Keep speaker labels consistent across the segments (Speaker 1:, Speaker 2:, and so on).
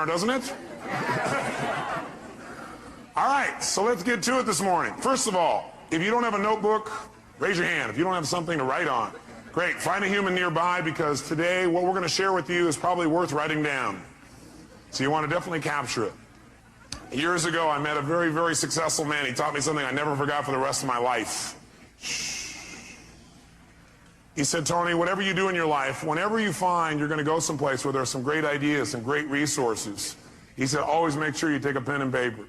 Speaker 1: bizarre, doesn't it? All right, so let's get to it this morning. First of all, if you don't have a notebook, raise your hand. If you don't have something to write on, great. Find a human nearby, because today what we're going to share with you is probably worth writing down. So you want to definitely capture it. Years ago, I met a very, very successful man. He taught me something I never forgot for the rest of my life. He said, Tony, whatever you do in your life, whenever you find you're going to go someplace where there's some great ideas, some great resources, he said, always make sure you take a pen and paper.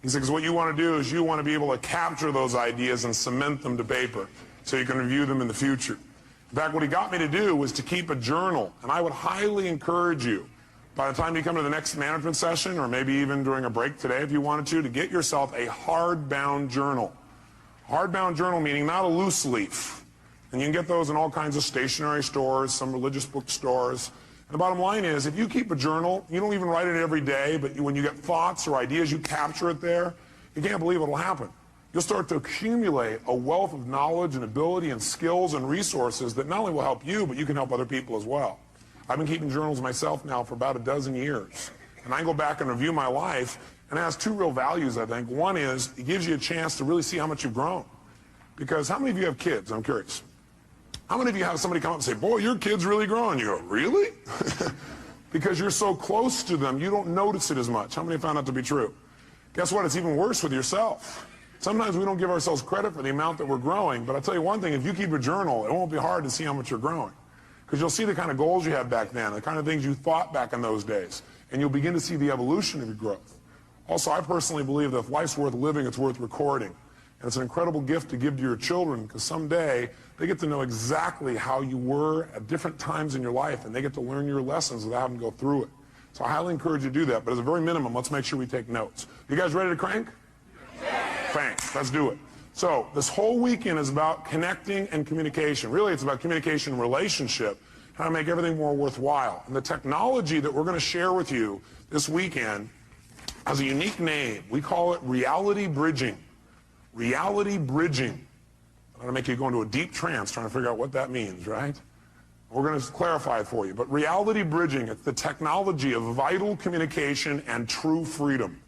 Speaker 1: He said, because what you want to do is you want to be able to capture those ideas and cement them to paper so you can review them in the future. In fact, what he got me to do was to keep a journal, and I would highly encourage you, by the time you come to the next management session, or maybe even during a break today if you wanted to get yourself a hardbound journal. Hardbound journal meaning not a loose leaf. And you can get those in all kinds of stationery stores, some religious bookstores. And the bottom line is, if you keep a journal, you don't even write it every day, but when you get thoughts or ideas, you capture it there, you can't believe what will happen. You'll start to accumulate a wealth of knowledge and ability and skills and resources that not only will help you, but you can help other people as well. I've been keeping journals myself now for about a dozen years. And I go back and review my life, and it has two real values, I think. One is, it gives you a chance to really see how much you've grown. Because how many of you have kids? I'm curious. How many of you have somebody come up and say, boy, your kid's really growing? You go, really? Because you're so close to them, you don't notice it as much. How many found that to be true? Guess what? It's even worse with yourself. Sometimes we don't give ourselves credit for the amount that we're growing, but I'll tell you one thing, if you keep a journal, it won't be hard to see how much you're growing. Because you'll see the kind of goals you had back then, the kind of things you thought back in those days, and you'll begin to see the evolution of your growth. Also, I personally believe that if life's worth living, it's worth recording. And it's an incredible gift to give to your children, because someday they get to know exactly how you were at different times in your life, and they get to learn your lessons without having to go through it. So I highly encourage you to do that, but as a very minimum, let's make sure we take notes. You guys ready to crank? Yes. Thanks. Let's do it. So this whole weekend is about connecting and communication. Really, it's about communication and relationship, how to make everything more worthwhile. And the technology that we're going to share with you this weekend has a unique name. We call it reality bridging. Reality bridging. I'm going to make you go into a deep trance trying to figure out what that means, right? We're going to clarify it for you. But reality bridging, it's the technology of vital communication and true freedom.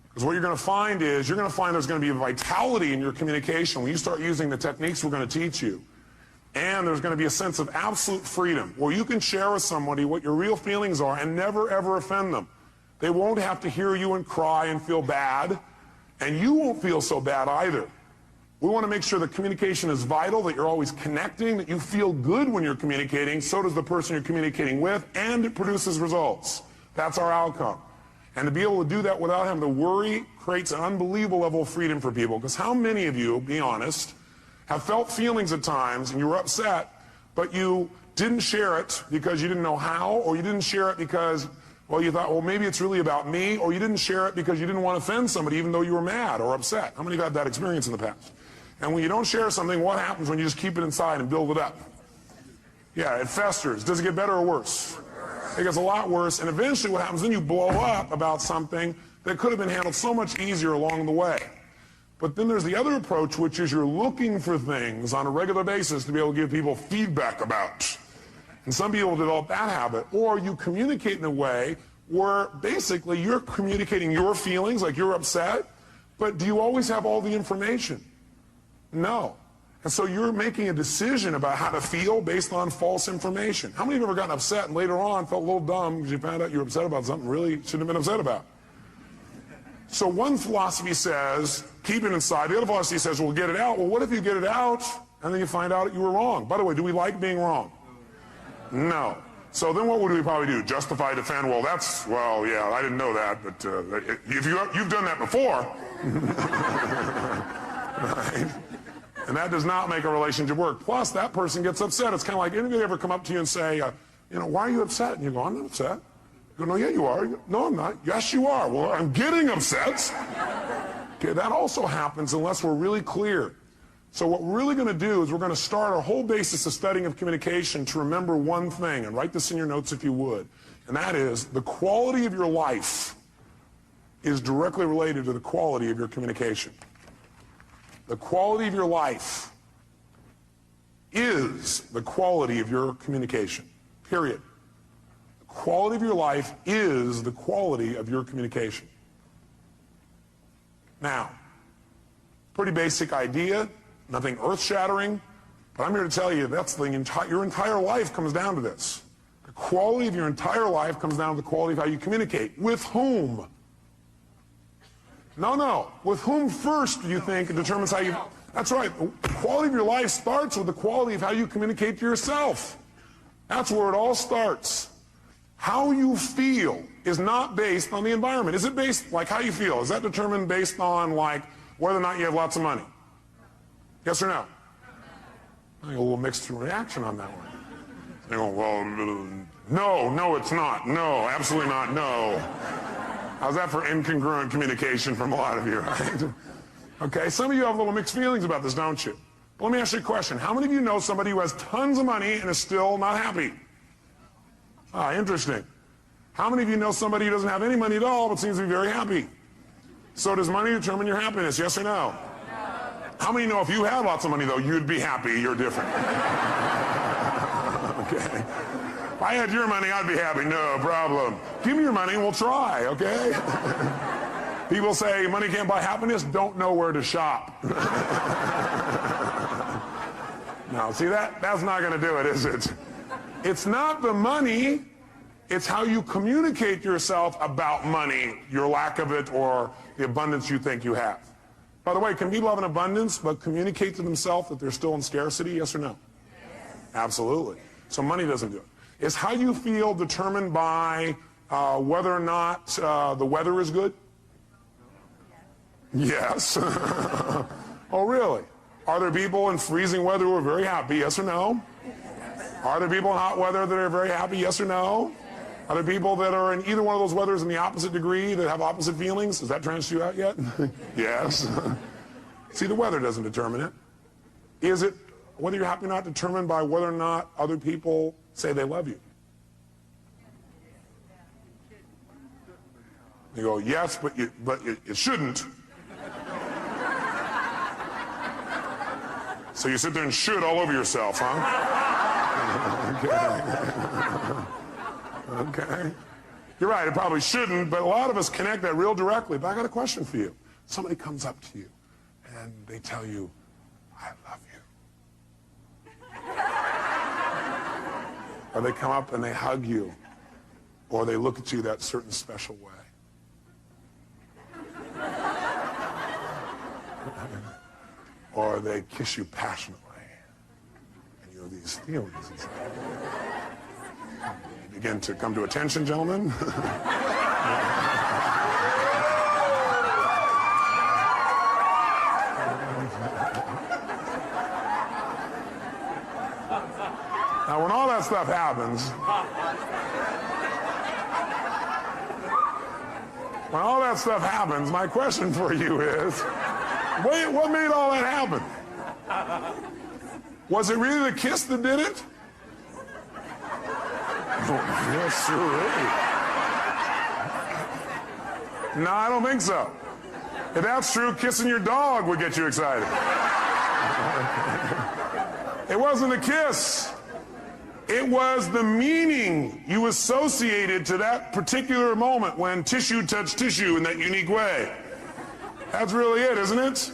Speaker 1: Because what you're going to find is, there's going to be a vitality in your communication when you start using the techniques we're going to teach you. And there's going to be a sense of absolute freedom where you can share with somebody what your real feelings are and never, ever offend them. They won't have to hear you and cry and feel bad. And you won't feel so bad either. We want to make sure that communication is vital, that you're always connecting, that you feel good when you're communicating, so does the person you're communicating with, and it produces results. That's our outcome. And to be able to do that without having to worry creates an unbelievable level of freedom for people. Because how many of you, be honest, have felt feelings at times and you were upset, but you didn't share it because you didn't know how, or you didn't share it because, well, you thought, well, maybe it's really about me, or you didn't share it because you didn't want to offend somebody even though you were mad or upset. How many of you have had that experience in the past? And when you don't share something, what happens when you just keep it inside and build it up? Yeah, it festers. Does it get better or worse? It gets a lot worse, and eventually what happens, then you blow up about something that could have been handled so much easier along the way. But then there's the other approach, which is you're looking for things on a regular basis to be able to give people feedback about. And some people develop that habit. Or you communicate in a way where basically you're communicating your feelings, like you're upset, but do you always have all the information? No. And so you're making a decision about how to feel based on false information. How many of you have ever gotten upset and later on felt a little dumb because you found out you were upset about something you really shouldn't have been upset about? So one philosophy says, keep it inside. The other philosophy says, well, get it out. Well, what if you get it out and then you find out you were wrong? By the way, do we like being wrong? No. So then what would we probably do? Justify, defend? Well, yeah, I didn't know that, but if you've done that before. Right? And that does not make a relationship work. Plus, that person gets upset. It's kind of like, anybody ever come up to you and say, why are you upset? And you go, I'm not upset. You go, no, yeah, you are. You go, no, I'm not. Yes, you are. Well, I'm getting upset. Okay, that also happens unless we're really clear. So what we're really going to do is we're going to start our whole basis of studying of communication to remember one thing, and write this in your notes if you would, and that is the quality of your life is directly related to the quality of your communication. The quality of your life is the quality of your communication, period. The quality of your life is the quality of your communication. Now, pretty basic idea, nothing earth-shattering, but I'm here to tell you that's your entire life comes down to this. The quality of your entire life comes down to the quality of how you communicate. With whom? No. With whom first do you think it determines how you... That's right. The quality of your life starts with the quality of how you communicate to yourself. That's where it all starts. How you feel is not based on the environment. Is it based, like how you feel, is that determined based on, like, whether or not you have lots of money? Yes or no? I get a little mixed reaction on that one. They go, well, no, it's not. No, absolutely not, no. How's that for incongruent communication from a lot of you, right? Okay, some of you have a little mixed feelings about this, don't you? But let me ask you a question. How many of you know somebody who has tons of money and is still not happy? Ah, interesting. How many of you know somebody who doesn't have any money at all but seems to be very happy? So does money determine your happiness, yes or no? How many know if you had lots of money, though, you'd be happy, you're different? Okay. If I had your money, I'd be happy, no problem. Give me your money and we'll try, okay? People say money can't buy happiness, don't know where to shop. No, see, that's not going to do it, is it? It's not the money, it's how you communicate to yourself about money, your lack of it, or the abundance you think you have. By the way, can people have an abundance but communicate to themselves that they're still in scarcity, yes or no? Yes. Absolutely. So money doesn't do it. Is how you feel determined by whether or not the weather is good? Yes. Oh, really? Are there people in freezing weather who are very happy, yes or no? Are there people in hot weather that are very happy, yes or no? Are there people that are in either one of those weathers in the opposite degree that have opposite feelings? Has that transferred you out yet? Yes. See, the weather doesn't determine it. Is it, whether you're happy or not, determined by whether or not other people say they love you? You go, yes, but it shouldn't. So you sit there and should all over yourself, huh? Okay. Okay. You're right, it probably shouldn't, but a lot of us connect that real directly. But I got a question for you. Somebody comes up to you and they tell you, I love you. Or they come up and they hug you. Or they look at you that certain special way. Or they kiss you passionately. And you have these feelings inside. You begin to come to attention, gentlemen. Now, when all that stuff happens, my question for you is, wait, what made all that happen? Was it really the kiss that did it? Oh, yes, sir. No, I don't think so. If that's true, kissing your dog would get you excited. It wasn't a kiss. It was the meaning you associated to that particular moment when tissue touched tissue in that unique way. That's really it, isn't it?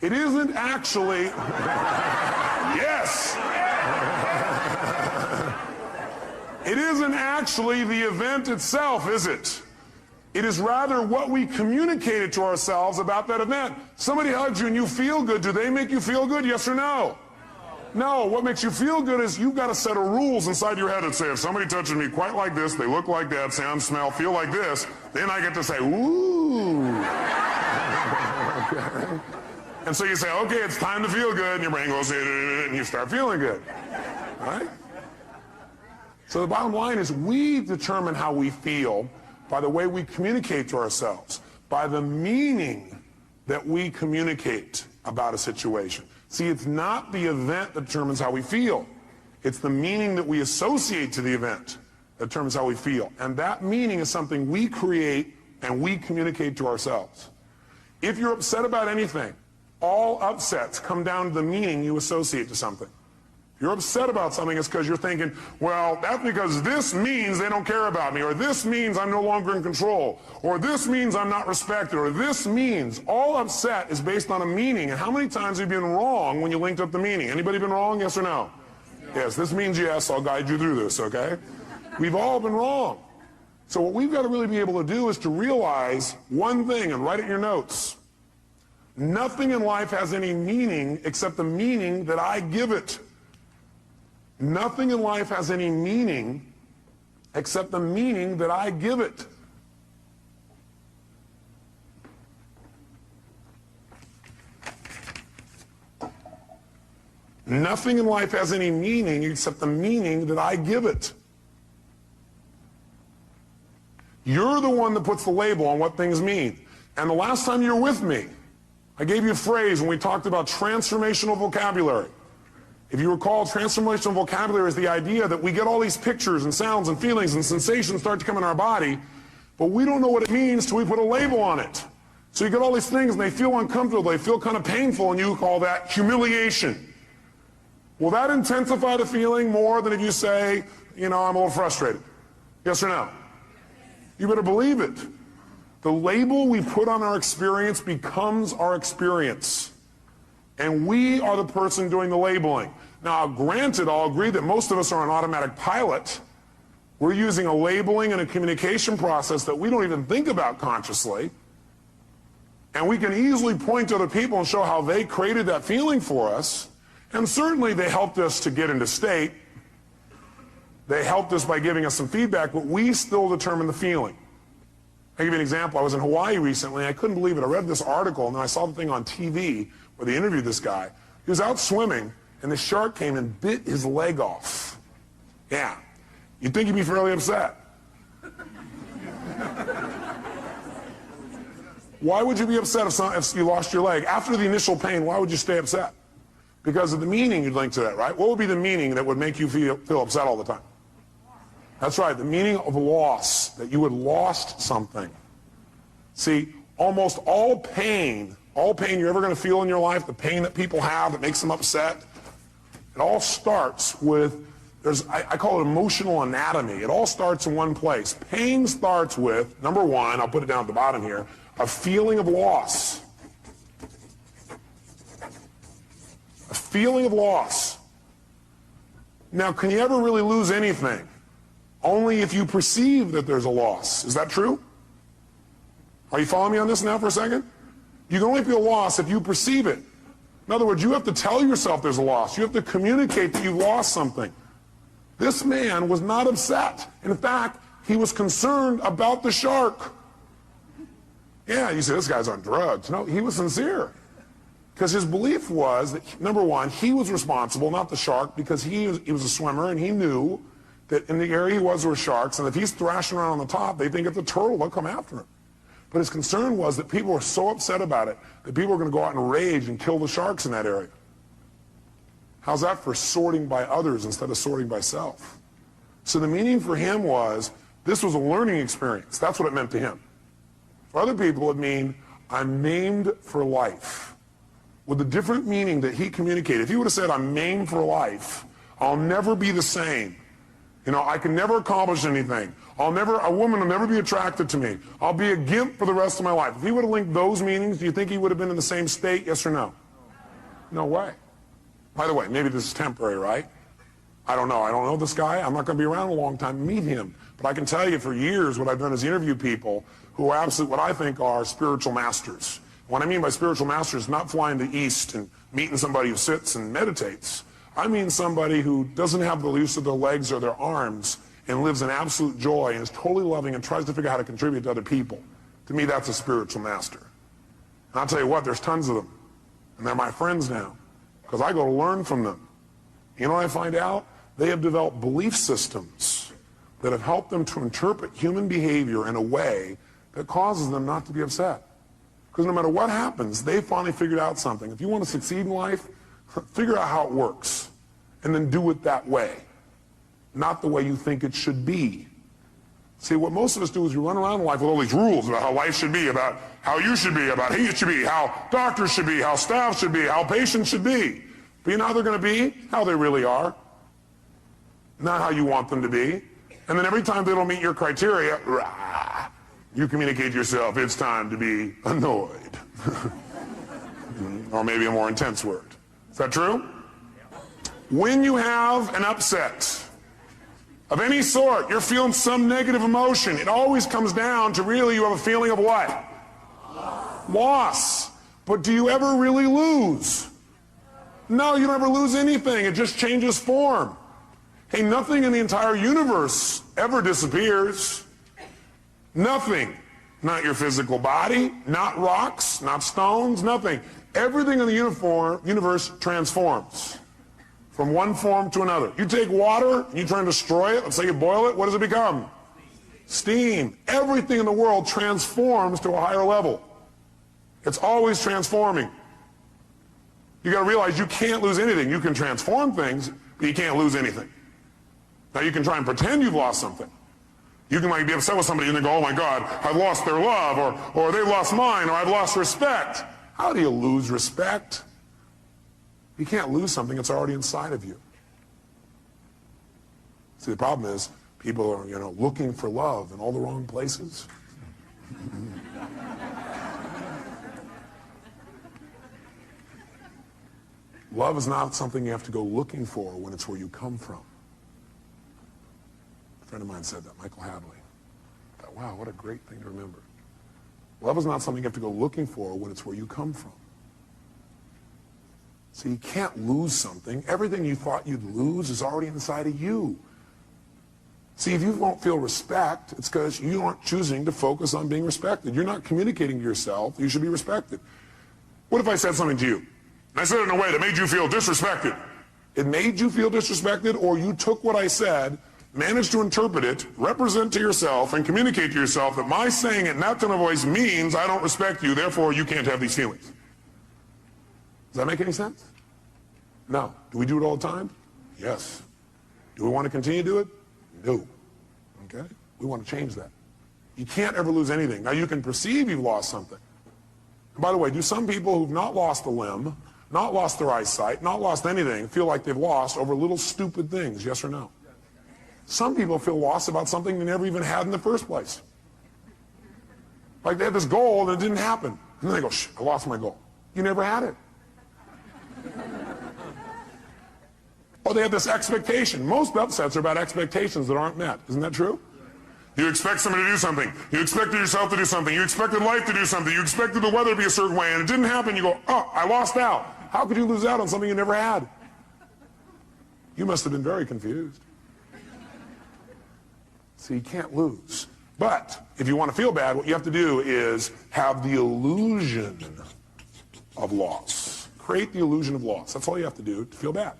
Speaker 1: It isn't actually... Yes! It isn't actually the event itself, is it? It is rather what we communicated to ourselves about that event. Somebody hugs you and you feel good. Do they make you feel good, yes or no? No, what makes you feel good is you've got a set of rules inside your head that say, if somebody touches me quite like this, they look like that, sound, smell, feel like this, then I get to say, ooh. Okay. And so you say, okay, it's time to feel good, and your brain goes, and you start feeling good. Right? So the bottom line is we determine how we feel by the way we communicate to ourselves, by the meaning that we communicate about a situation. See, it's not the event that determines how we feel. It's the meaning that we associate to the event that determines how we feel. And that meaning is something we create and we communicate to ourselves. If you're upset about anything, all upsets come down to the meaning you associate to something. You're upset about something, it's because you're thinking, well, that's because this means they don't care about me, or this means I'm no longer in control, or this means I'm not respected, or this means. All upset is based on a meaning. And how many times have you been wrong when you linked up the meaning? Anybody been wrong, yes or no? Yes, this means yes, I'll guide you through this, okay? We've all been wrong. So what we've got to really be able to do is to realize one thing, and write it in your notes. Nothing in life has any meaning except the meaning that I give it. Nothing in life has any meaning except the meaning that I give it. Nothing in life has any meaning except the meaning that I give it. You're the one that puts the label on what things mean. And the last time you were with me, I gave you a phrase when we talked about transformational vocabulary. If you recall, transformational vocabulary is the idea that we get all these pictures and sounds and feelings and sensations start to come in our body, but we don't know what it means till we put a label on it. So you get all these things and they feel uncomfortable, they feel kind of painful, and you call that humiliation. Will that intensify the feeling more than if you say, I'm a little frustrated? Yes or no? You better believe it. The label we put on our experience becomes our experience. And we are the person doing the labeling. Now, granted, I'll agree that most of us are on automatic pilot. We're using a labeling and a communication process that we don't even think about consciously. And we can easily point to other people and show how they created that feeling for us. And certainly they helped us to get into state. They helped us by giving us some feedback, but we still determine the feeling. I'll give you an example. I was in Hawaii recently. I couldn't believe it. I read this article, and then I saw the thing on TV where they interviewed this guy. He was out swimming, and the shark came and bit his leg off. Yeah. You'd think he'd be fairly upset. Why would you be upset if you lost your leg? After the initial pain, why would you stay upset? Because of the meaning you'd link to that, right? What would be the meaning that would make you feel upset all the time? That's right, the meaning of loss, that you had lost something. See, almost all pain you're ever going to feel in your life, the pain that people have that makes them upset, it all starts with, I call it emotional anatomy. It all starts in one place. Pain starts with, number one, I'll put it down at the bottom here, a feeling of loss. A feeling of loss. Now, can you ever really lose anything? Only if you perceive that there's a loss. Is that true? Are you following me on this now for a second? You can only feel loss if you perceive it. In other words, you have to tell yourself there's a loss. You have to communicate that you lost something. This man was not upset. In fact, he was concerned about the shark. Yeah, you say, this guy's on drugs. No, he was sincere. Because his belief was that, number one, he was responsible, not the shark, because he was a swimmer and he knew that in the area he was there were sharks, and if he's thrashing around on the top, they think it's a turtle, they'll come after him. But his concern was that people were so upset about it that people were going to go out and rage and kill the sharks in that area. How's that for sorting by others instead of sorting by self? So the meaning for him was, this was a learning experience. That's what it meant to him. For other people, it would mean, I'm maimed for life. With a different meaning that he communicated. If he would have said, I'm maimed for life, I'll never be the same. I can never accomplish anything. A woman will never be attracted to me. I'll be a gimp for the rest of my life. If he would have linked those meanings, do you think he would have been in the same state, yes or no? No way. By the way, maybe this is temporary, right? I don't know. I don't know this guy. I'm not going to be around a long time to meet him. But I can tell you for years what I've done is interview people who are absolutely what I think are spiritual masters. What I mean by spiritual masters is not flying to the East and meeting somebody who sits and meditates. I mean somebody who doesn't have the use of their legs or their arms and lives in absolute joy and is totally loving and tries to figure out how to contribute to other people. To me, that's a spiritual master. And I'll tell you what, there's tons of them. And they're my friends now because I go to learn from them. You know what I find out? They have developed belief systems that have helped them to interpret human behavior in a way that causes them not to be upset. Because no matter what happens, they finally figured out something. If you want to succeed in life, figure out how it works, and then do it that way, not the way you think it should be. See, what most of us do is we run around in life with all these rules about how life should be, about how you should be, about he should be, how doctors should be, how staff should be, how patients should be. But you know how they're going to be? How they really are. Not how you want them to be. And then every time they don't meet your criteria, rah, you communicate to yourself, it's time to be annoyed. Or maybe a more intense word. Is that true? When you have an upset of any sort, you're feeling some negative emotion, it always comes down to really you have a feeling of what? Loss. But do you ever really lose? No, you don't ever lose anything. It just changes form. Hey, nothing in the entire universe ever disappears. Nothing. Not your physical body, not rocks, not stones, nothing. Everything in the universe transforms from one form to another. You take water and you try and destroy it, let's say you boil it, what does it become? Steam. Everything in the world transforms to a higher level. It's always transforming. You got to realize you can't lose anything. You can transform things, but you can't lose anything. Now you can try and pretend you've lost something. You can like be upset with somebody and they go, oh my God, I've lost their love, or they've lost mine, or I've lost respect. How do you lose respect? You can't lose something that's already inside of you. See, the problem is people are, looking for love in all the wrong places. Love is not something you have to go looking for when it's where you come from. A friend of mine said that, Michael Hadley. I thought, wow, what a great thing to remember. Love is not something you have to go looking for when it's where you come from. So you can't lose something. Everything you thought you'd lose is already inside of you. See, if you won't feel respect, it's because you aren't choosing to focus on being respected. You're not communicating to yourself you should be respected. What if I said something to you? And I said it in a way that made you feel disrespected. It made you feel disrespected, or you took what I said, managed to interpret it, represent to yourself, and communicate to yourself that my saying it in that tone of voice means I don't respect you, therefore you can't have these feelings. Does that make any sense? No. Do we do it all the time? Yes. Do we want to continue to do it? No. Okay? We want to change that. You can't ever lose anything. Now you can perceive you've lost something. And by the way, do some people who've not lost a limb, not lost their eyesight, not lost anything, feel like they've lost over little stupid things, yes or no? Some people feel lost about something they never even had in the first place. Like they had this goal and it didn't happen. And then they go, I lost my goal. You never had it. Or they have this expectation. Most upsets are about expectations that aren't met. Isn't that true? You expect somebody to do something. You expected yourself to do something. You expected life to do something. You expected the weather to be a certain way, and it didn't happen. You go, oh, I lost out. How could you lose out on something you never had? You must have been very confused. So you can't lose. But if you want to feel bad, what you have to do is have the illusion of loss. Create the illusion of loss. That's all you have to do to feel bad.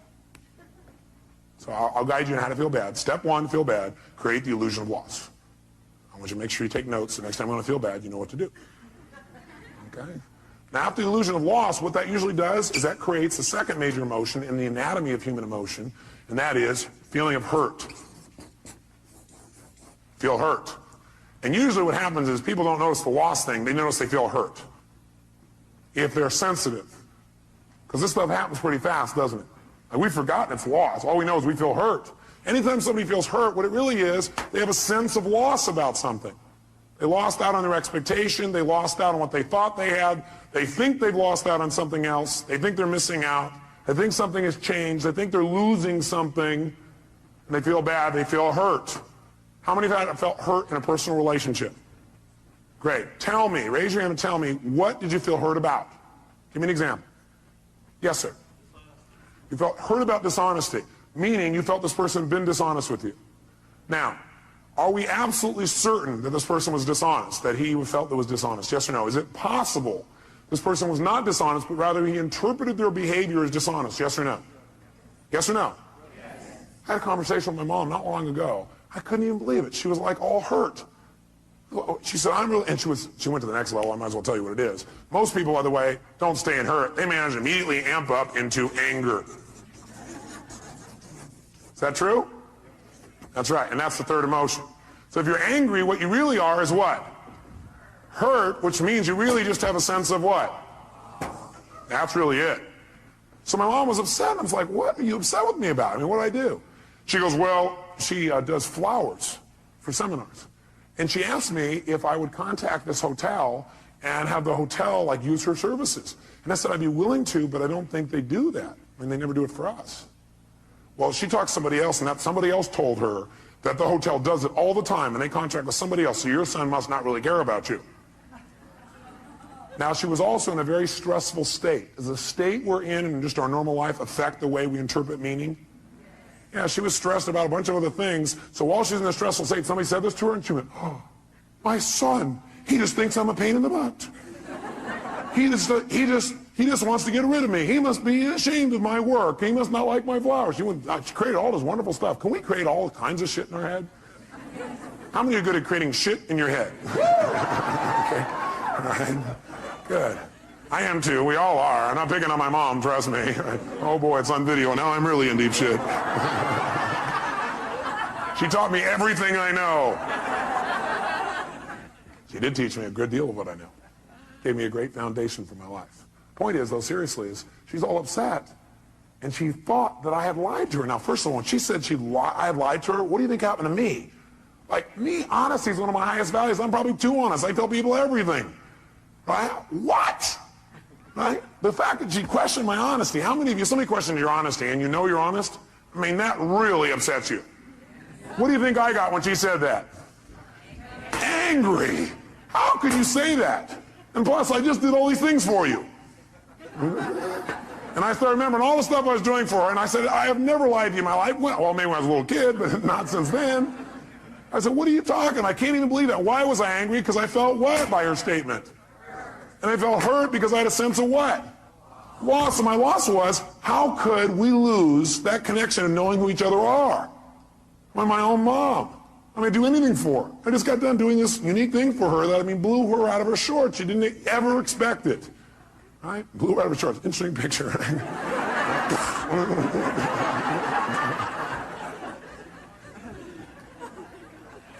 Speaker 1: So I'll guide you on how to feel bad. Step one, feel bad. Create the illusion of loss. I want you to make sure you take notes. The next time you want to feel bad, you know what to do. Okay? Now, after the illusion of loss, what that usually does is that creates the second major emotion in the anatomy of human emotion, and that is feeling of hurt. Feel hurt. And usually what happens is people don't notice the loss thing. They notice they feel hurt. If they're sensitive. Because this stuff happens pretty fast, doesn't it? Like we've forgotten it's loss. All we know is we feel hurt. Anytime somebody feels hurt, what it really is, they have a sense of loss about something. They lost out on their expectation. They lost out on what they thought they had. They think they've lost out on something else. They think they're missing out. They think something has changed. They think they're losing something. And they feel bad. They feel hurt. How many have felt hurt in a personal relationship? Great. Tell me, raise your hand and tell me, what did you feel hurt about? Give me an example. Yes, sir. You felt hurt about dishonesty, meaning you felt this person had been dishonest with you. Now, are we absolutely certain that this person was dishonest, that he felt that was dishonest? Yes or no? Is it possible this person was not dishonest, but rather he interpreted their behavior as dishonest? Yes or no? Yes or no? Yes. I had a conversation with my mom not long ago. I couldn't even believe it. She was like all hurt. She said, I'm really, and she went to the next level. I might as well tell you what it is. Most people, by the way, don't stay in hurt. They manage to immediately amp up into anger. Is that true? That's right, and that's the third emotion. So if you're angry, what you really are is what? Hurt, which means you really just have a sense of what? That's really it. So my mom was upset. I was like, what are you upset with me about? I mean, what did I do? She goes, well, she does flowers for seminars. And she asked me if I would contact this hotel and have the hotel like use her services. And I said, I'd be willing to, but I don't think they do that. I mean, they never do it for us. Well, she talked to somebody else, and that somebody else told her that the hotel does it all the time, and they contract with somebody else, so your son must not really care about you. Now, she was also in a very stressful state. Does the state we're in just our normal life affect the way we interpret meaning? Yeah, she was stressed about a bunch of other things, so while she's in a stressful state, somebody said this to her, and she went, oh, my son, he just thinks I'm a pain in the butt. He just wants to get rid of me. He must be ashamed of my work. He must not like my flowers. She created all this wonderful stuff. Can we create all kinds of shit in our head? How many are good at creating shit in your head? Okay. All right. Good. I am too. We all are. I'm not picking on my mom, trust me. Oh boy, it's on video. Now I'm really in deep shit. She taught me everything I know. She did teach me a good deal of what I know. Gave me a great foundation for my life. Point is, though, seriously, is she's all upset. And she thought that I had lied to her. Now, first of all, when she said I had lied to her, what do you think happened to me? Like, me, honesty is one of my highest values. I'm probably too honest. I tell people everything. Right? What? Right? The fact that she questioned my honesty. How many of you, somebody questioned your honesty and you know you're honest? I mean, that really upsets you. What do you think I got when she said that? Angry. How could you say that? And plus, I just did all these things for you. And I started remembering all the stuff I was doing for her, and I said, I have never lied to you in my life. Well, maybe when I was a little kid, but not since then. I said, what are you talking? I can't even believe that. Why was I angry? Because I felt what by her statement? And I felt hurt because I had a sense of what? Loss. And my loss was, how could we lose that connection of knowing who each other are? When my own mom. I mean, do anything for her. I just got done doing this unique thing for her that, I mean, blew her out of her shorts. She didn't ever expect it. Right? Blew her out of her shorts. Interesting picture.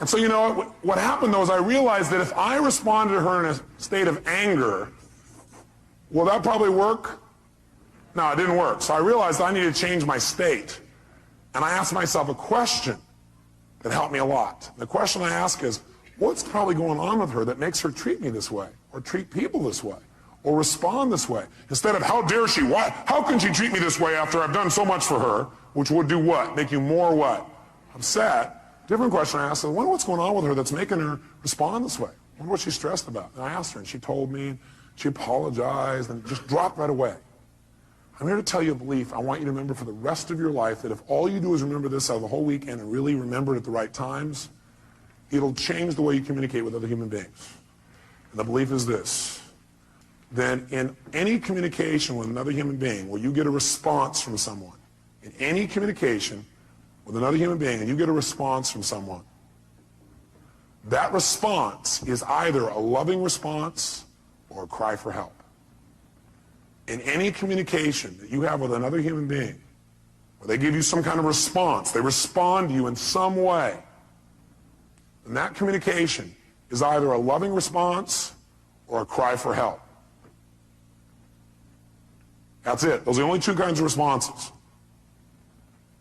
Speaker 1: And so, you know, what happened, though, is I realized that if I responded to her in a state of anger, will that probably work? No, it didn't work. So I realized I needed to change my state. And I asked myself a question that helped me a lot. The question I ask is, what's probably going on with her that makes her treat me this way, or treat people this way, or respond this way? Instead of, how dare she? Why? How can she treat me this way after I've done so much for her? Which would do what? Make you more what? Upset. Different question I asked, I wonder what's going on with her that's making her respond this way? I wonder what she's stressed about. And I asked her, and she told me, she apologized, and just dropped right away. I'm here to tell you a belief I want you to remember for the rest of your life, that if all you do is remember this out of the whole weekend and really remember it at the right times, it'll change the way you communicate with other human beings. And the belief is this: then in any communication with another human being where you get a response from someone, in any communication with another human being and you get a response from someone, that response is either a loving response or a cry for help. In any communication that you have with another human being, where they give you some kind of response, they respond to you in some way, and that communication is either a loving response or a cry for help. That's it. Those are the only two kinds of responses.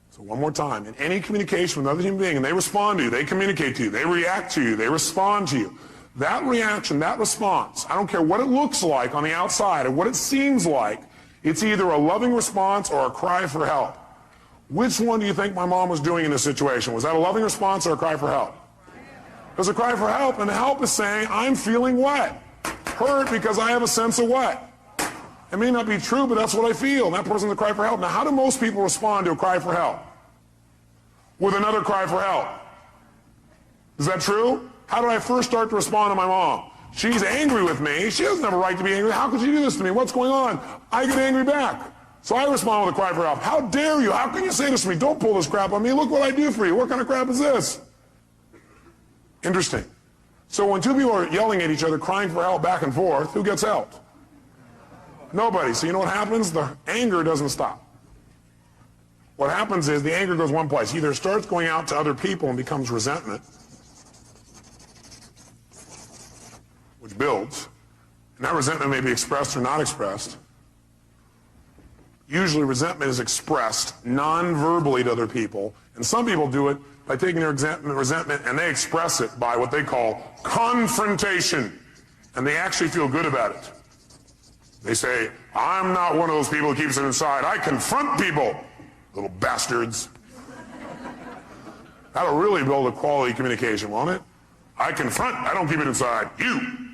Speaker 1: So one more time. In any communication with another human being, and they respond to you, they communicate to you, they react to you, they respond to you, that reaction, that response, I don't care what it looks like on the outside or what it seems like, it's either a loving response or a cry for help. Which one do you think my mom was doing in this situation? Was that a loving response or a cry for help? It was a cry for help, and help is saying, I'm feeling what? Hurt because I have a sense of what? It may not be true, but that's what I feel. And that person's a cry for help. Now, how do most people respond to a cry for help? With another cry for help. Is that true? How did I first start to respond to my mom? She's angry with me. She doesn't have a right to be angry. How could she do this to me? What's going on? I get angry back. So I respond with a cry for help. How dare you? How can you say this to me? Don't pull this crap on me. Look what I do for you. What kind of crap is this? Interesting. So when two people are yelling at each other, crying for help back and forth, who gets helped? Nobody. So you know what happens? The anger doesn't stop. What happens is the anger goes one place. Either it starts going out to other people and becomes resentment, which builds, and that resentment may be expressed or not expressed. Usually resentment is expressed non-verbally to other people, and some people do it by taking their resentment and they express it by what they call confrontation, and they actually feel good about it. They say, I'm not one of those people who keeps it inside. I confront people, little bastards. That'll really build a quality communication, won't it? I confront, I don't keep it inside.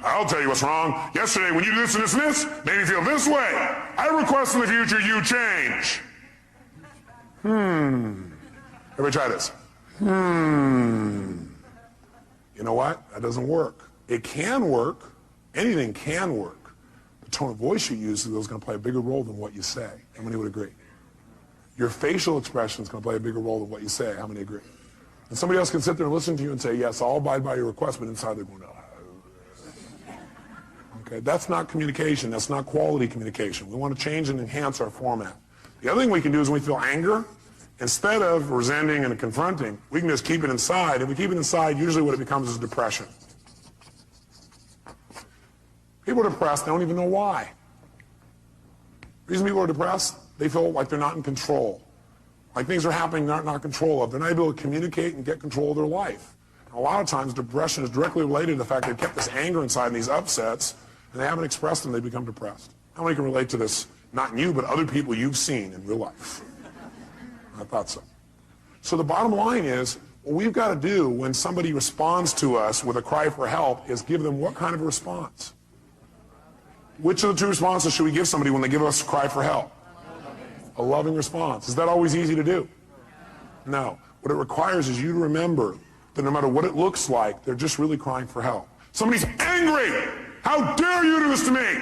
Speaker 1: I'll tell you what's wrong. Yesterday, when you did this and this and this, made me feel this way. I request in the future you change. Everybody try this. You know what? That doesn't work. It can work. Anything can work. The tone of voice you use is going to play a bigger role than what you say. How many would agree? Your facial expression is going to play a bigger role than what you say. How many agree? And somebody else can sit there and listen to you and say, yes, I'll abide by your request, but inside they're going, oh. Okay, that's not communication. That's not quality communication. We want to change and enhance our format. The other thing we can do is when we feel anger, instead of resenting and confronting, we can just keep it inside. If we keep it inside, usually what it becomes is depression. People are depressed, they don't even know why. The reason people are depressed, they feel like they're not in control. Like things are happening they're not in control of. They're not able to communicate and get control of their life. And a lot of times depression is directly related to the fact they've kept this anger inside and these upsets, and they haven't expressed them, they become depressed. How many can relate to this? Not in you, but other people you've seen in real life. I thought so. So the bottom line is, what we've got to do when somebody responds to us with a cry for help is give them what kind of a response? Which of the two responses should we give somebody when they give us a cry for help? A loving response. Is that always easy to do? No. What it requires is you to remember that no matter what it looks like, they're just really crying for help. Somebody's angry. How dare you do this to me?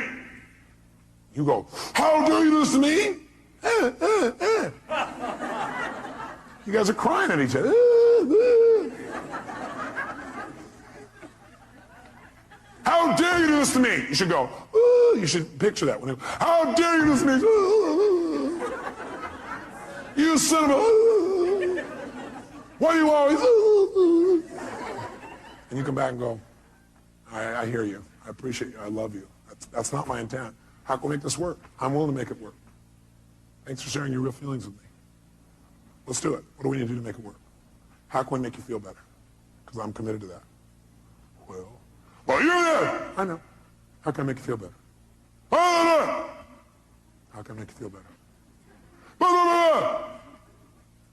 Speaker 1: You go, how dare you do this to me? You guys are crying at each other. How dare you do this to me? You should go, you should picture that. How dare you do this to me? You son of a... Why do you always... And you come back and go, I hear you. I appreciate you. I love you. That's not my intent. How can we make this work? I'm willing to make it work. Thanks for sharing your real feelings with me. Let's do it. What do we need to do to make it work? How can we make you feel better? Because I'm committed to that. Well, you're there. I know. How can I make you feel better? How can I make you feel better? How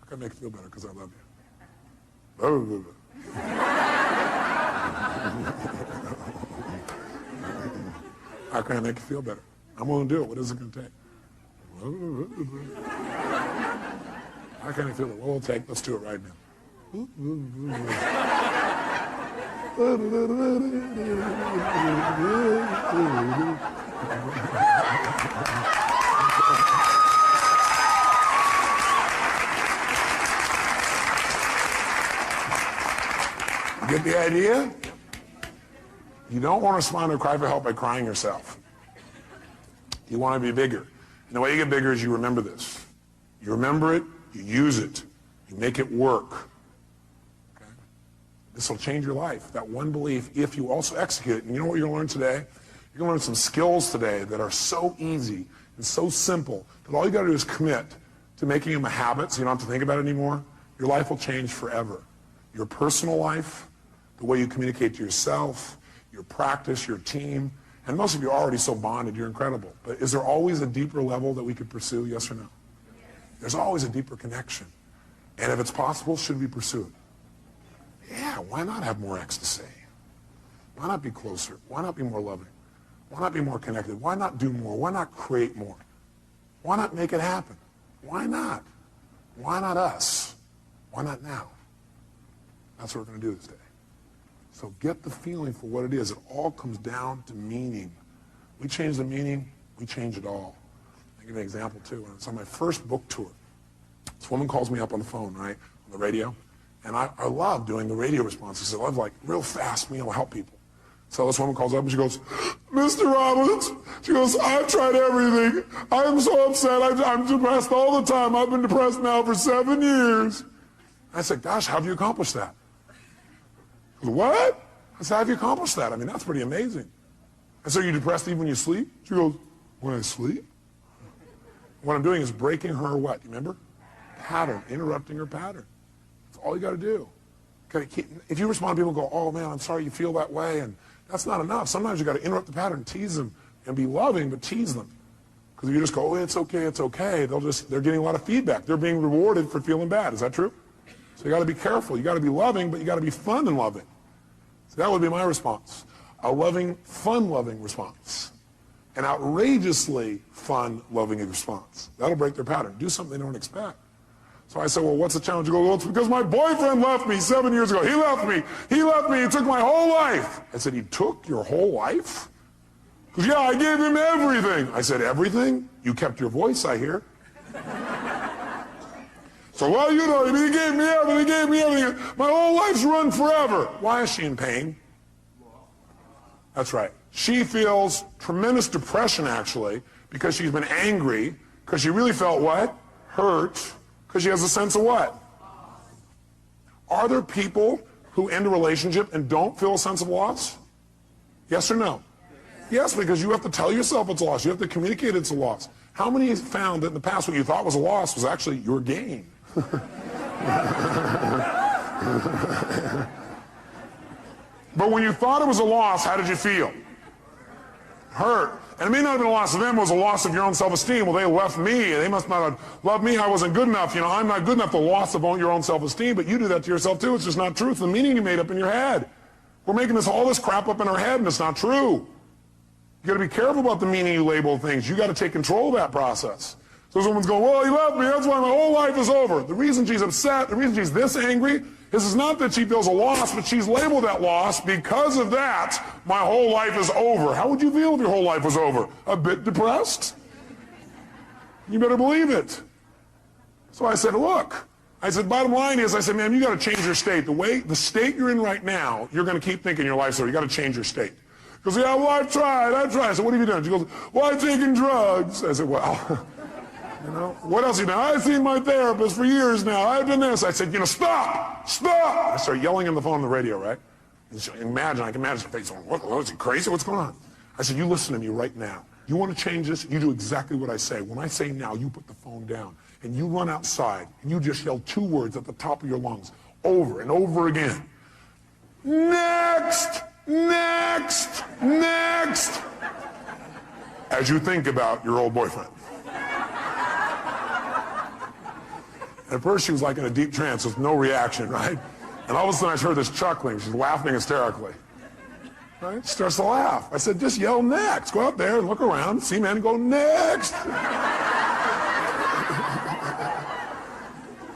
Speaker 1: can I make you feel better? Because I love you. How can I make you feel better? I'm willing to do it. What is it going to take? How can I feel it? What will it take? Let's do it right now. Get the idea? You don't want to respond to a cry for help by crying yourself. You want to be bigger. And the way you get bigger is you remember this. You remember it, you use it, you make it work. Okay? This will change your life. That one belief, if you also execute it. And you know what you're going to learn today? You're going to learn some skills today that are so easy and so simple that all you got to do is commit to making them a habit so you don't have to think about it anymore. Your life will change forever. Your personal life, the way you communicate to yourself, your practice, your team, and most of you are already so bonded, you're incredible. But is there always a deeper level that we could pursue, yes or no? There's always a deeper connection. And if it's possible, should we pursue it? Yeah, why not have more ecstasy? Why not be closer? Why not be more loving? Why not be more connected? Why not do more? Why not create more? Why not make it happen? Why not? Why not us? Why not now? That's what we're going to do this day. So get the feeling for what it is. It all comes down to meaning. We change the meaning, we change it all. I'll give you an example, too. When I was on my first book tour, this woman calls me up on the phone, right, on the radio, and I love doing the radio responses. I love, like, real fast, help people. So this woman calls up and she goes, Mr. Robbins, she goes, I've tried everything. I'm so upset. I'm depressed all the time. I've been depressed now for 7 years. I said, gosh, how have you accomplished that? What? I said, how have you accomplished that? I mean, that's pretty amazing. I said, are you depressed even when you sleep? She goes, when I sleep? What I'm doing is breaking her what? You remember? Pattern, interrupting her pattern. That's all you got to do. If you respond to people go, oh man, I'm sorry you feel that way, and that's not enough. Sometimes you got to interrupt the pattern, tease them, and be loving, but tease them. Because if you just go, oh, it's okay, they're getting a lot of feedback. They're being rewarded for feeling bad. Is that true? So you got to be careful. You got to be loving, but you got to be fun and loving. So that would be my response. A loving, fun-loving response. An outrageously fun, loving response. That'll break their pattern. Do something they don't expect. So I said, well, what's the challenge? You go, well, it's because my boyfriend left me 7 years ago. He left me. He took my whole life. I said, he took your whole life? Because, yeah, I gave him everything. I said, everything? You kept your voice, I hear. So, well, you know, he gave me everything. My whole life's run forever. Why is she in pain? That's right. She feels tremendous depression, actually, because she's been angry, because she really felt what? Hurt, because she has a sense of what? Are there people who end a relationship and don't feel a sense of loss? Yes or no? Yes, because you have to tell yourself it's a loss. You have to communicate it's a loss. How many found that in the past what you thought was a loss was actually your gain? But when you thought it was a loss, how did you feel? Hurt. And it may not have been a loss of them, it was a loss of your own self-esteem. Well, they left me, they must not have loved me, I wasn't good enough, you know, I'm not good enough, the loss of your own self-esteem, but you do that to yourself too, it's just not true, it's the meaning you made up in your head. We're making all this crap up in our head and it's not true. You gotta be careful about the meaning you label things, you gotta take control of that process. So someone's going, well, he left me, that's why my whole life is over. The reason she's upset, the reason she's this angry, is not that she feels a loss, but she's labeled that loss. Because of that, my whole life is over. How would you feel if your whole life was over? A bit depressed? You better believe it. So I said, look, bottom line is, I said, ma'am, you got to change your state. The state you're in right now, you're going to keep thinking your life's over. You got to change your state. She goes, yeah, well, I've tried. I said, what have you done? She goes, well, I've taken drugs. I said, well, you know, what else have you done? I've seen my therapist for years now. I've done this. I said, you know, stop. I started yelling on the phone on the radio, right? I can imagine her face going, what, is he crazy? What's going on? I said, you listen to me right now. You want to change this? You do exactly what I say. When I say now, you put the phone down and you run outside and you just yell 2 words at the top of your lungs over and over again. Next, next, next. As you think about your old boyfriend. At first she was like in a deep trance with no reaction, right? And all of a sudden I heard this chuckling. She's laughing hysterically. Right? She starts to laugh. I said, just yell next. Go out there and look around, see men, and go next.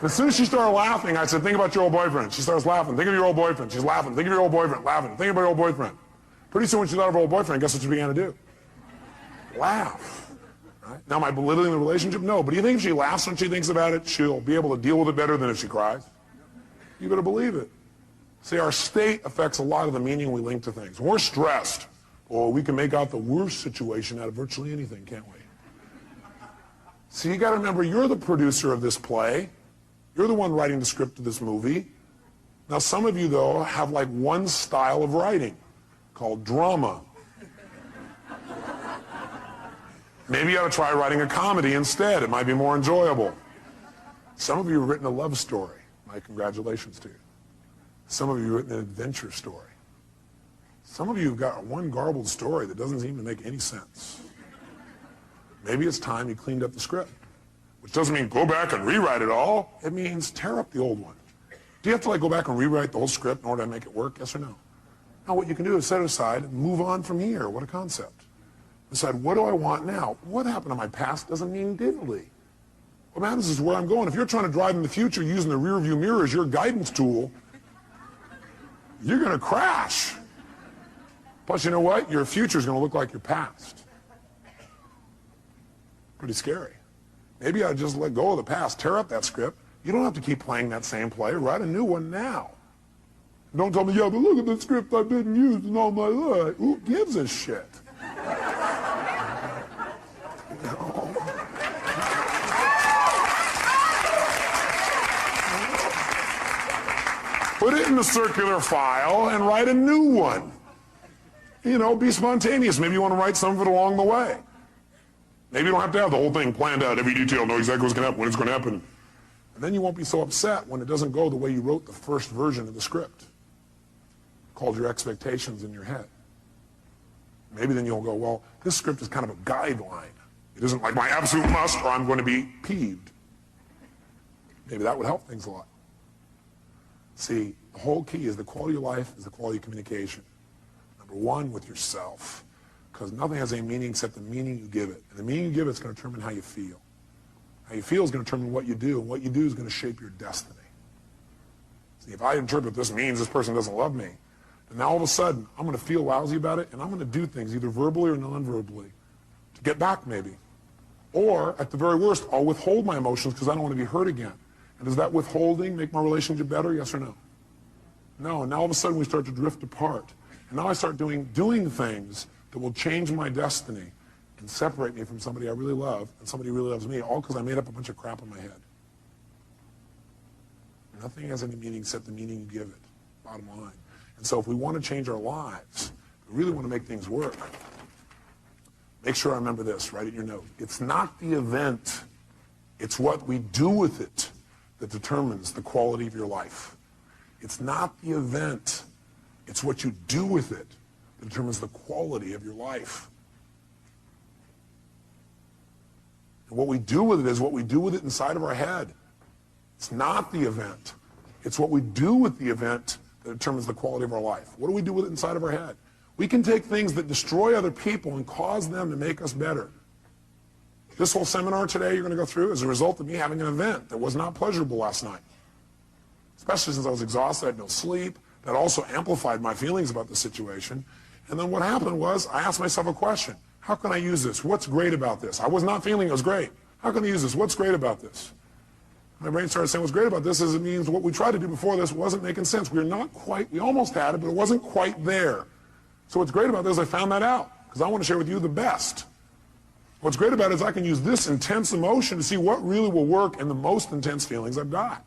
Speaker 1: As soon as she started laughing, I said, think about your old boyfriend. She starts laughing. Think of your old boyfriend. She's laughing. Think of your old boyfriend. Laughing. Think about your old boyfriend. Pretty soon when she thought of her old boyfriend, guess what she began to do? Laugh. Right? Now, am I belittling the relationship? No, but do you think if she laughs when she thinks about it, she'll be able to deal with it better than if she cries? You better believe it. See, our state affects a lot of the meaning we link to things. When we're stressed, well, we can make out the worst situation out of virtually anything, can't we? See, you got to remember, you're the producer of this play. You're the one writing the script of this movie. Now, some of you, though, have like one style of writing called drama. Maybe you ought to try writing a comedy instead. It might be more enjoyable. Some of you have written a love story. My congratulations to you. Some of you have written an adventure story. Some of you have got one garbled story that doesn't seem to make any sense. Maybe it's time you cleaned up the script. Which doesn't mean go back and rewrite it all. It means tear up the old one. Do you have to like go back and rewrite the whole script in order to make it work? Yes or no? Now what you can do is set it aside and move on from here. What a concept. Decide, what do I want now? What happened to my past doesn't mean diddly. What matters is where I'm going. If you're trying to drive in the future using the rear view mirror as your guidance tool, you're going to crash. Plus, you know what? Your future is going to look like your past. Pretty scary. Maybe I'd just let go of the past, tear up that script. You don't have to keep playing that same play. Write a new one now. Don't tell me, yeah, but look at the script I've been using all my life. Who gives a shit? Put it in the circular file and write a new one. You know, be spontaneous. Maybe you want to write some of it along the way. Maybe you don't have to have the whole thing planned out, every detail, know exactly what's going to happen, when it's going to happen. And then you won't be so upset when it doesn't go the way you wrote the first version of the script, called your expectations in your head. Maybe then you'll go, well, this script is kind of a guideline. It isn't like my absolute must or I'm going to be peeved. Maybe that would help things a lot. See, the whole key is the quality of life is the quality of communication. Number one, with yourself. Because nothing has any meaning except the meaning you give it. And the meaning you give it is going to determine how you feel. How you feel is going to determine what you do, and what you do is going to shape your destiny. See, if I interpret this means this person doesn't love me, then now all of a sudden I'm going to feel lousy about it, and I'm going to do things either verbally or non-verbally to get back maybe. Or, at the very worst, I'll withhold my emotions because I don't want to be hurt again. And does that withholding make my relationship better, yes or no? No, and now all of a sudden we start to drift apart. And now I start doing things that will change my destiny and separate me from somebody I really love and somebody who really loves me, all because I made up a bunch of crap in my head. Nothing has any meaning except the meaning you give it, bottom line. And so if we want to change our lives, we really want to make things work, make sure I remember this, write it in your note. It's not the event, it's what we do with it that determines the quality of your life. It's not the event, it's what you do with it that determines the quality of your life. And what we do with it is what we do with it inside of our head. It's not the event. It's what we do with the event that determines the quality of our life. What do we do with it inside of our head? We can take things that destroy other people and cause them to make us better. This whole seminar today you're going to go through is a result of me having an event that was not pleasurable last night. Especially since I was exhausted, I had no sleep. That also amplified my feelings about the situation. And then what happened was I asked myself a question. How can I use this? What's great about this? I was not feeling it was great. How can I use this? What's great about this? My brain started saying what's great about this is it means what we tried to do before this wasn't making sense. We almost had it, but it wasn't quite there. So what's great about this, I found that out because I want to share with you the best. What's great about it is I can use this intense emotion to see what really will work in the most intense feelings I've got.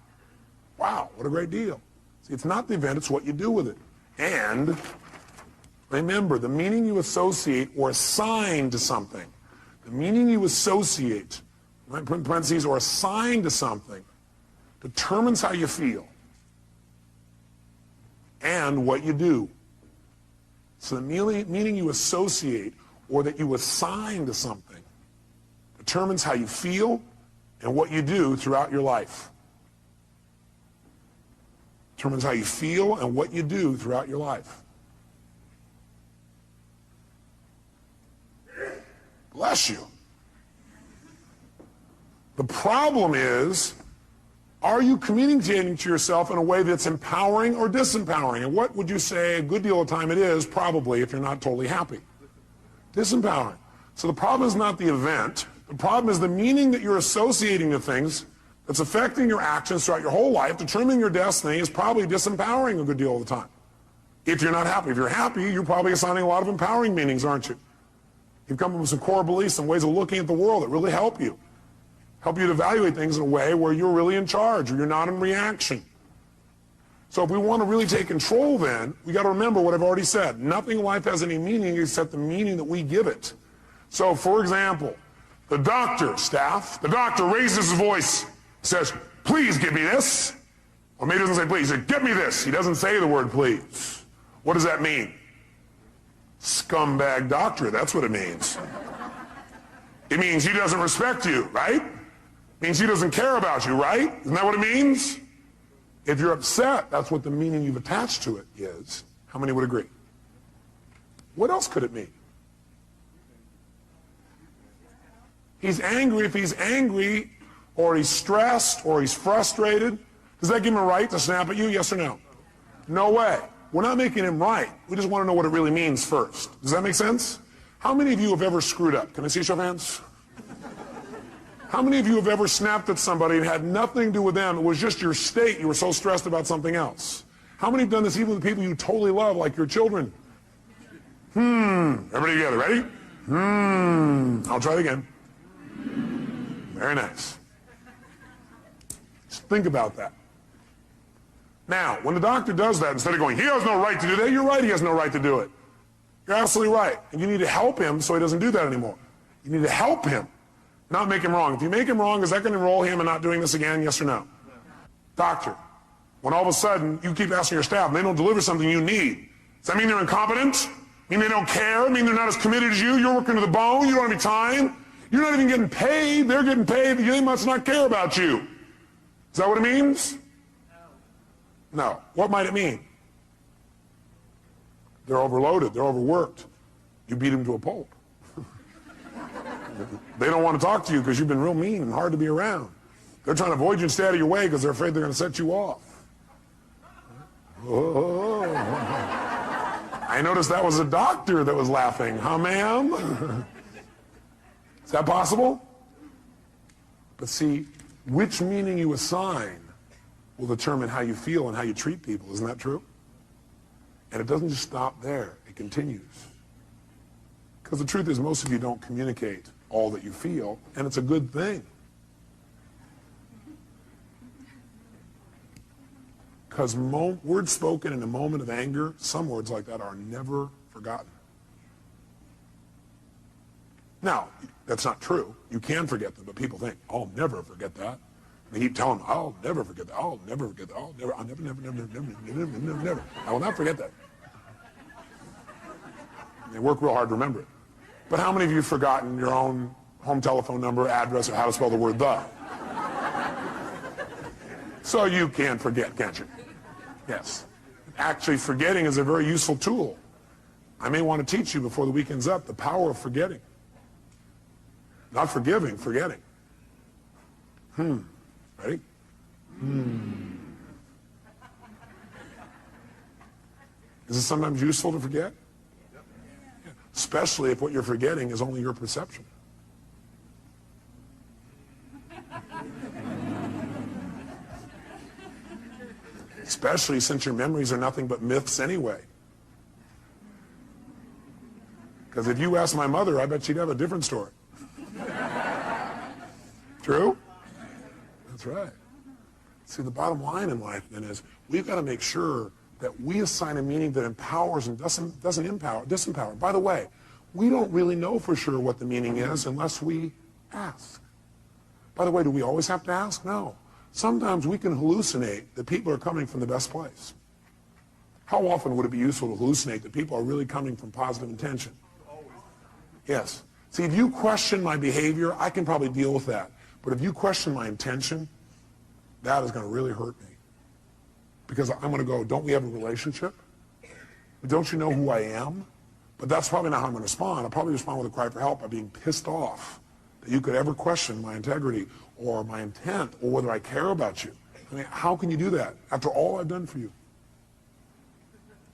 Speaker 1: Wow, what a great deal. See, it's not the event, it's what you do with it. And remember, the meaning you associate or assign to something, the meaning you associate, in parentheses, or assign to something, determines how you feel and what you do. So the meaning you associate or that you assign to something determines how you feel and what you do throughout your life. Determines how you feel and what you do throughout your life. Bless you. The problem is, are you communicating to yourself in a way that's empowering or disempowering? And what would you say a good deal of time it is, probably, if you're not totally happy? Disempowering. So the problem is not the event. The problem is the meaning that you're associating to things that's affecting your actions throughout your whole life, determining your destiny, is probably disempowering a good deal of the time. If you're not happy. If you're happy, you're probably assigning a lot of empowering meanings, aren't you? You've come up with some core beliefs, some ways of looking at the world that really help you. Help you to evaluate things in a way where you're really in charge, or you're not in reaction. So if we want to really take control then, we got to remember what I've already said. Nothing in life has any meaning except the meaning that we give it. So for example, the doctor raises his voice, says, please give me this. Or maybe he doesn't say please, he says, get me this. He doesn't say the word please. What does that mean? Scumbag doctor, that's what it means. It means he doesn't respect you, right? It means he doesn't care about you, right? Isn't that what it means? If you're upset, that's what the meaning you've attached to it is. How many would agree? What else could it mean? He's angry. If he's angry, or he's stressed, or he's frustrated, does that give him a right to snap at you, yes or no? No way. We're not making him right. We just want to know what it really means first. Does that make sense? How many of you have ever screwed up? Can I see a show of hands? How many of you have ever snapped at somebody and had nothing to do with them? It was just your state. You were so stressed about something else. How many have done this even with people you totally love, like your children? Everybody together, ready? I'll try it again. Very nice. Just think about that. Now, when the doctor does that, instead of going, he has no right to do that, you're right, he has no right to do it. You're absolutely right. And you need to help him so he doesn't do that anymore. You need to help him Not make him wrong. If you make him wrong, is that going to enroll him in not doing this again, yes or no? Doctor, when all of a sudden you keep asking your staff and they don't deliver something you need, does that mean they're incompetent? Mean they don't care? Mean they're not as committed as you? You're working to the bone? You don't have any time? You're not even getting paid. They're getting paid. They must not care about you. Is that what it means? No. What might it mean? They're overloaded. They're overworked. You beat them to a pulp. They don't want to talk to you because you've been real mean and hard to be around. They're trying to avoid you and stay out of your way because they're afraid they're going to set you off. Oh. I noticed that was a doctor that was laughing. Huh, ma'am? Is that possible? But see, which meaning you assign will determine how you feel and how you treat people. Isn't that true? And it doesn't just stop there. It continues. Because the truth is, most of you don't communicate all that you feel, and it's a good thing. Because words spoken in a moment of anger, some words like that are never forgotten. Now, that's not true. You can forget them, but people think, I'll never forget that. They keep telling them, I'll never forget that. I'll never forget that. I'll never, never. I will not forget that. They work real hard to remember it. But how many of you have forgotten your own home telephone number, address, or how to spell the word the? So you can forget, can't you? Yes. Actually, forgetting is a very useful tool. I may want to teach you before the weekend's up the power of forgetting. Not forgiving, forgetting. Ready? Is it sometimes useful to forget? Especially if what you're forgetting is only your perception. Especially since your memories are nothing but myths anyway. Because if you ask my mother, I bet she'd have a different story. True? That's right. See, the bottom line in life then is we've got to make sure that we assign a meaning that empowers and doesn't disempower. By the way, we don't really know for sure what the meaning is unless we ask. By the way, do we always have to ask? No. Sometimes we can hallucinate that people are coming from the best place. How often would it be useful to hallucinate that people are really coming from positive intention? Yes. See, if you question my behavior, I can probably deal with that. But if you question my intention, that is going to really hurt me. Because I'm going to go, don't we have a relationship? Don't you know who I am? But that's probably not how I'm going to respond. I'll probably respond with a cry for help by being pissed off that you could ever question my integrity or my intent or whether I care about you. I mean, how can you do that after all I've done for you?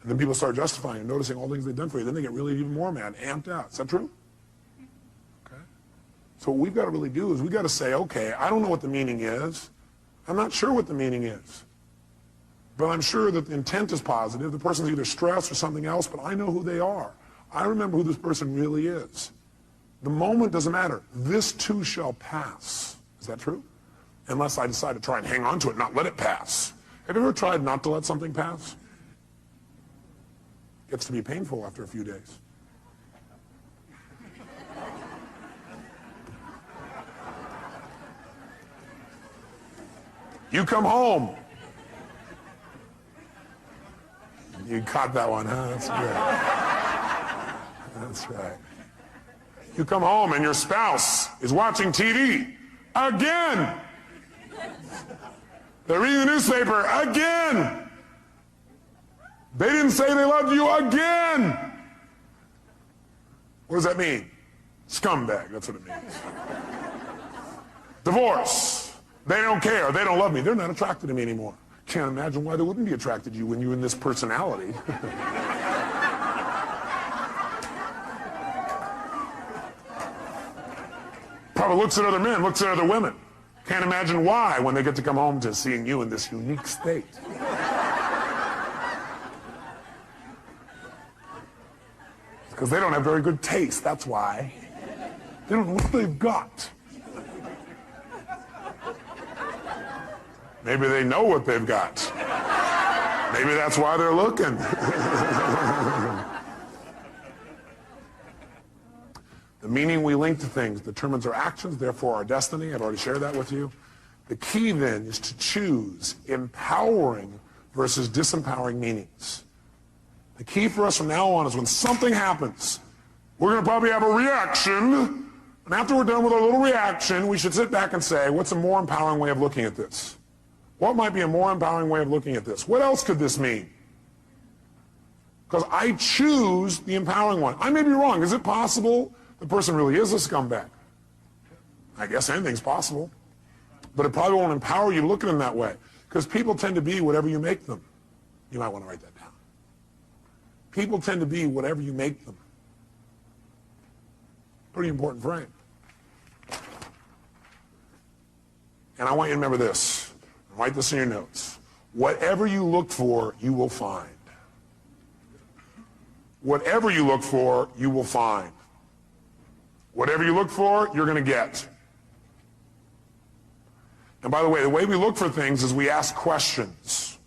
Speaker 1: And then people start justifying and noticing all the things they've done for you. Then they get really even more mad, amped out. Is that true? Okay. So what we've got to really do is we've got to say, okay, I don't know what the meaning is. I'm not sure what the meaning is. But I'm sure that the intent is positive. The person's either stressed or something else, but I know who they are. I remember who this person really is. The moment doesn't matter. This too shall pass. Is that true? Unless I decide to try and hang on to it, not let it pass. Have you ever tried not to let something pass? It gets to be painful after a few days. You come home. You caught that one, huh? That's good. That's right. You come home and your spouse is watching TV again. They're reading the newspaper again. They didn't say they loved you again. What does that mean? Scumbag, that's what it means. Divorce. They don't care. They don't love me. They're not attracted to me anymore. Can't imagine why they wouldn't be attracted to you when you're in this personality. Probably looks at other men, looks at other women. Can't imagine why when they get to come home to seeing you in this unique state. Because they don't have very good taste, that's why. They don't know what they've got. Maybe they know what they've got. Maybe that's why they're looking. The meaning we link to things determines our actions, therefore our destiny. I've already shared that with you. The key then is to choose empowering versus disempowering meanings. The key for us from now on is when something happens, we're going to probably have a reaction, and after we're done with our little reaction, we should sit back and say, what's a more empowering way of looking at this? What might be a more empowering way of looking at this? What else could this mean? Because I choose the empowering one. I may be wrong. Is it possible the person really is a scumbag? I guess anything's possible. But it probably won't empower you to look at them that way. Because people tend to be whatever you make them. You might want to write that down. People tend to be whatever you make them. Pretty important frame. And I want you to remember this. Write this in your notes. Whatever you look for, you will find. Whatever you look for, you will find. Whatever you look for, you're going to get. And by the way we look for things is we ask questions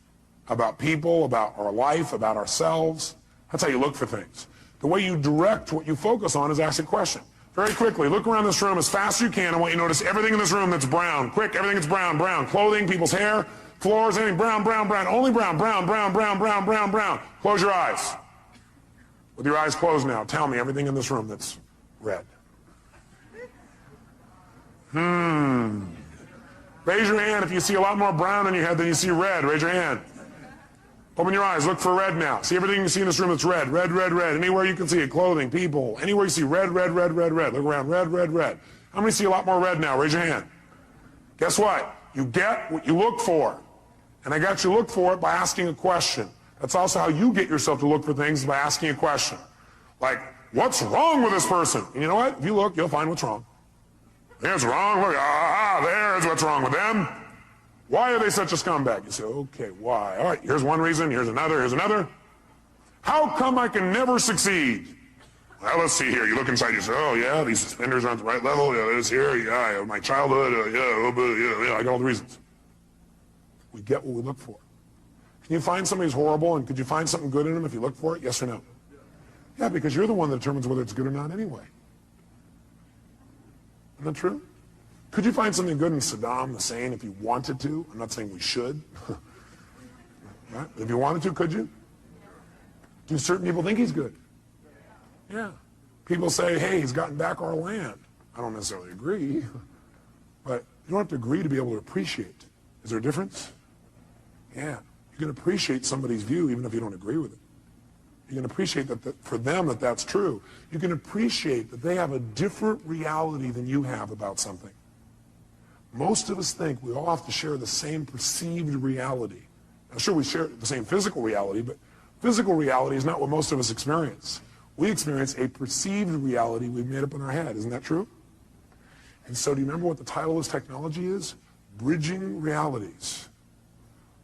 Speaker 1: about people, about our life, about ourselves. That's how you look for things. The way you direct what you focus on is ask a question. Very quickly, look around this room as fast as you can. I want you to notice everything in this room that's brown. Quick, everything that's brown, brown. Clothing, people's hair, floors, anything brown, brown, brown. Only brown, brown, brown, brown, brown, brown, brown. Close your eyes. With your eyes closed now, tell me everything in this room that's red. Raise your hand if you see a lot more brown in your head than you see red. Raise your hand. Open your eyes. Look for red now. See everything you see in this room that's red. Red, red, red. Anywhere you can see it. Clothing, people. Anywhere you see red, red, red, red, red. Look around. Red, red, red. How many see a lot more red now? Raise your hand. Guess what? You get what you look for. And I got you look for it by asking a question. That's also how you get yourself to look for things, by asking a question. Like, what's wrong with this person? And you know what? If you look, you'll find what's wrong. There's wrong. Look, there's what's wrong with them. Why are they such a scumbag? You say, okay, why? All right, here's one reason, here's another, here's another. How come I can never succeed? Well, let's see here. You look inside, you say, oh, yeah, these suspenders aren't the right level. Yeah, this here, yeah, my childhood, yeah, I got all the reasons. We get what we look for. Can you find somebody who's horrible, and could you find something good in them if you look for it? Yes or no? Yeah, because you're the one that determines whether it's good or not anyway. Isn't that true? Could you find something good in Saddam Hussein if you wanted to? I'm not saying we should. Right? If you wanted to, could you? Do certain people think he's good? Yeah. People say, hey, he's gotten back our land. I don't necessarily agree. But you don't have to agree to be able to appreciate. Is there a difference? Yeah. You can appreciate somebody's view even if you don't agree with it. You can appreciate that for them that's true. You can appreciate that they have a different reality than you have about something. Most of us think we all have to share the same perceived reality. Now, sure, we share the same physical reality, but physical reality is not what most of us experience. We experience a perceived reality we've made up in our head. Isn't that true? And so do you remember what the title of this technology is? Bridging realities.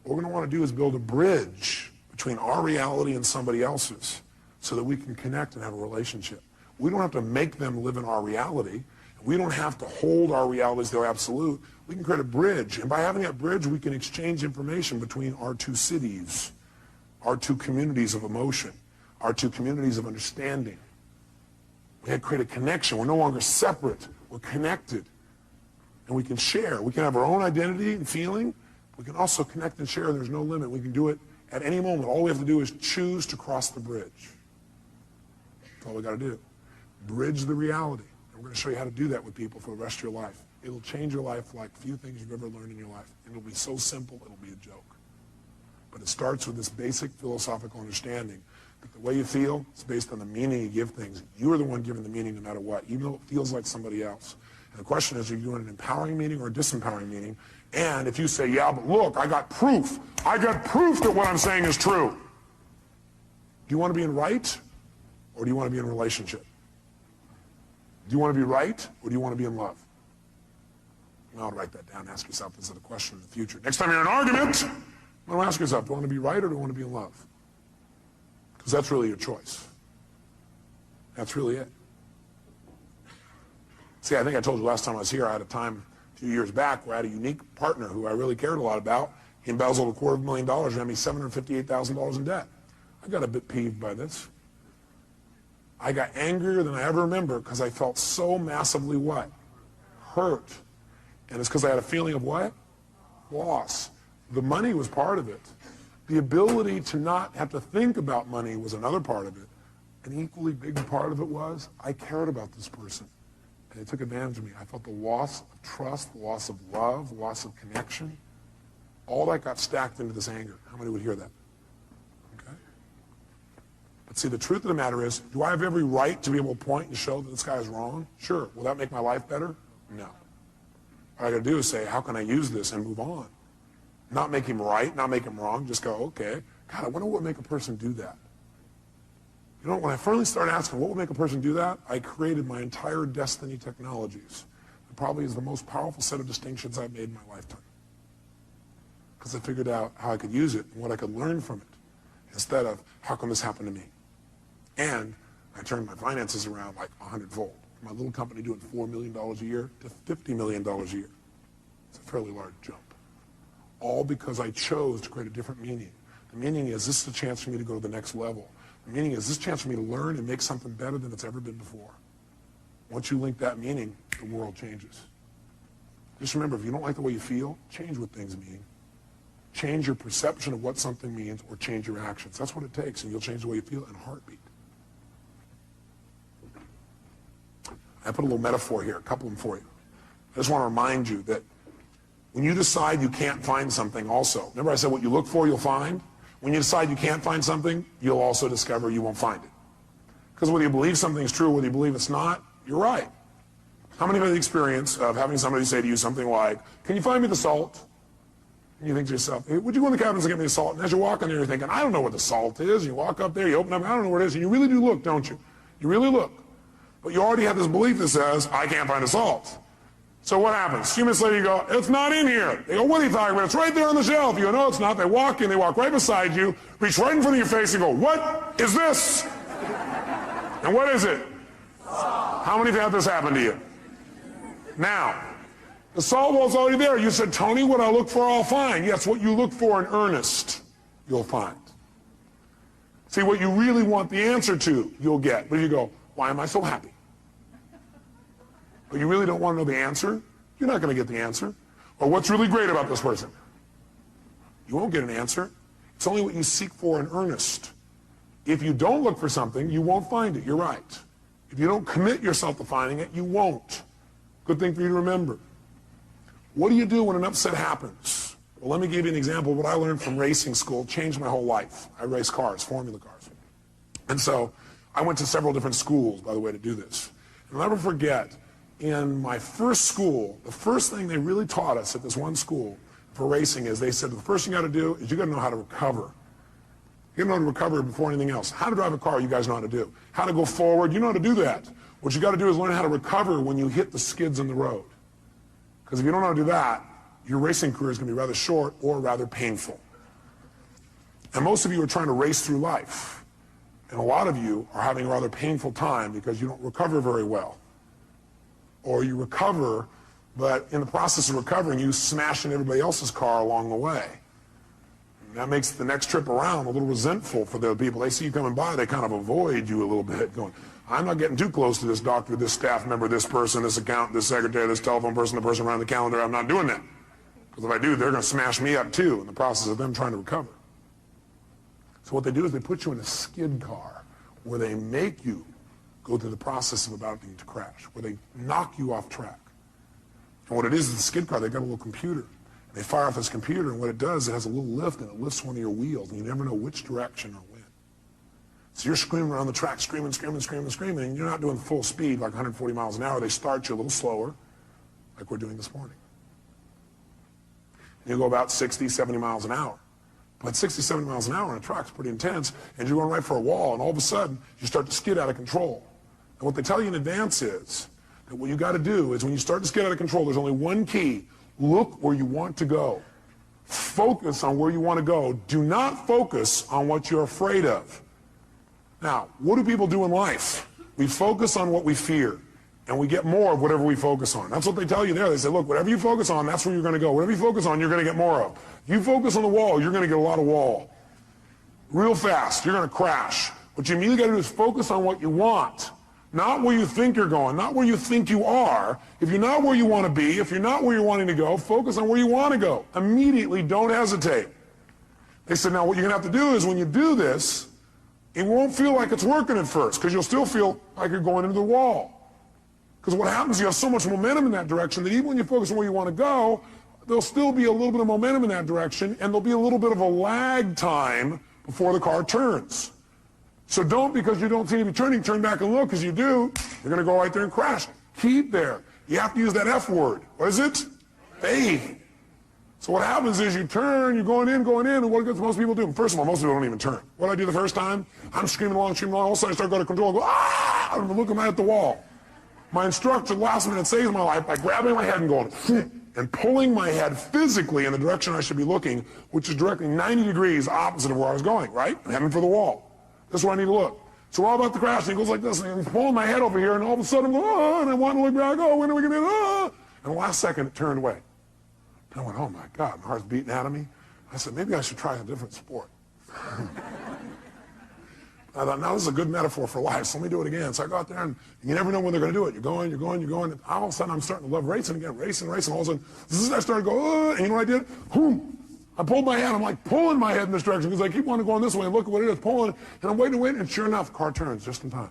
Speaker 1: What we're going to want to do is build a bridge between our reality and somebody else's so that we can connect and have a relationship. We don't have to make them live in our reality. We don't have to hold our reality as though absolute. We can create a bridge. And by having that bridge, we can exchange information between our two cities, our two communities of emotion, our two communities of understanding. We can create a connection. We're no longer separate. We're connected. And we can share. We can have our own identity and feeling. We can also connect and share. There's no limit. We can do it at any moment. All we have to do is choose to cross the bridge. That's all we got to do. Bridge the reality. And we're going to show you how to do that with people for the rest of your life. It'll change your life like few things you've ever learned in your life. And it'll be so simple, it'll be a joke. But it starts with this basic philosophical understanding that the way you feel is based on the meaning you give things. You are the one giving the meaning no matter what, even though it feels like somebody else. And the question is, are you doing an empowering meaning or a disempowering meaning? And if you say, yeah, but look, I got proof. I got proof that what I'm saying is true. Do you want to be in right, or do you want to be in a relationship? Do you want to be right, or do you want to be in love? I'll write that down. Ask yourself this as a question in the future. Next time you're in an argument, ask yourself, do I want to be right or do I want to be in love? Because that's really your choice. That's really it. See, I think I told you last time I was here, I had a time a few years back where I had a unique partner who I really cared a lot about. He embezzled $250,000 and had me $758,000 in debt. I got a bit peeved by this. I got angrier than I ever remember because I felt so massively what? Hurt. And it's because I had a feeling of what? Loss. The money was part of it. The ability to not have to think about money was another part of it. An equally big part of it was I cared about this person. And they took advantage of me. I felt the loss of trust, the loss of love, the loss of connection. All that got stacked into this anger. How many would hear that? Okay. But see, the truth of the matter is, do I have every right to be able to point and show that this guy is wrong? Sure. Will that make my life better? No. What I got to do is say, how can I use this and move on? Not make him right, not make him wrong. Just go, okay. God, I wonder what would make a person do that. You know, when I finally started asking what would make a person do that, I created my entire Destiny Technologies. It probably is the most powerful set of distinctions I've made in my lifetime. Because I figured out how I could use it and what I could learn from it, instead of how come this happened to me. And I turned my finances around like 100-fold. My little company doing $4 million a year to $50 million a year. It's a fairly large jump. All because I chose to create a different meaning. The meaning is, this is a chance for me to go to the next level. The meaning is, this is a chance for me to learn and make something better than it's ever been before. Once you link that meaning, the world changes. Just remember, if you don't like the way you feel, change what things mean. Change your perception of what something means, or change your actions. That's what it takes, and you'll change the way you feel in a heartbeat. I put a little metaphor here, a couple of them for you. I just want to remind you that when you decide you can't find something also, remember I said what you look for, you'll find? When you decide you can't find something, you'll also discover you won't find it. Because whether you believe something's true or whether you believe it's not, you're right. How many have had the experience of having somebody say to you something like, can you find me the salt? And you think to yourself, hey, would you go in the cabins and get me the salt? And as you're walking there, you're thinking, I don't know what the salt is. And you walk up there, you open up, I don't know what it is. And you really do look, don't you? You really look. But you already have this belief that says, I can't find the salt. So what happens? A few minutes later, you go, it's not in here. They go, what are you talking about? It's right there on the shelf. You go, no, it's not. They walk in, they walk right beside you, reach right in front of your face and go, what is this? And what is it? How many have had this happen to you? Now, the salt wall's already there. You said, Tony, what I look for, I'll find. Yes, what you look for in earnest, you'll find. See, what you really want the answer to, you'll get. But you go, why am I so happy? But you really don't want to know the answer, you're not going to get the answer. Or what's really great about this person? You won't get an answer. It's only what you seek for in earnest. If you don't look for something, you won't find it. You're right. If you don't commit yourself to finding it, you won't. Good thing for you to remember. What do you do when an upset happens? Well, let me give you an example of what I learned from racing school. Changed my whole life. I race cars, formula cars. And so I went to several different schools, by the way, to do this. And I'll never forget, in my first school, the first thing they really taught us at this one school for racing is they said, the first thing you got to do is you got to know how to recover. You got to know how to recover before anything else. How to drive a car, you guys know how to do. How to go forward, you know how to do that. What you got to do is learn how to recover when you hit the skids in the road. Because if you don't know how to do that, your racing career is going to be rather short or rather painful. And most of you are trying to race through life. And a lot of you are having a rather painful time because you don't recover very well. Or you recover, but in the process of recovering, you smash into everybody else's car along the way. And that makes the next trip around a little resentful for the people. They see you coming by, they kind of avoid you a little bit, going, I'm not getting too close to this doctor, this staff member, this person, this accountant, this secretary, this telephone person, the person around the calendar. I'm not doing that. Because if I do, they're going to smash me up too in the process of them trying to recover. So what they do is they put you in a skid car where they make you go through the process of about to crash, where they knock you off track. And what it is the skid car, they've got a little computer. They fire off this computer, and what it does, it has a little lift, and it lifts one of your wheels, and you never know which direction or when. So you're screaming around the track, screaming, and you're not doing full speed, like 140 miles an hour. They start you a little slower, like we're doing this morning. And you go about 60, 70 miles an hour. But 60, 70 miles an hour on a track is pretty intense, and you're going right for a wall, and all of a sudden, you start to skid out of control. And what they tell you in advance is that what you got to do is when you start to skid out of control, there's only one key. Look where you want to go. Focus on where you want to go. Do not focus on what you're afraid of. Now, what do people do in life? We focus on what we fear, and we get more of whatever we focus on. That's what they tell you there. They say, look, whatever you focus on, that's where you're going to go. Whatever you focus on, you're going to get more of. If you focus on the wall, you're going to get a lot of wall. Real fast, you're going to crash. What you immediately got to do is focus on what you want. Not where you think you're going, not where you think you are. If you're not where you want to be, if you're not where you're wanting to go, focus on where you want to go. Immediately, don't hesitate. They said, now what you're going to have to do is when you do this, it won't feel like it's working at first because you'll still feel like you're going into the wall. Because what happens, you have so much momentum in that direction that even when you focus on where you want to go, there'll still be a little bit of momentum in that direction and there'll be a little bit of a lag time before the car turns. So don't, because you don't seem to be turning, turn back and look, because you do, you're going to go right there and crash. Keep there. You have to use that F word. What is it? Faith. So what happens is you turn, you're going in, and what do most people do? First of all, most people don't even turn. What did I do the first time? I'm screaming along, all of a sudden I start going to control, I go, ah! I'm looking at the wall. My instructor last minute saves my life by grabbing my head and going, and pulling my head physically in the direction I should be looking, which is directly 90 degrees opposite of where I was going, right? I'm heading for the wall. That's where I need to look. So we're all about to crash, and he goes like this, and he's pulling my head over here, and all of a sudden I'm going, oh, and I want to look back, oh, when are we going to do it? And the last second it turned away. And I went, oh my God, my heart's beating out of me. I said, maybe I should try a different sport. I thought, now this is a good metaphor for life, so let me do it again. So I go out there, and you never know when they're going to do it. You're going. And all of a sudden I'm starting to love racing again, racing. All of a sudden, I started to go, and you know what I did? Boom. I pulled my head. I'm like pulling my head in this direction because I keep wanting to go this way and look at what it is, pulling, and I'm waiting, and sure enough, the car turns just in time.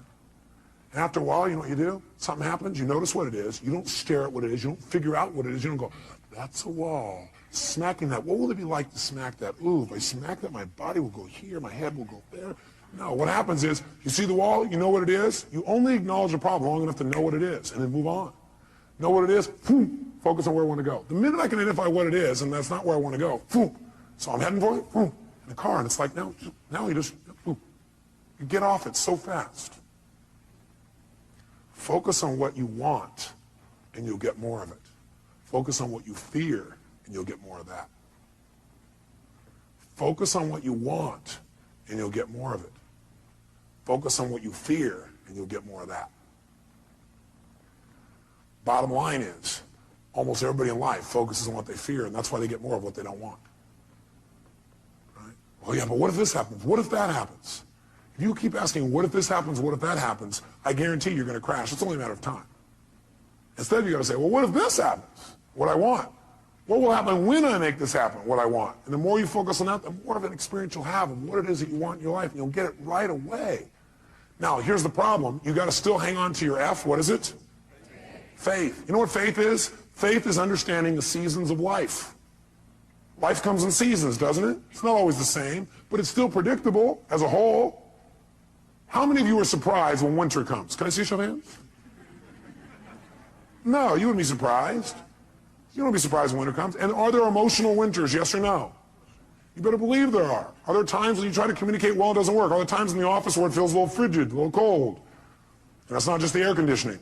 Speaker 1: And after a while, you know what you do? Something happens, you notice what it is, you don't stare at what it is, you don't figure out what it is, you don't go, that's a wall. Smacking that, what will it be like to smack that? Ooh, if I smack that, my body will go here, my head will go there. No, what happens is, you see the wall, you know what it is, you only acknowledge the problem long enough to know what it is, and then move on. Know what it is, boom, focus on where I want to go. The minute I can identify what it is, and that's not where I want to go, boom, so I'm heading for it, boom, in the car, and it's like, now you just, boom, you get off it so fast. Focus on what you want, and you'll get more of it. Focus on what you fear, and you'll get more of that. Focus on what you want, and you'll get more of it. Focus on what you fear, and you'll get more of that. Bottom line is, almost everybody in life focuses on what they fear, and that's why they get more of what they don't want. Right? Well, yeah, but what if this happens? What if that happens? If you keep asking, what if this happens, what if that happens, I guarantee you're going to crash. It's only a matter of time. Instead, you got to say, well, what if this happens? What I want. What will happen when I make this happen, what I want? And the more you focus on that, the more of an experience you'll have of what it is that you want in your life, and you'll get it right away. Now, here's the problem. You got to still hang on to your F. What is it? Faith. You know what faith is? Faith is understanding the seasons of life. Life comes in seasons, doesn't it? It's not always the same, but it's still predictable as a whole. How many of you are surprised when winter comes? Can I see a show of hands? No, you wouldn't be surprised. You don't be surprised when winter comes. And are there emotional winters, yes or no? You better believe there are. Are there times when you try to communicate well, it doesn't work? Are there times in the office where it feels a little frigid, a little cold? And that's not just the air conditioning.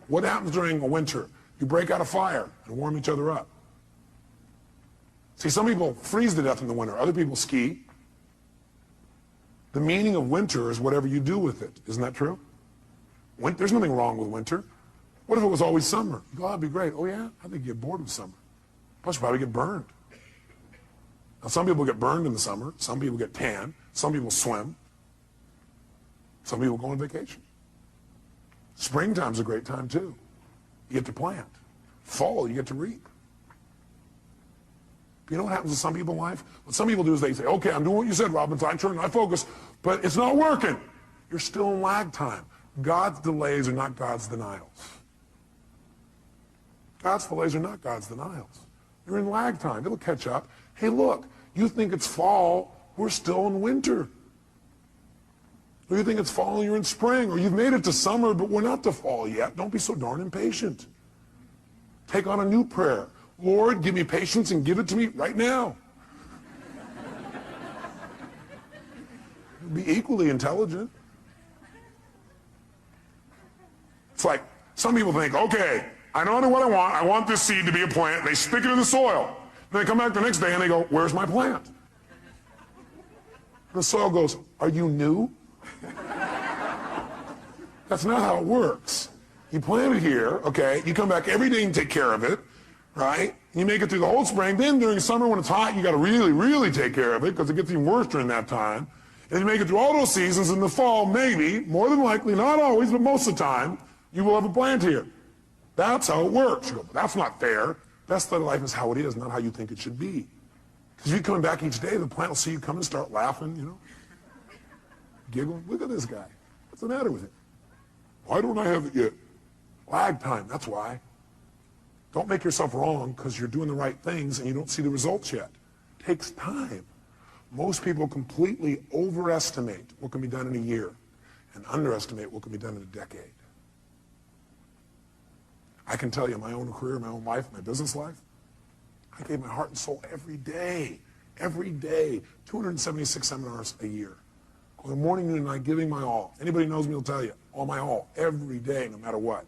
Speaker 1: What happens during a winter? You break out a fire and warm each other up. See, some people freeze to death in the winter. Other people ski. The meaning of winter is whatever you do with it. Isn't that true? There's nothing wrong with winter. What if it was always summer? You go, oh, that'd be great. Oh, yeah? I think you get bored with summer. Plus, you probably get burned. Now, some people get burned in the summer. Some people get tan. Some people swim. Some people go on vacation. Springtime's a great time, too. You get to plant. Fall, you get to reap. You know what happens to some people in life? What some people do is they say, okay, I'm doing what you said, Robbins. I turn, I focus, but it's not working. You're still in lag time. God's delays are not God's denials. God's delays are not God's denials. You're in lag time. It'll catch up. Hey, look, you think it's fall, we're still in winter. Or you think it's fall and you're in spring, or you've made it to summer, but we're not to fall yet. Don't be so darn impatient. Take on a new prayer. Lord, give me patience and give it to me right now. Be equally intelligent. It's like some people think, okay, I know what I want. I want this seed to be a plant. They stick it in the soil. Then they come back the next day and they go, where's my plant? The soil goes, are you new? That's not how it works. You plant it here, okay? You come back every day and take care of it, right? You make it through the whole spring. Then during summer when it's hot, you got to really, really take care of it because it gets even worse during that time. And you make it through all those seasons. In the fall, maybe, more than likely, not always, but most of the time, you will have a plant here. That's how it works. You go, but that's not fair. Best of life is how it is, not how you think it should be. Because if you're coming back each day, the plant will see you come and start laughing, you know, giggling. Look at this guy. What's the matter with him? Why don't I have it yet? Lag time, that's why. Don't make yourself wrong because you're doing the right things and you don't see the results yet. It takes time. Most people completely overestimate what can be done in a year and underestimate what can be done in a decade. I can tell you my own career, my own life, my business life, I gave my heart and soul every day, 276 seminars a year. Going morning, noon, and night, giving my all. Anybody knows me will tell you, all my all, every day, no matter what.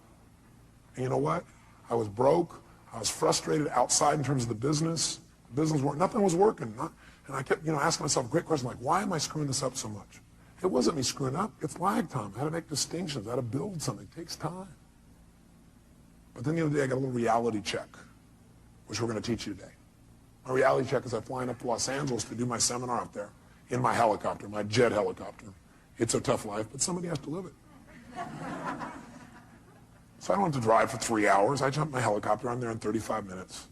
Speaker 1: And you know what? I was broke. I was frustrated outside in terms of the business. Nothing was working. And I kept, asking myself a great question, like, why am I screwing this up so much? It wasn't me screwing up. It's lag time. I had to make distinctions. I had to build something. It takes time. But then the other day, I got a little reality check, which we're going to teach you today. My reality check is I'm flying up to Los Angeles to do my seminar up there in my helicopter, my jet helicopter. It's a tough life, but somebody has to live it. So I don't have to drive for 3 hours. I jump in my helicopter. I'm there in 35 minutes.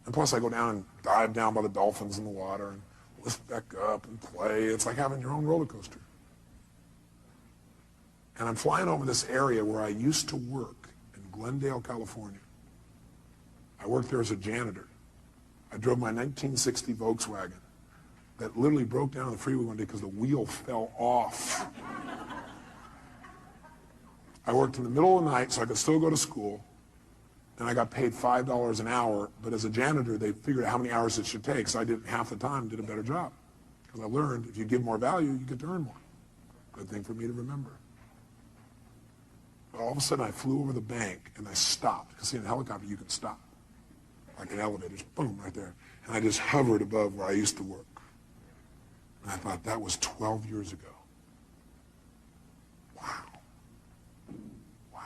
Speaker 1: And plus, I go down and dive down by the dolphins in the water and lift back up and play. It's like having your own roller coaster. And I'm flying over this area where I used to work in Glendale, California. I worked there as a janitor. I drove my 1960 Volkswagen that literally broke down on the freeway one day because the wheel fell off. I worked in the middle of the night so I could still go to school, and I got paid $5 an hour, but as a janitor, they figured out how many hours it should take, so I did half the time, did a better job. Because I learned if you give more value, you get to earn more. Good thing for me to remember. But all of a sudden, I flew over the bank, and I stopped. Because see, in a helicopter, you can stop. Like an elevator, just boom, right there. And I just hovered above where I used to work. And I thought, that was 12 years ago. Wow. Wow.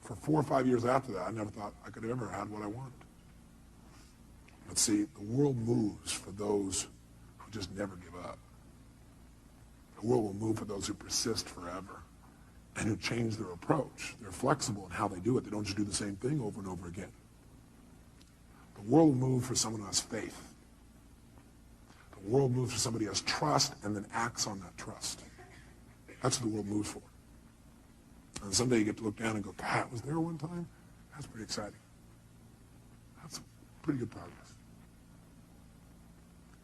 Speaker 1: For 4 or 5 years after that, I never thought I could have ever had what I wanted. But see, the world moves for those who just never give up. The world will move for those who persist forever and who change their approach. They're flexible in how they do it. They don't just do the same thing over and over again. The world will move for someone who has faith. The world moves for somebody who has trust and then acts on that trust. That's what the world moves for. And someday you get to look down and go, God, was there one time? That's pretty exciting. That's pretty good progress.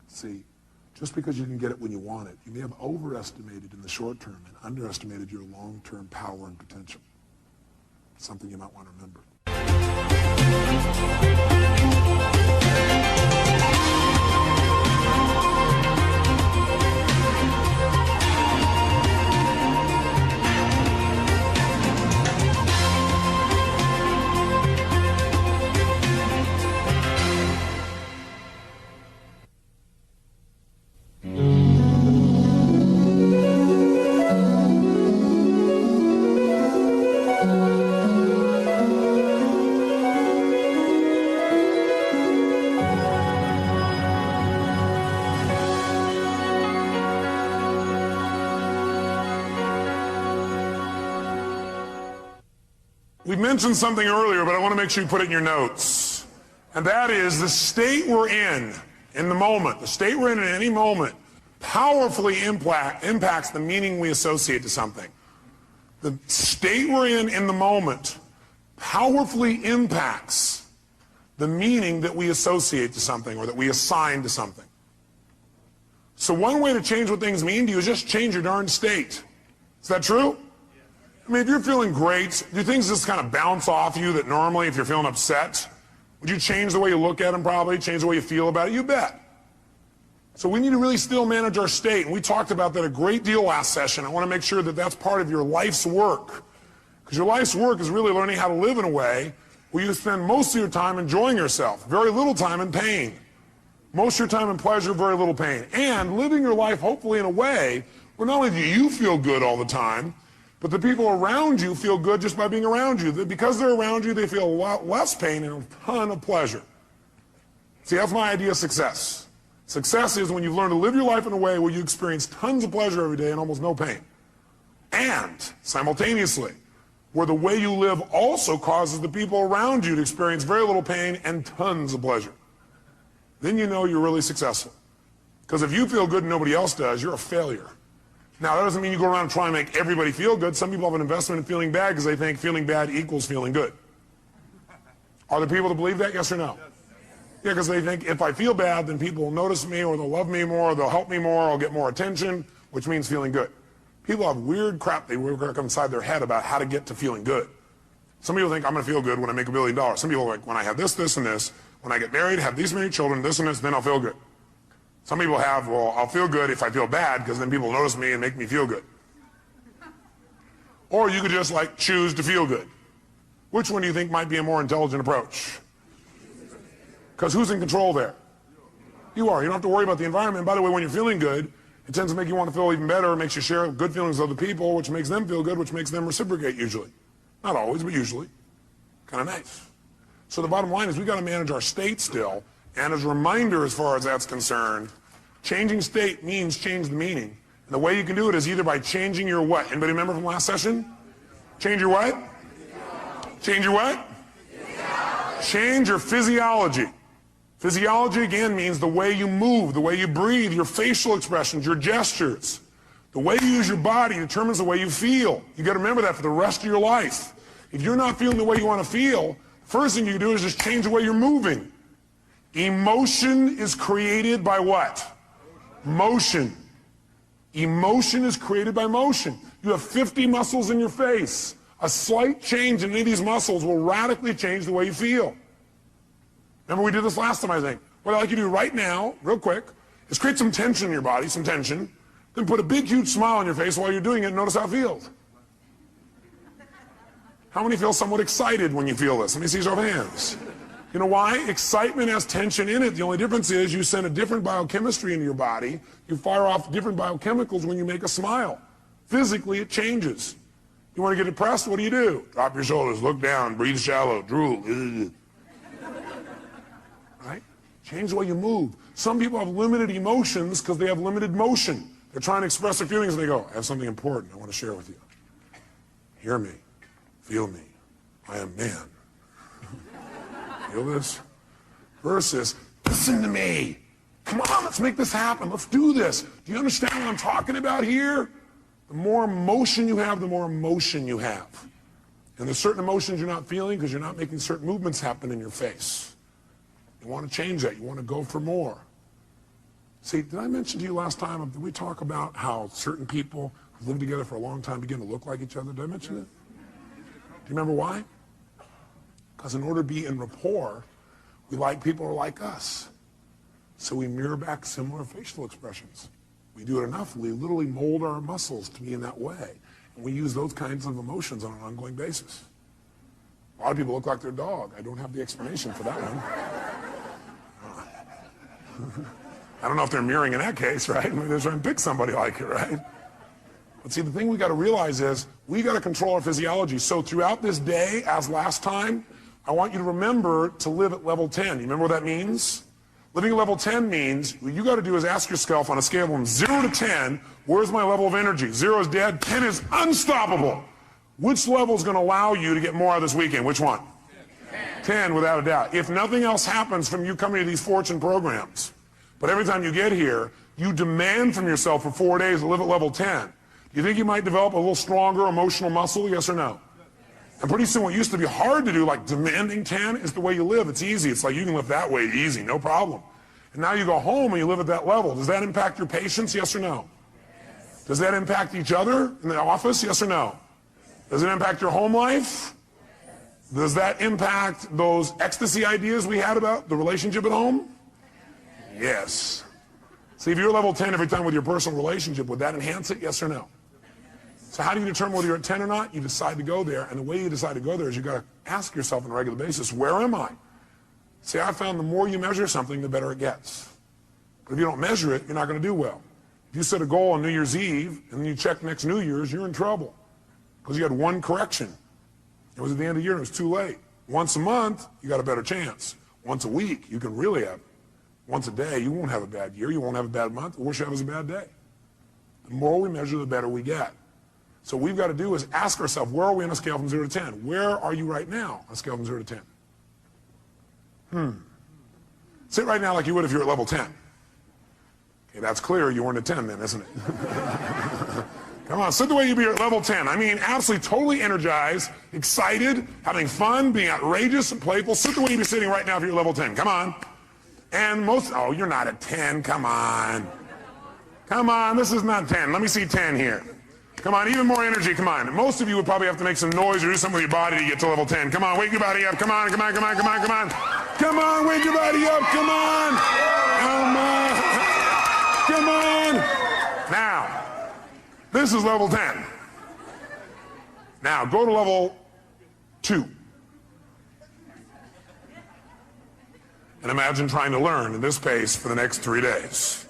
Speaker 1: See, just because you didn't get it when you want it, you may have overestimated in the short term and underestimated your long-term power and potential. Something you might want to remember. We mentioned something earlier, but I want to make sure you put it in your notes. And that is the state we're in the moment, the state we're in at any moment, powerfully impacts the meaning we associate to something. The state we're in the moment powerfully impacts the meaning that we associate to something or that we assign to something. So one way to change what things mean to you is just change your darn state. Is that true? I mean, if you're feeling great, do things just kind of bounce off you that normally if you're feeling upset? Would you change the way you look at them probably, change the way you feel about it? You bet. So we need to really still manage our state. And we talked about that a great deal last session. I want to make sure that that's part of your life's work. Because your life's work is really learning how to live in a way where you spend most of your time enjoying yourself, very little time in pain. Most of your time in pleasure, very little pain. And living your life hopefully in a way where not only do you feel good all the time, but the people around you feel good just by being around you. Because they're around you, they feel a lot less pain and a ton of pleasure. See, that's my idea of success. Success is when you've learned to live your life in a way where you experience tons of pleasure every day and almost no pain. And simultaneously, where the way you live also causes the people around you to experience very little pain and tons of pleasure. Then you know you're really successful. Because if you feel good and nobody else does, you're a failure. Now, that doesn't mean you go around and try and make everybody feel good. Some people have an investment in feeling bad because they think feeling bad equals feeling good. Are there people that believe that, yes or no? Yeah, because they think if I feel bad, then people will notice me, or they'll love me more, or they'll help me more, or I'll get more attention, which means feeling good. People have weird crap they work inside their head about how to get to feeling good. Some people think I'm going to feel good when I make $1 billion. Some people are like, when I have this, this, and this, when I get married, have these many children, this and this, then I'll feel good. Some people have, well, I'll feel good if I feel bad because then people notice me and make me feel good. Or you could just like choose to feel good. Which one do you think might be a more intelligent approach? Because who's in control there? You are. You don't have to worry about the environment. By the way, when you're feeling good, it tends to make you want to feel even better. It makes you share good feelings with other people, which makes them feel good, which makes them reciprocate usually. Not always, but usually. Kind of nice. So the bottom line is we got to manage our state still. And as a reminder, as far as that's concerned, changing state means change the meaning. And the way you can do it is either by changing your what? Anybody remember from last session? Change your what? Change your what? Change your physiology. Physiology, again, means the way you move, the way you breathe, your facial expressions, your gestures. The way you use your body determines the way you feel. You got to remember that for the rest of your life. If you're not feeling the way you want to feel, first thing you do is just change the way you're moving. Emotion is created by what? Motion. Emotion is created by motion. You have 50 muscles in your face. A slight change in any of these muscles will radically change the way you feel. Remember we did this last time, I think. What I'd like you to do right now, real quick, is create some tension in your body, some tension, then put a big, huge smile on your face while you're doing it and notice how it feels. How many feel somewhat excited when you feel this? Let me see your hands. You know why? Excitement has tension in it. The only difference is you send a different biochemistry into your body. You fire off different biochemicals when you make a smile. Physically, it changes. You want to get depressed? What do? Drop your shoulders, look down, breathe shallow, drool. Right? Change the way you move. Some people have limited emotions because they have limited motion. They're trying to express their feelings and they go, I have something important I want to share with you. Hear me. Feel me. I am man. Feel this? Versus, listen to me. Come on, let's make this happen. Let's do this. Do you understand what I'm talking about here? The more emotion you have, the more emotion you have. And there's certain emotions you're not feeling because you're not making certain movements happen in your face. You want to change that. You want to go for more. See, did I mention to you last time, did we talk about how certain people who live together for a long time begin to look like each other? Did I mention that? Do you remember why? Because in order to be in rapport, we like people who are like us. So we mirror back similar facial expressions. We do it enough, we literally mold our muscles to be in that way. And we use those kinds of emotions on an ongoing basis. A lot of people look like their dog. I don't have the explanation for that one. I don't know if they're mirroring in that case, right? Maybe they're trying to pick somebody like it, right? But see, the thing we got to realize is we got to control our physiology. So throughout this day, as last time, I want you to remember to live at level 10. You remember what that means? Living at level 10 means what you got to do is ask yourself on a scale from 0 to 10, where's my level of energy? 0 is dead, 10 is unstoppable. Which level is going to allow you to get more out of this weekend? Which one? 10, without a doubt. If nothing else happens from you coming to these fortune programs, but every time you get here, you demand from yourself for 4 days to live at level 10. Do you think you might develop a little stronger emotional muscle, yes or no? And pretty soon what used to be hard to do, like demanding 10, is the way you live. It's easy. It's like you can live that way easy, no problem. And now you go home and you live at that level. Does that impact your patients, yes or no? Does that impact each other in the office, yes or no? Does it impact your home life? Does that impact those ecstasy ideas we had about the relationship at home? Yes. See, if you're level 10 every time with your personal relationship, would that enhance it, yes or no? So how do you determine whether you're at 10 or not? You decide to go there, and the way you decide to go there is you've got to ask yourself on a regular basis, where am I? See, I found the more you measure something, the better it gets. But if you don't measure it, you're not going to do well. If you set a goal on New Year's Eve, and then you check next New Year's, you're in trouble. Because you had one correction. It was at the end of the year, and it was too late. Once a month, you got a better chance. Once a week, you can really have once a day, you won't have a bad year, you won't have a bad month. The worst you have is a bad day. The more we measure, the better we get. So what we've got to do is ask ourselves, where are we on a scale from 0 to 10? Where are you right now on a scale from 0 to 10? Sit right now like you would if you were at level 10. Okay, that's clear. You weren't at 10 then, isn't it? Come on, sit the way you'd be at level 10. I mean, absolutely, totally energized, excited, having fun, being outrageous and playful. Sit the way you'd be sitting right now if you're at level 10. Come on. And oh, you're not at 10. Come on. Come on, this is not 10. Let me see 10 here. Come on, even more energy, come on. Most of you would probably have to make some noise or do something with your body to get to level 10. Come on, wake your body up. Come on, come on, come on, come on, come on. Come on, wake your body up. Come on. Come on. Come on. Now, this is level 10. Now, go to level 2. And imagine trying to learn in this pace for the next 3 days.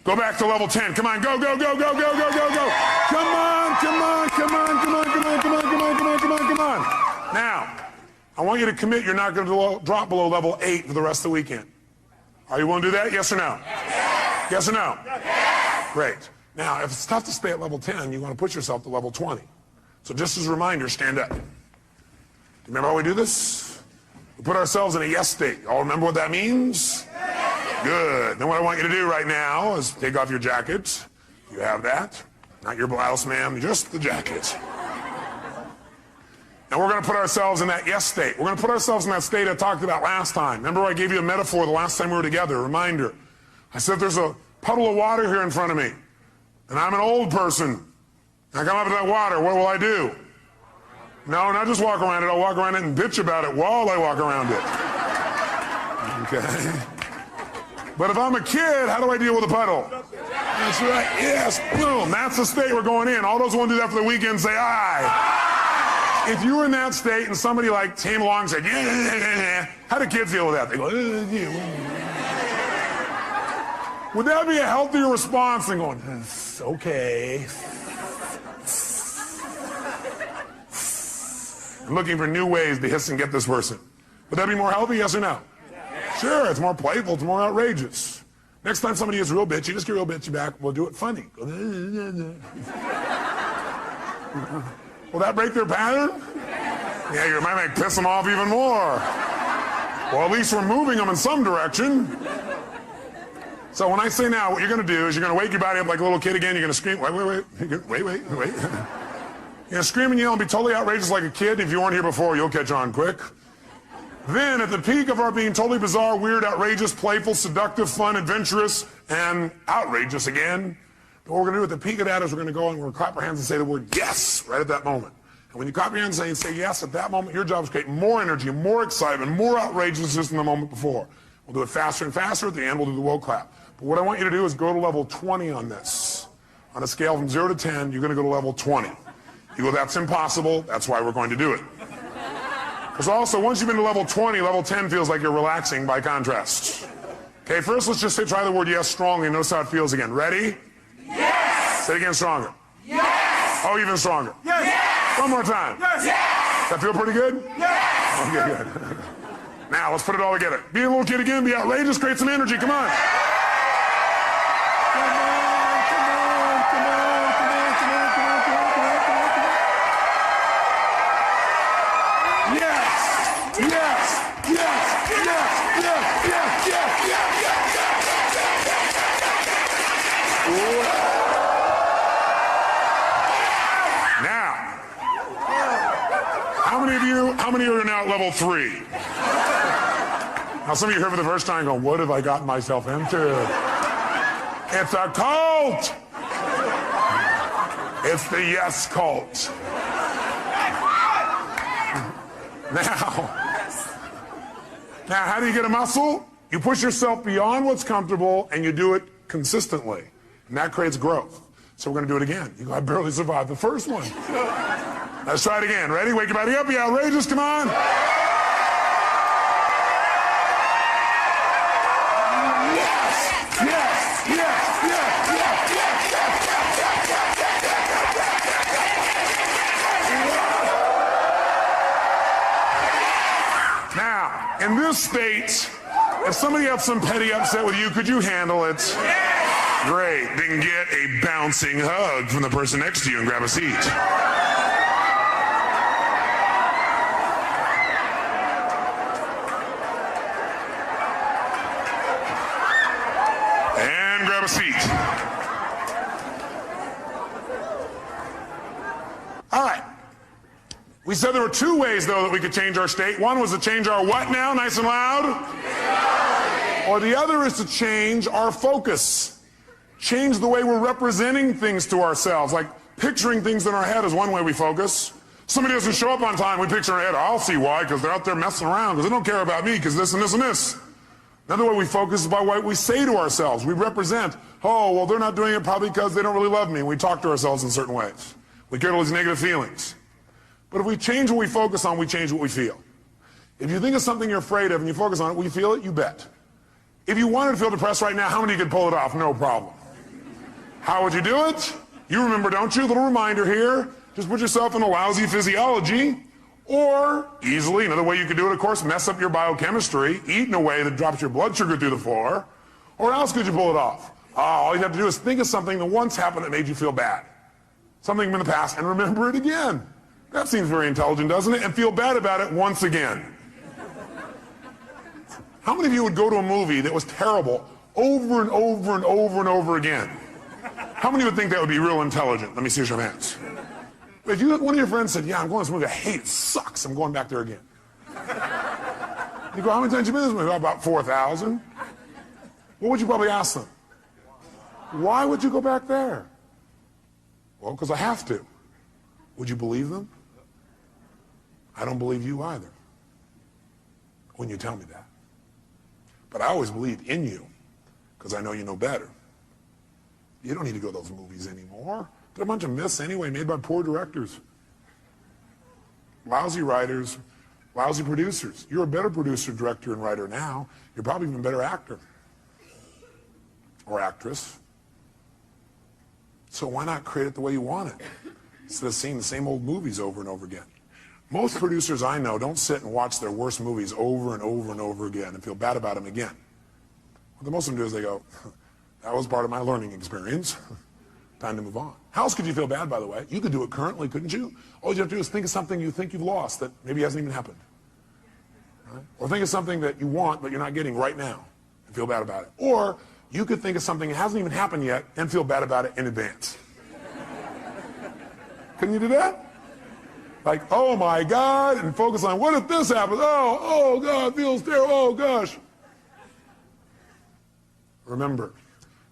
Speaker 1: Go back to level 10. Come on, go, go, go, go, go, go, go, go. Come on, come on, come on, come on, come on, come on, come on, come on, come on, come on. Now, I want you to commit you're not going to drop below level 8 for the rest of the weekend. Are you willing to do that? Yes or no? Yes or no? Great. Now, if it's tough to stay at level 10, you want to push yourself to level 20. So just as a reminder, stand up. Remember how we do this? We put ourselves in a yes state. All remember what that means? Good. Then what I want you to do right now is take off your jacket. You have that. Not your blouse, ma'am, just the jacket. Now we're going to put ourselves in that yes state. We're going to put ourselves in that state I talked about last time. Remember I gave you a metaphor the last time we were together, a reminder. I said there's a puddle of water here in front of me, and I'm an old person. I come up to that water, what will I do? No, not just walk around it. I'll walk around it and bitch about it while I walk around it. Okay. But if I'm a kid, how do I deal with a puddle? That's right, yes, boom. That's the state we're going in. All those who want to do that for the weekend say aye. If you were in that state and somebody like came along and said, yeah, how do kids deal with that? They go, yeah. Would that be a healthier response than going, okay. I'm looking for new ways to hiss and get this person. Would that be more healthy, yes or no? Sure, it's more playful, it's more outrageous. Next time somebody is real bitchy, just get real bitchy back. We'll do it funny. Will that break their pattern? Yeah, you might piss them off even more. Well, at least we're moving them in some direction. So when I say now, what you're going to do is you're going to wake your body up like a little kid again. You're going to scream, wait. You're going to scream and yell and be totally outrageous like a kid. If you weren't here before, you'll catch on quick. Then, at the peak of our being totally bizarre, weird, outrageous, playful, seductive, fun, adventurous, and outrageous again, what we're going to do at the peak of that is we're going to go and we're going to clap our hands and say the word yes right at that moment. And when you clap your hands and say yes at that moment, your job is to create more energy, more excitement, more outrageousness than the moment before. We'll do it faster and faster. At the end, we'll do the will clap. But what I want you to do is go to level 20 on this. On a scale from 0 to 10, you're going to go to level 20. You go, that's impossible. That's why we're going to do it. Because also, once you've been to level 20, level 10 feels like you're relaxing by contrast. Okay, first let's just say, try the word yes strongly and notice how it feels again. Ready?
Speaker 2: Yes!
Speaker 1: Say it again stronger.
Speaker 2: Yes!
Speaker 1: Oh, even stronger.
Speaker 2: Yes!
Speaker 1: One more time.
Speaker 2: Yes!
Speaker 1: Does that feel pretty good?
Speaker 2: Yes!
Speaker 1: Okay, good. Now, let's put it all together. Be a little kid again, be outrageous, create some energy, come on. How many of you are now at level 3? Now some of you here for the first time going, what have I gotten myself into? It's a cult! It's the yes cult. Now, how do you get a muscle? You push yourself beyond what's comfortable and you do it consistently. And that creates growth. So we're going to do it again. You go, I barely survived the first one. Let's try it again. Ready? Wake your body up. Be outrageous. Come on. Yes! Yes! Yes! Yes! Yes! Yes! Now, in this state, If somebody had some petty upset with you, could you handle it? Great. Then get a bouncing hug from the person next to you and grab a seat. And grab a seat. All right. We said there were two ways, though, that we could change our state. One was to change our what now, nice and loud? Or the other is to change our focus. Change the way we're representing things to ourselves. Like picturing things in our head is one way we focus. Somebody doesn't show up on time, we picture in our head, I'll see why, because they're out there messing around, because they don't care about me, because this and this and this. Another way we focus is by what we say to ourselves. We represent, oh, well, they're not doing it probably because they don't really love me. And we talk to ourselves in certain ways. We get all these negative feelings. But if we change what we focus on, we change what we feel. If you think of something you're afraid of and you focus on it, will you feel it? You bet. If you wanted to feel depressed right now, how many could pull it off? No problem. How would you do it? You remember, don't you? Little reminder here. Just put yourself in a lousy physiology. Or, easily, another way you could do it, of course, mess up your biochemistry, eat in a way that drops your blood sugar through the floor. Or else could you pull it off? All you have to do is think of something that once happened that made you feel bad. Something from the past, and remember it again. That seems very intelligent, doesn't it? And feel bad about it once again. How many of you would go to a movie that was terrible over and over and over and over again? How many would think that would be real intelligent? Let me see your hands. If one of your friends said, yeah, I'm going to this movie, I hate it, sucks, I'm going back there again. You go, how many times have you been to this movie? Oh, about 4,000. What would you probably ask them? Why would you go back there? Well, because I have to. Would you believe them? I don't believe you either when you tell me that. But I always believed in you because I know you know better. You don't need to go to those movies anymore. They're a bunch of myths anyway, made by poor directors. Lousy writers, lousy producers. You're a better producer, director, and writer now. You're probably even a better actor or actress. So why not create it the way you want it instead of seeing the same old movies over and over again? Most producers I know don't sit and watch their worst movies over and over and over again and feel bad about them again. What most of them do is they go, that was part of my learning experience. Time to move on. How else could you feel bad, by the way? You could do it currently, couldn't you? All you have to do is think of something you think you've lost that maybe hasn't even happened. Right? Or think of something that you want but you're not getting right now and feel bad about it. Or you could think of something that hasn't even happened yet and feel bad about it in advance. Couldn't you do that? Like, oh my God, and focus on what if this happens? Oh God, it feels terrible, oh gosh. Remember,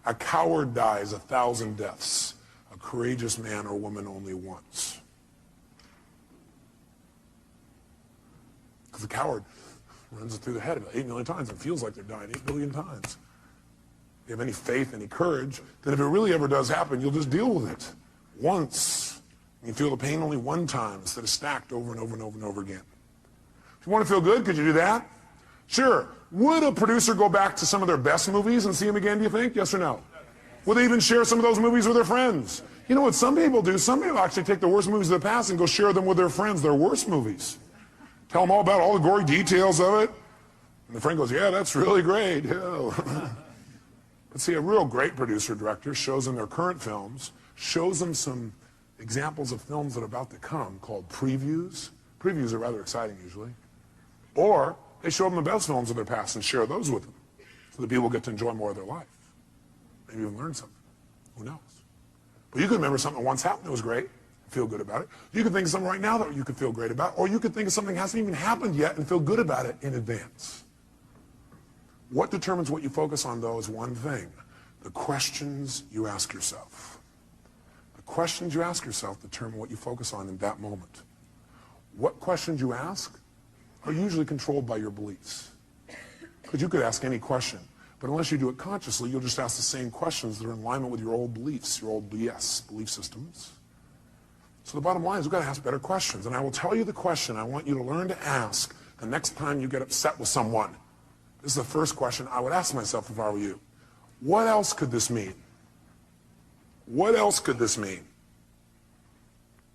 Speaker 1: a coward dies 1,000 deaths. A courageous man or woman only once. Because the coward runs it through the head about 8 million times and feels like they're dying 8 billion times. If you have any faith, any courage, then if it really ever does happen, you'll just deal with it once. You feel the pain only one time instead of stacked over and over and over and over again. If you want to feel good, could you do that? Sure. Would a producer go back to some of their best movies and see them again, do you think? Yes or no? Would they even share some of those movies with their friends? You know what some people do? Some people actually take the worst movies of the past and go share them with their friends, their worst movies. Tell them all about all the gory details of it. And the friend goes, yeah, that's really great. Yeah. But see, a real great producer director shows them their current films, shows them some examples of films that are about to come called previews. Previews are rather exciting usually. Or they show them the best films of their past and share those with them so that people get to enjoy more of their life. Maybe even learn something. Who knows? But you could remember something that once happened that was great, feel good about it. You could think of something right now that you could feel great about, or you could think of something that hasn't even happened yet and feel good about it in advance. What determines what you focus on, though, is one thing: the questions you ask yourself. The questions you ask yourself determine what you focus on in that moment. What questions you ask are usually controlled by your beliefs. Because you could ask any question, but unless you do it consciously, you'll just ask the same questions that are in alignment with your old beliefs, your old BS, belief systems. So the bottom line is we've got to ask better questions. And I will tell you the question I want you to learn to ask the next time you get upset with someone. This is the first question I would ask myself if I were you. What else could this mean? What else could this mean?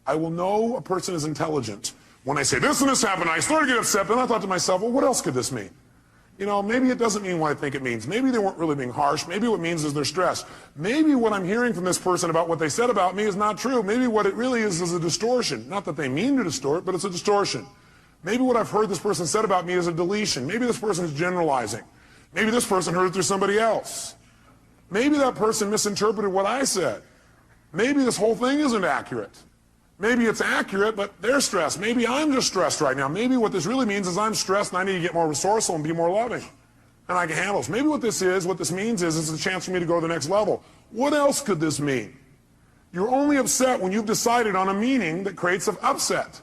Speaker 1: I will know a person is intelligent when I say this and this happened. I started to get upset, and I thought to myself, well, what else could this mean? You know, maybe it doesn't mean what I think it means. Maybe they weren't really being harsh. Maybe what it means is they're stressed. Maybe what I'm hearing from this person about what they said about me is not true. Maybe what it really is a distortion. Not that they mean to distort, but it's a distortion. Maybe what I've heard this person said about me is a deletion. Maybe this person is generalizing. Maybe this person heard it through somebody else. Maybe that person misinterpreted what I said. Maybe this whole thing isn't accurate. Maybe it's accurate, but they're stressed. Maybe I'm just stressed right now. Maybe what this really means is I'm stressed and I need to get more resourceful and be more loving. And I can handle this. Maybe what this means is it's a chance for me to go to the next level. What else could this mean? You're only upset when you've decided on a meaning that creates an upset.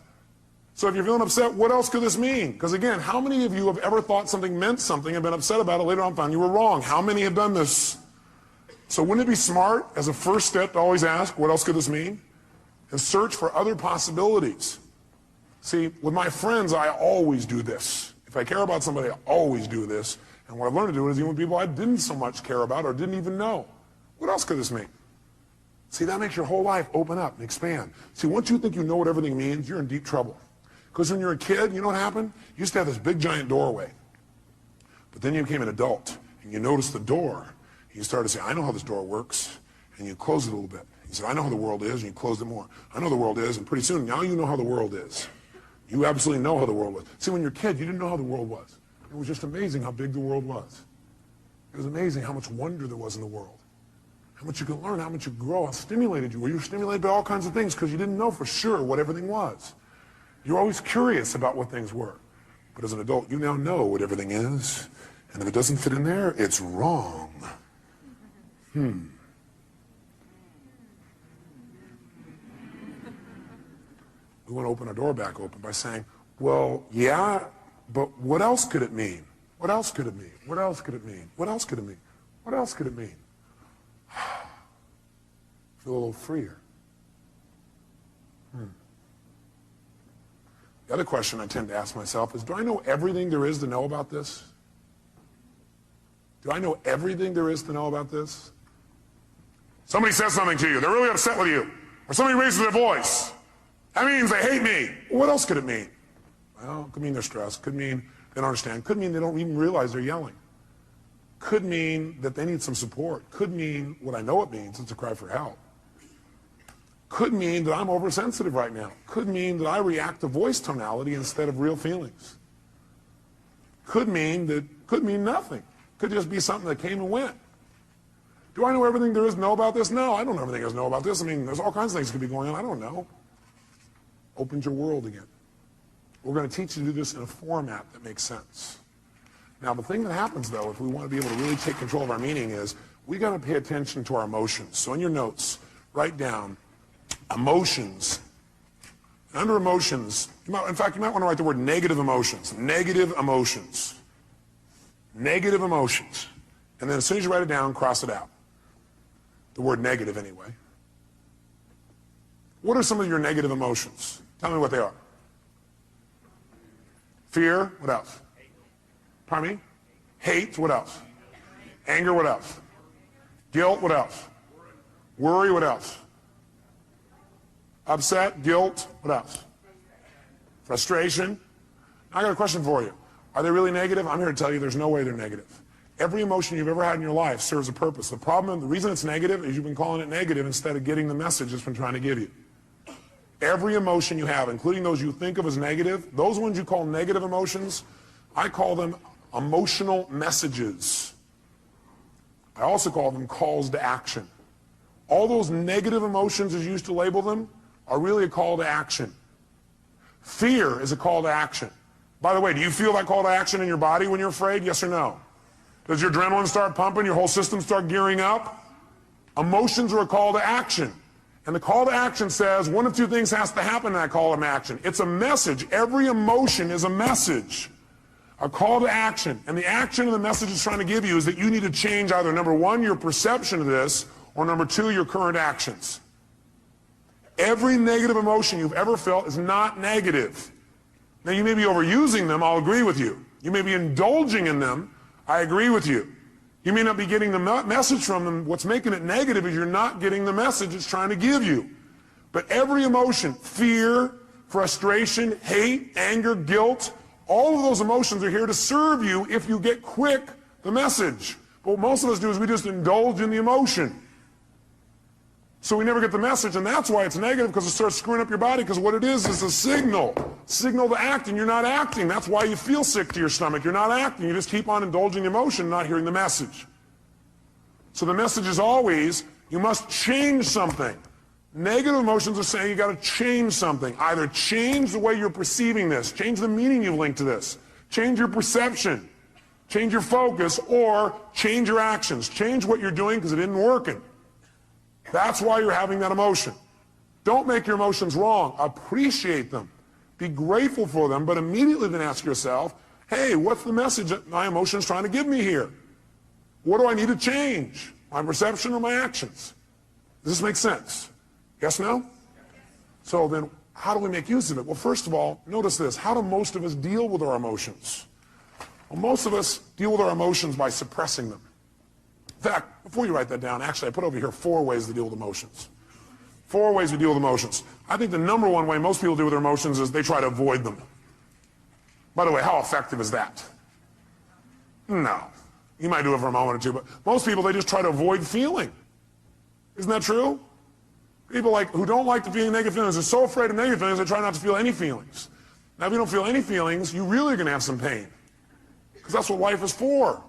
Speaker 1: So if you're feeling upset, what else could this mean? Because again, how many of you have ever thought something meant something and been upset about it later on and found you were wrong? How many have done this? So wouldn't it be smart as a first step to always ask, what else could this mean? And search for other possibilities. See, with my friends, I always do this. If I care about somebody, I always do this. And what I've learned to do is even with people I didn't so much care about or didn't even know. What else could this mean? See, that makes your whole life open up and expand. See, once you think you know what everything means, you're in deep trouble. Because when you're a kid, you know what happened? You used to have this big giant doorway. But then you became an adult, and you noticed the door. You started to say, I know how this door works. And you close it a little bit. You said, I know how the world is, and you closed it more. I know the world is, and pretty soon, now you know how the world is. You absolutely know how the world was. See, when you're a kid, you didn't know how the world was. It was just amazing how big the world was. It was amazing how much wonder there was in the world. How much you could learn, how much you could grow, how stimulated you were. You were stimulated by all kinds of things because you didn't know for sure what everything was. You're always curious about what things were. But as an adult, you now know what everything is. And if it doesn't fit in there, it's wrong. We want to open our door back open by saying, well, yeah, but what else could it mean? What else could it mean? What else could it mean? What else could it mean? What else could it mean? Feel a little freer. The other question I tend to ask myself is, do I know everything there is to know about this? Do I know everything there is to know about this? Somebody says something to you, they're really upset with you, or somebody raises their voice. That means they hate me. What else could it mean? Well, it could mean they're stressed. Could mean they don't understand. Could mean they don't even realize they're yelling. Could mean that they need some support. Could mean what I know it means, it's a cry for help. Could mean that I'm oversensitive right now. Could mean that I react to voice tonality instead of real feelings. Could mean nothing. Could just be something that came and went. Do I know everything there is to know about this? No, I don't know everything there is to know about this. I mean, there's all kinds of things that could be going on. I don't know. Opens your world again. We're going to teach you to do this in a format that makes sense. Now, the thing that happens, though, if we want to be able to really take control of our meaning is we got to pay attention to our emotions. So in your notes, write down emotions. Under emotions, in fact, you might want to write the word negative emotions. Negative emotions. Negative emotions. And then as soon as you write it down, cross it out. The word negative, anyway. What are some of your negative emotions? Tell me what they are. Fear, what else? Pardon me? Hate, what else? Anger, what else? Guilt, what else? Worry, what else? Upset, guilt, what else? Frustration. I got a question for you. Are they really negative? I'm here to tell you there's no way they're negative. Every emotion you've ever had in your life serves a purpose. The reason it's negative is you've been calling it negative instead of getting the message it's been trying to give you. Every emotion you have, including those you think of as negative, those ones you call negative emotions, I call them emotional messages. I also call them calls to action. All those negative emotions, as you used to label them, are really a call to action. Fear is a call to action. By the way, do you feel that call to action in your body when you're afraid? Yes or no? Does your adrenaline start pumping? Your whole system start gearing up? Emotions are a call to action. And the call to action says one of two things has to happen in that call to action. It's a message. Every emotion is a message. A call to action. And the action and the message it's trying to give you is that you need to change either, number one, your perception of this, or number two, your current actions. Every negative emotion you've ever felt is not negative. Now, you may be overusing them, I'll agree with you. You may be indulging in them, I agree with you. You may not be getting the message from them. What's making it negative is you're not getting the message it's trying to give you. But every emotion, fear, frustration, hate, anger, guilt, All of those emotions are here to serve you if you get quick the message. But what most of us do is we just indulge in the emotion. So we never get the message, and that's why it's negative, because it starts screwing up your body, because what it is a signal to act, and you're not acting. That's why you feel sick to your stomach. You're not acting. You just keep on indulging the emotion, not hearing the message. So the message is always, you must change something. Negative emotions are saying you got to change something. Either change the way you're perceiving this, change the meaning you've linked to this, change your perception, change your focus, or change your actions. Change what you're doing because it isn't working. That's why you're having that emotion. Don't make your emotions wrong. Appreciate them. Be grateful for them, but immediately then ask yourself, hey, what's the message that my emotion is trying to give me here? What do I need to change? My perception or my actions? Does this make sense? Yes, no? So then, how do we make use of it? Well, first of all, notice this. How do most of us deal with our emotions? Well, most of us deal with our emotions by suppressing them. In fact, before you write that down, actually, I put over here 4 ways to deal with emotions. 4 ways to deal with emotions. I think the number 1 way most people deal with their emotions is they try to avoid them. By the way, how effective is that? No. You might do it for a moment or two, but most people, they just try to avoid feeling. Isn't that true? People who don't like to feel negative feelings are so afraid of negative feelings, they try not to feel any feelings. Now, if you don't feel any feelings, you really are going to have some pain. Because that's what life is for.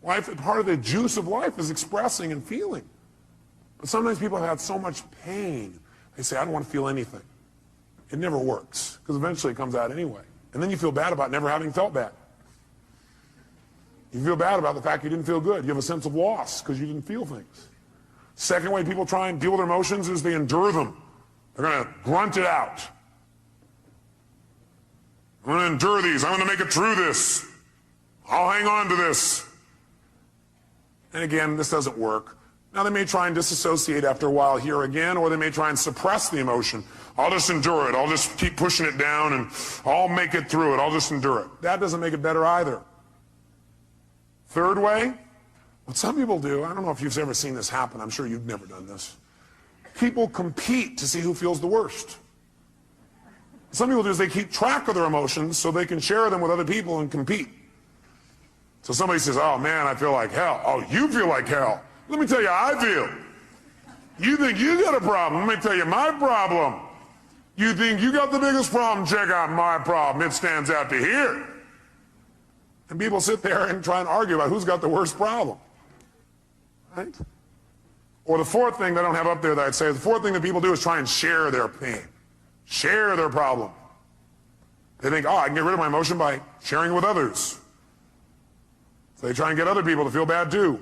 Speaker 1: Life, part of the juice of life is expressing and feeling. But sometimes people have had so much pain, they say, I don't want to feel anything. It never works, because eventually it comes out anyway. And then you feel bad about never having felt bad. You feel bad about the fact you didn't feel good. You have a sense of loss because you didn't feel things. Second way people try and deal with their emotions is they endure them. They're going to grunt it out. I'm going to endure these. I'm going to make it through this. I'll hang on to this. And again, this doesn't work. Now, they may try and disassociate after a while here again, or they may try and suppress the emotion. I'll just endure it. I'll just keep pushing it down, and I'll make it through it. I'll just endure it. That doesn't make it better either. Third way, what some people do, I don't know if you've ever seen this happen. I'm sure you've never done this. People compete to see who feels the worst. Some people do is they keep track of their emotions so they can share them with other people and compete. So somebody says, oh man, I feel like hell. Oh, you feel like hell. Let me tell you how I feel. You think you got a problem. Let me tell you my problem. You think you got the biggest problem. Check out my problem. It stands out to here. And people sit there and try and argue about who's got the worst problem. Right? Or the fourth thing they don't have up there that I'd say, the fourth thing that people do is try and share their pain. Share their problem. They think, oh, I can get rid of my emotion by sharing it with others. So they try and get other people to feel bad too.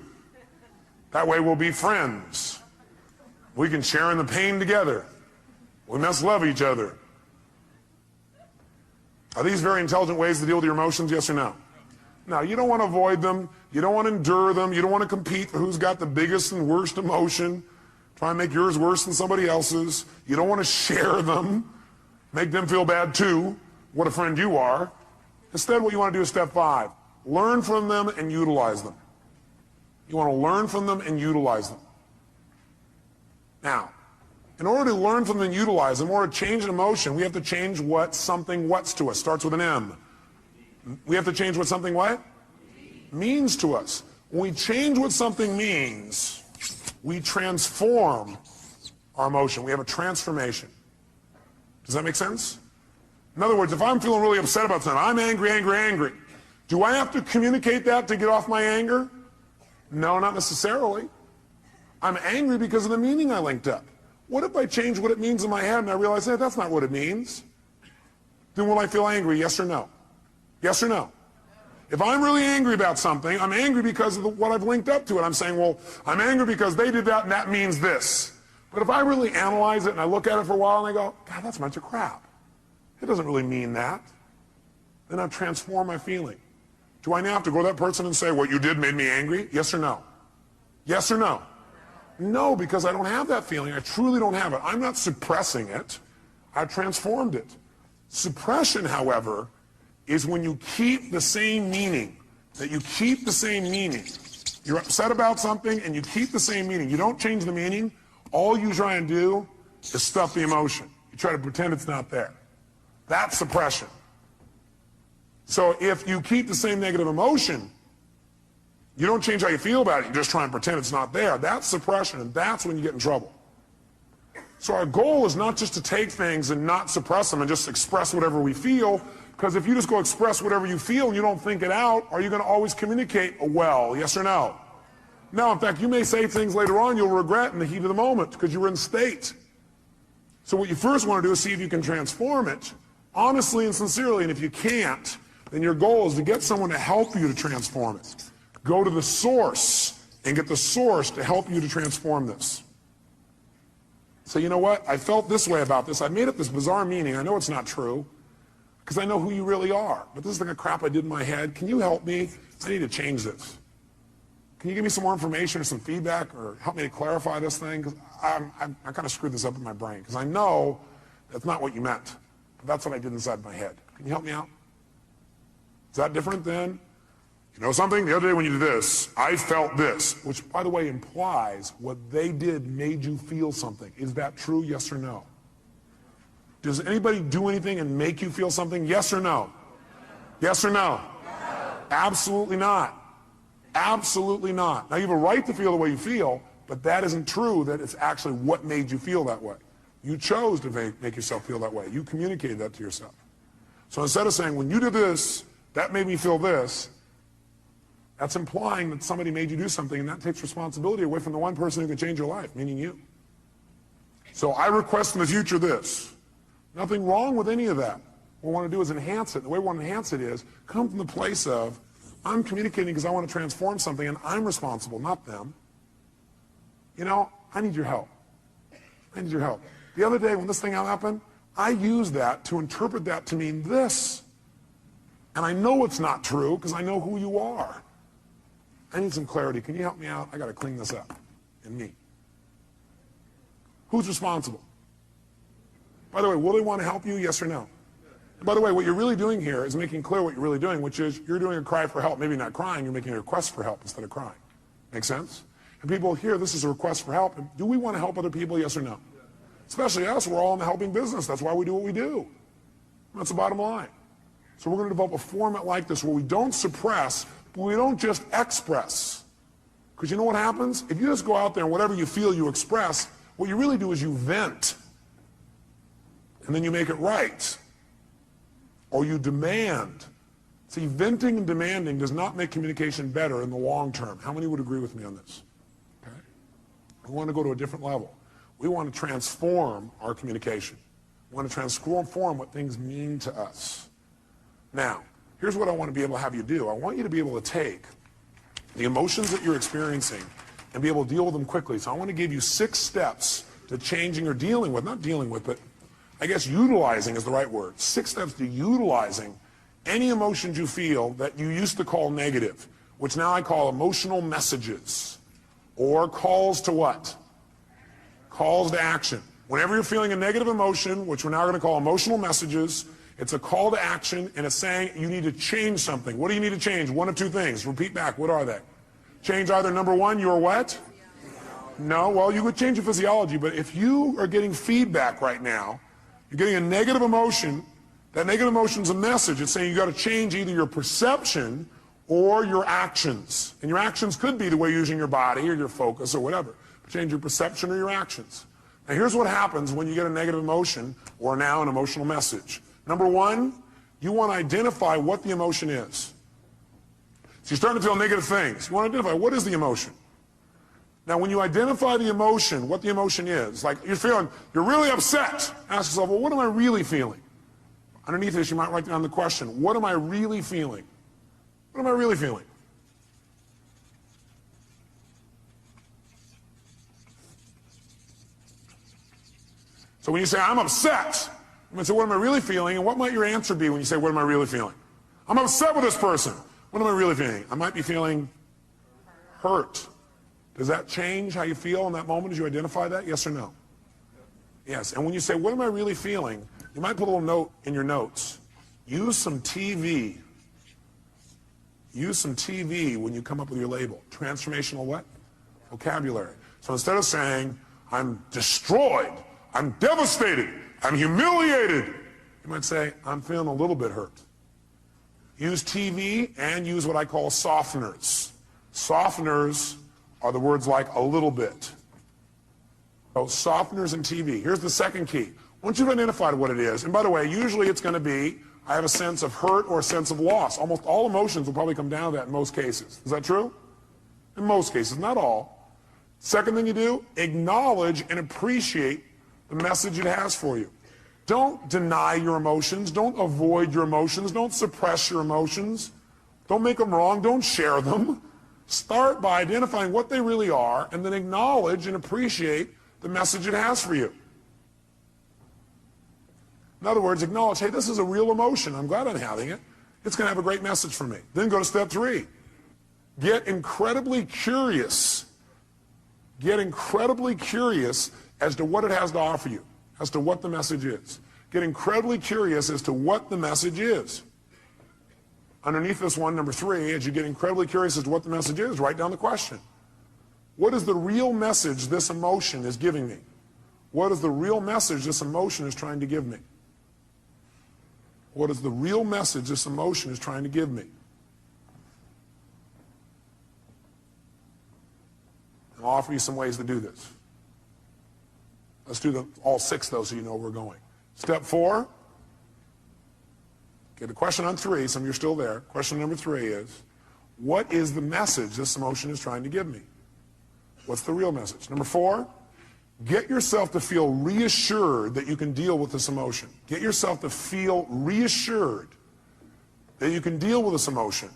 Speaker 1: That way we'll be friends. We can share in the pain together. We must love each other. Are these very intelligent ways to deal with your emotions, yes or no? No, you don't want to avoid them. You don't want to endure them. You don't want to compete for who's got the biggest and worst emotion. Try and make yours worse than somebody else's. You don't want to share them. Make them feel bad too. What a friend you are. Instead, what you want to do is step 5. Learn from them and utilize them. You want to learn from them and utilize them. Now, in order to learn from them and utilize them, in order to change an emotion, we have to change what something what's to us. Starts with an M. We have to change what something what? Means to us. When we change what something means, we transform our emotion. We have a transformation. Does that make sense? In other words, if I'm feeling really upset about something, I'm angry, angry, angry. Do I have to communicate that to get off my anger? No, not necessarily. I'm angry because of the meaning I linked up. What if I change what it means in my head and I realize, hey, that's not what it means? Then will I feel angry, yes or no? Yes or no? If I'm really angry about something, I'm angry because of what I've linked up to it. I'm saying, well, I'm angry because they did that and that means this. But if I really analyze it and I look at it for a while and I go, God, that's a bunch of crap. It doesn't really mean that. Then I transform my feeling. Do I now have to go to that person and say, what you did made me angry? Yes or no? Yes or no? No, because I don't have that feeling. I truly don't have it. I'm not suppressing it. I've transformed it. Suppression, however, is when you keep the same meaning. That you keep the same meaning. You're upset about something and you keep the same meaning. You don't change the meaning. All you try and do is stuff the emotion. You try to pretend it's not there. That's suppression. So if you keep the same negative emotion, you don't change how you feel about it, you just try and pretend it's not there. That's suppression, and that's when you get in trouble. So our goal is not just to take things and not suppress them and just express whatever we feel, because if you just go express whatever you feel and you don't think it out, are you going to always communicate well, yes or no? No, in fact, you may say things later on you'll regret in the heat of the moment because you were in state. So what you first want to do is see if you can transform it, honestly and sincerely, and if you can't, then your goal is to get someone to help you to transform it. Go to the source and get the source to help you to transform this. So you know what? I felt this way about this. I made up this bizarre meaning. I know it's not true because I know who you really are. But this is like a crap I did in my head. Can you help me? I need to change this. Can you give me some more information or some feedback or help me to clarify this thing? Because I kind of screwed this up in my brain because I know that's not what you meant. But that's what I did inside my head. Can you help me out? Is that different than, you know something? The other day when you did this, I felt this, which, by the way, implies what they did made you feel something. Is that true, yes or no? Does anybody do anything and make you feel something, yes or no? Yes or no? Absolutely not. Absolutely not. Now, you have a right to feel the way you feel, but that isn't true that it's actually what made you feel that way. You chose to make yourself feel that way. You communicated that to yourself. So instead of saying, when you did this, that made me feel this, that's implying that somebody made you do something, and that takes responsibility away from the one person who can change your life, meaning you. So I request in the future this. Nothing wrong with any of that. What we want to do is enhance it. The way we want to enhance it is come from the place of, I'm communicating because I want to transform something, and I'm responsible, not them. You know, I need your help. I need your help. The other day when this thing happened, I used that to interpret that to mean this. And I know it's not true because I know who you are. I need some clarity. Can you help me out? I got to clean this up in me. Who's responsible? By the way, will they want to help you, yes or no? And by the way, what you're really doing here is making clear what you're really doing, which is you're doing a cry for help. Maybe not crying, you're making a request for help instead of crying. Make sense? And people hear this is a request for help. Do we want to help other people, yes or no? Especially us, we're all in the helping business. That's why we do what we do. That's the bottom line. So we're going to develop a format like this where we don't suppress, but we don't just express. Because you know what happens? If you just go out there and whatever you feel you express, what you really do is you vent. And then you make it right. Or you demand. See, venting and demanding does not make communication better in the long term. How many would agree with me on this? Okay? We want to go to a different level. We want to transform our communication. We want to transform what things mean to us. Now, here's what I want to be able to have you do. I want you to be able to take the emotions that you're experiencing and be able to deal with them quickly. So I want to give you 6 steps to changing or dealing with, not dealing with, but I guess utilizing is the right word. 6 steps to utilizing any emotions you feel that you used to call negative, which now I call emotional messages, or calls to what? Calls to action. Whenever you're feeling a negative emotion, which we're now going to call emotional messages, it's a call to action, and it's saying you need to change something. What do you need to change? One of 2 things. Repeat back. What are they? Change either number 1, your what? No, well, you could change your physiology, but if you are getting feedback right now, you're getting a negative emotion, that negative emotion's a message. It's saying you got to change either your perception or your actions. And your actions could be the way you're using your body or your focus or whatever. Change your perception or your actions. Now here's what happens when you get a negative emotion or now an emotional message. Number 1, you want to identify what the emotion is. So you're starting to feel negative things. You want to identify what is the emotion. Now when you identify the emotion, what the emotion is, like you're really upset. Ask yourself, well, what am I really feeling? Underneath this, you might write down the question, what am I really feeling? What am I really feeling? So when you say, I'm upset, I'm going to say, what am I really feeling? And what might your answer be when you say, what am I really feeling? I'm upset with this person. What am I really feeling? I might be feeling hurt. Does that change how you feel in that moment as you identify that? Yes or no? Yes. And when you say, what am I really feeling? You might put a little note in your notes. Use some TV. Use some TV when you come up with your label. Transformational what? Vocabulary. So instead of saying, I'm destroyed, I'm devastated, I'm humiliated, you might say, I'm feeling a little bit hurt. Use TV and use what I call softeners. Softeners are the words like a little bit. So softeners and TV. Here's the second key. Once you've identified what it is, and by the way, usually it's going to be, I have a sense of hurt or a sense of loss. Almost all emotions will probably come down to that in most cases. Is that true? In most cases, not all. Second thing you do, acknowledge and appreciate the message it has for you. Don't deny your emotions. Don't avoid your emotions. Don't suppress your emotions. Don't make them wrong. Don't share them. Start by identifying what they really are and then acknowledge and appreciate the message it has for you. In other words, acknowledge, hey, this is a real emotion. I'm glad I'm having it. It's going to have a great message for me. Then go to step 3. Get incredibly curious. Get incredibly curious as to what it has to offer you, as to what the message is. Get incredibly curious as to what the message is. Underneath this one, number 3, as you get incredibly curious as to what the message is, write down the question. What is the real message this emotion is giving me? What is the real message this emotion is trying to give me? What is the real message this emotion is trying to give me? I'll offer you some ways to do this. Let's do all 6 though so you know where we're going. Step 4. Okay, the question on 3, some of you are still there. Question number 3 is, what is the message this emotion is trying to give me? What's the real message? Number 4, get yourself to feel reassured that you can deal with this emotion. Get yourself to feel reassured that you can deal with this emotion.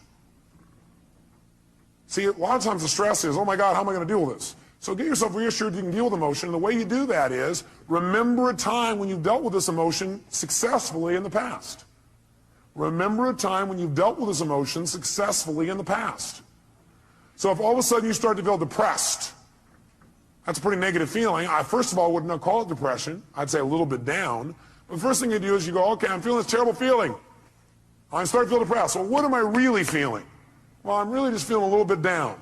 Speaker 1: See, a lot of times the stress is, oh my God, how am I going to deal with this? So get yourself reassured you can deal with emotion. And the way you do that is, remember a time when you've dealt with this emotion successfully in the past. Remember a time when you've dealt with this emotion successfully in the past. So if all of a sudden you start to feel depressed, that's a pretty negative feeling. I, first of all, would not call it depression. I'd say a little bit down. But the first thing you do is you go, okay, I'm feeling this terrible feeling. I start to feel depressed. Well, what am I really feeling? Well, I'm really just feeling a little bit down.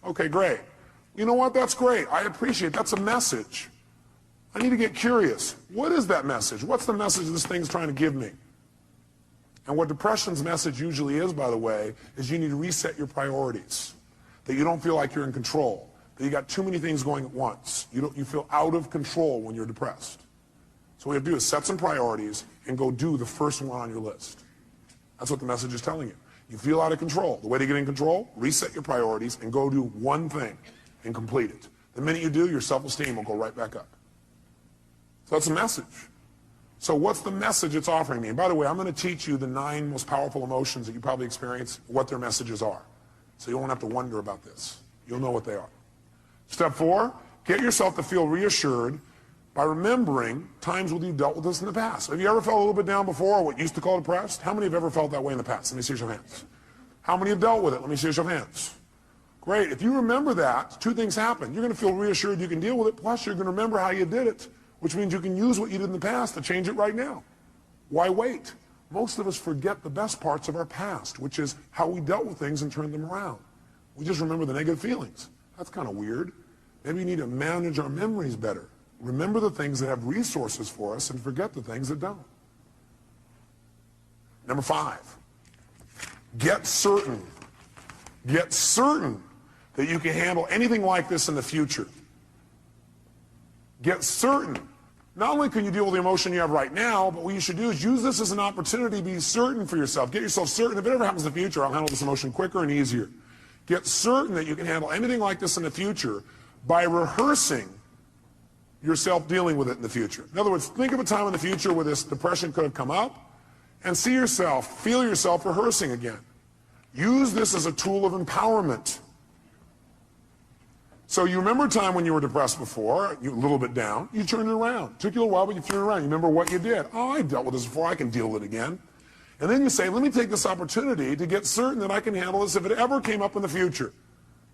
Speaker 1: Okay, great. You know what? That's great. I appreciate it. That's a message. I need to get curious. What is that message? What's the message this thing's trying to give me? And what depression's message usually is, by the way, is you need to reset your priorities. That you don't feel like you're in control. That you got too many things going at once. You feel out of control when you're depressed. So what you have to do is set some priorities and go do the first one on your list. That's what the message is telling you. You feel out of control. The way to get in control, reset your priorities and go do one thing and complete it. The minute you do, your self-esteem will go right back up. So that's a message. So what's the message it's offering me? And by the way, I'm going to teach you the 9 most powerful emotions that you probably experience, what their messages are. So you won't have to wonder about this. You'll know what they are. Step 4, get yourself to feel reassured by remembering times when you've dealt with this in the past. Have you ever felt a little bit down before, or what you used to call depressed? How many have ever felt that way in the past? Let me see your hands. How many have dealt with it? Let me see your hands. Great. If you remember that, 2 things happen. You're going to feel reassured you can deal with it, plus you're going to remember how you did it, which means you can use what you did in the past to change it right now. Why wait? Most of us forget the best parts of our past, which is how we dealt with things and turned them around. We just remember the negative feelings. That's kind of weird. Maybe we need to manage our memories better. Remember the things that have resources for us and forget the things that don't. Number 5, get certain that you can handle anything like this in the future. Get certain. Not only can you deal with the emotion you have right now, but what you should do is use this as an opportunity to be certain for yourself. Get yourself certain. If it ever happens in the future, I'll handle this emotion quicker and easier. Get certain that you can handle anything like this in the future by rehearsing yourself dealing with it in the future. In other words, think of a time in the future where this depression could have come up and see yourself, feel yourself rehearsing again. Use this as a tool of empowerment. So you remember a time when you were depressed before, you were a little bit down, you turned it around. It took you a while, but you turned it around. You remember what you did. Oh, I dealt with this before, I can deal with it again. And then you say, let me take this opportunity to get certain that I can handle this if it ever came up in the future.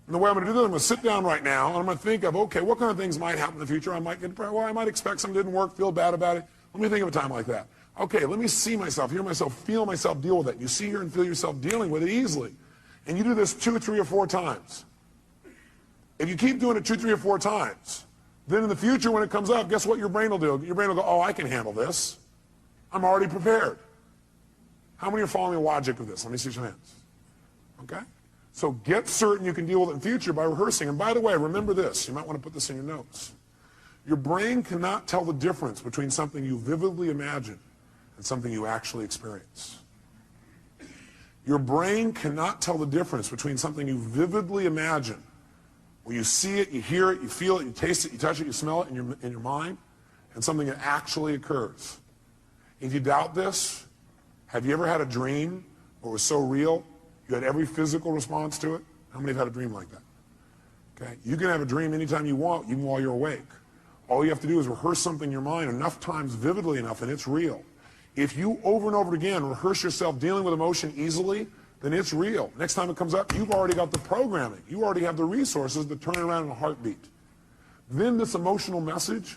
Speaker 1: And the way I'm going to do that, I'm going to sit down right now, and I'm going to think of, okay, what kind of things might happen in the future? I might get depressed. Well, I might expect something didn't work, feel bad about it. Let me think of a time like that. Okay, let me see myself, hear myself, feel myself deal with it. You see, hear, and feel yourself dealing with it easily. And you do this 2, 3, or 4 times. If you keep doing it 2, 3, or 4 times, then in the future when it comes up, guess what your brain will do? Your brain will go, oh, I can handle this. I'm already prepared. How many are following the logic of this? Let me see your hands. Okay? So get certain you can deal with it in the future by rehearsing. And by the way, remember this. You might want to put this in your notes. Your brain cannot tell the difference between something you vividly imagine and something you actually experience. Your brain cannot tell the difference between something you vividly imagine, where you see it, you hear it, you feel it, you taste it, you touch it, you smell it in your mind, and something that actually occurs. If you doubt this, have you ever had a dream where it was so real you had every physical response to it? How many have had a dream like that? Okay, you can have a dream anytime you want, even while you're awake. All you have to do is rehearse something in your mind enough times, vividly enough, and it's real. If you over and over again rehearse yourself dealing with emotion easily, then it's real. Next time it comes up, you've already got the programming. You already have the resources to turn it around in a heartbeat. Then this emotional message,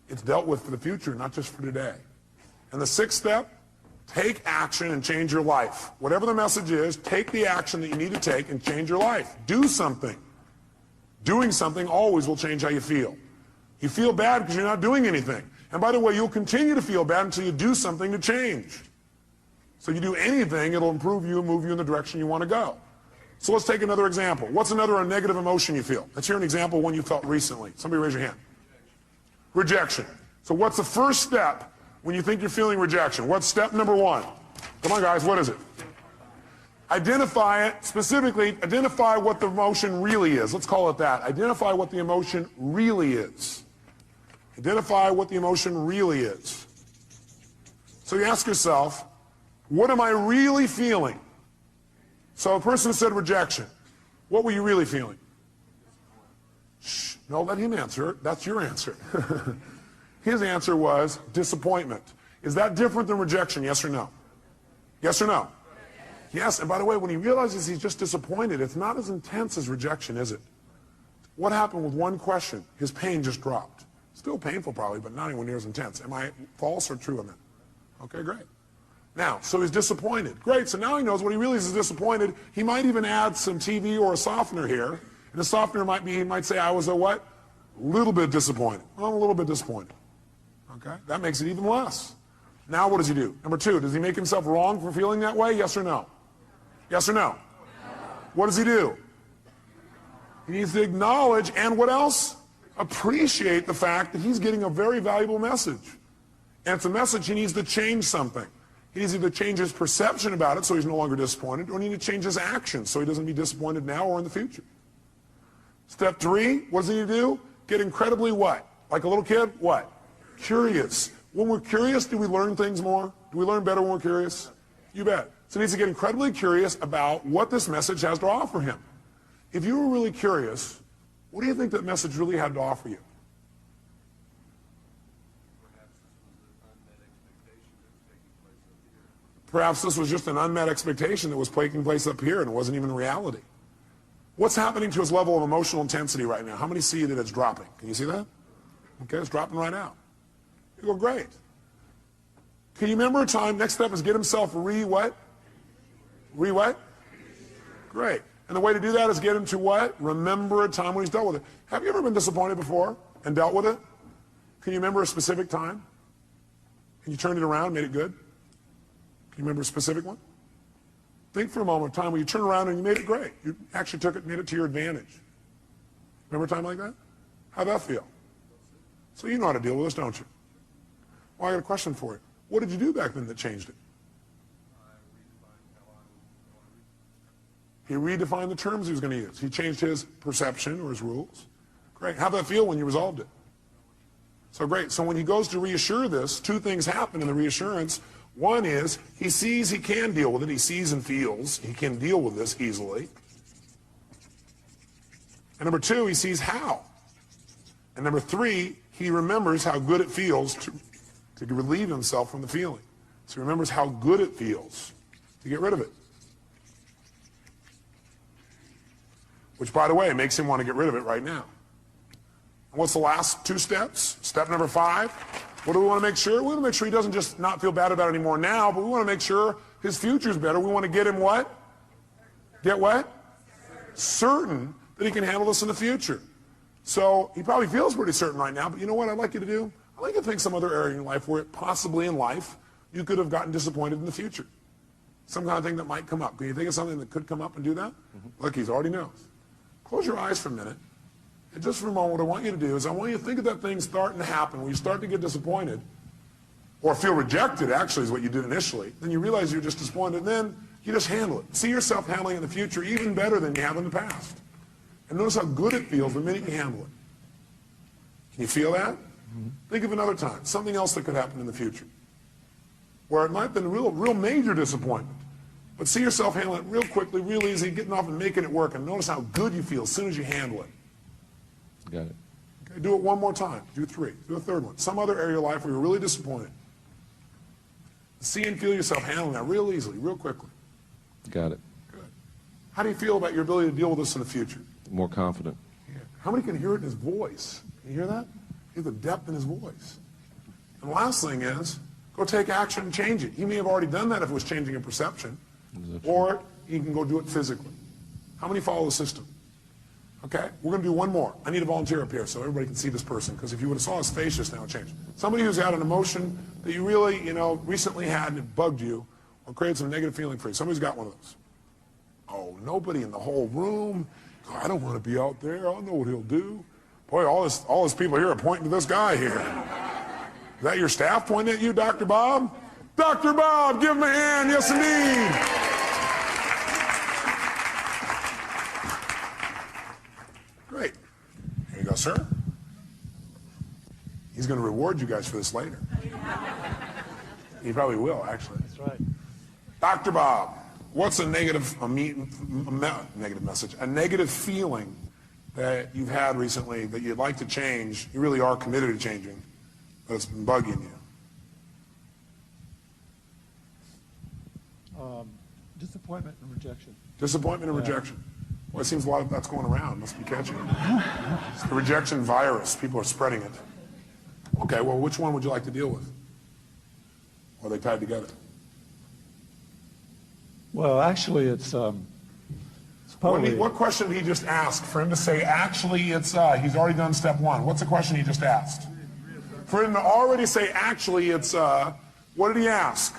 Speaker 1: it's dealt with for the future, not just for today. And the sixth step, take action and change your life. Whatever the message is, take the action that you need to take and change your life. Do something. Doing something always will change how you feel. You feel bad because you're not doing anything. And by the way, you'll continue to feel bad until you do something to change. So if you do anything, it'll improve you and move you in the direction you want to go. So let's take another example. What's another negative emotion you feel? Let's hear an example of one you felt recently. Somebody raise your hand. Rejection. So what's the first step when you think you're feeling rejection? What's step number one? Come on, guys, what is it? Identify it. Specifically, identify what the emotion really is. Let's call it that. Identify what the emotion really is. Identify what the emotion really is. So you ask yourself, what am I really feeling? So a person said rejection. What were you really feeling? Shh, no, let him answer. That's your answer. His answer was disappointment. Is that different than rejection, yes or no? Yes or no? Yes, and by the way, when he realizes he's just disappointed, it's not as intense as rejection, is it? What happened with one question? His pain just dropped. Still painful probably, but not anywhere near as intense. Am I false or true on that? Okay, great. Now, so he's disappointed. Great, so now he knows when he realizes he's disappointed, he might even add some TV or a softener here. And the softener might be, he might say, I was a what? A little bit disappointed. Well, I'm a little bit disappointed. Okay, that makes it even less. Now what does he do? Number two, does he make himself wrong for feeling that way? Yes or no? Yes or no? What does he do? He needs to acknowledge and what else? Appreciate the fact that he's getting a very valuable message. And it's a message he needs to change something. He needs to either change his perception about it so he's no longer disappointed, or he needs to change his actions so he doesn't be disappointed now or in the future. Step three, what does he need to do? Get incredibly what? Like a little kid? What? Curious. When we're curious, do we learn things more? Do we learn better when we're curious? You bet. So he needs to get incredibly curious about what this message has to offer him. If you were really curious, what do you think that message really had to offer you? Perhaps this was just an unmet expectation that was taking place up here and it wasn't even reality. What's happening to his level of emotional intensity right now? How many see that it's dropping? Can you see that? Okay, it's dropping right now. You go, great. Can you remember a time, next step is get himself what? What? Great. And the way to do that is get him to what? Remember a time when he's dealt with it. Have you ever been disappointed before and dealt with it? Can you remember a specific time? Can you turn it around, made it good? Can you remember a specific one? Think for a moment, a time when you turned around and you made it great. You actually took it, made it to your advantage. Remember a time like that? How'd that feel? So you know how to deal with this, don't you? Well, I got a question for you. What did you do back then that changed it? He redefined the terms he was going to use. He changed his perception or his rules. Great. How'd that feel when you resolved it? So great. So when he goes to reassure this, two things happen in the reassurance. One is he sees he can deal with it. He sees and feels he can deal with this easily. And number two, he sees how. And number three, he remembers how good it feels to relieve himself from the feeling. So he remembers how good it feels to get rid of it. Which, by the way, makes him want to get rid of it right now. And what's the last two steps? Step number 5. What do we want to make sure? We want to make sure he doesn't just not feel bad about it anymore now, but we want to make sure his future's better. We want to get him what? Get what? Certain that he can handle this in the future. So he probably feels pretty certain right now, but you know what I'd like you to do? I'd like you to think some other area in your life where possibly in life you could have gotten disappointed in the future. some kind of thing that might come up. Can you think of something that could come up and do that? Look, he already knows. Close your eyes for a minute. And just for a moment, what I want you to do is I want you to think of that thing starting to happen when you start to get disappointed or feel rejected, actually, is what you did initially. Then you realize you're just disappointed, and then you just handle it. See yourself handling it in the future even better than you have in the past. And notice how good it feels the minute you handle it. Can you feel that? Think of another time, something else that could happen in the future, where it might have been a real major disappointment. But see yourself handling it real quickly, real easy, getting off and making it work, and notice how good you feel as soon as you handle it.
Speaker 3: Got it.
Speaker 1: Okay, do it one more time. Do 3. Do a third one. Some other area of your life where you're really disappointed. See and feel yourself handling that real easily, real quickly.
Speaker 3: Got it.
Speaker 1: Good. How do you feel about your ability to deal with this in the future?
Speaker 3: More confident.
Speaker 1: Yeah. How many can hear it in his voice? Can you hear that? Hear the depth in his voice. And the last thing is, go take action and change it. He may have already done that if it was changing a perception. Or he can go do it physically. How many follow the system? Okay, we're going to do one more. I need a volunteer up here so everybody can see this person, because if you would have saw his face just now, it changed. Somebody who's had an emotion that you really, recently had and it bugged you or created some negative feeling for you. Somebody's got one of those. Oh, nobody in the whole room. God, I don't want to be out there. I don't know what he'll do. Boy, all these people here are pointing to this guy here. Is that your staff pointing at you, Dr. Bob? Dr. Bob, give him a hand. Yes, indeed. Great. Here you go, sir. He's going to reward you guys for this later. He probably will, actually.
Speaker 4: That's right.
Speaker 1: Dr. Bob, what's a negative message, a negative feeling that you've had recently that you'd like to change, you really are committed to changing, but it's been bugging you?
Speaker 4: Disappointment and rejection.
Speaker 1: Disappointment and rejection. Well, it seems a lot of that's going around. Must be catching. It's the rejection virus. People are spreading it. Okay, well, which one would you like to deal with? Or are they tied together?
Speaker 4: Well, actually, it's probably...
Speaker 1: What question did he just ask? For him to say, actually, it's, he's already done step 1. What's the question he just asked? For him to already say, actually, it's, what did he ask?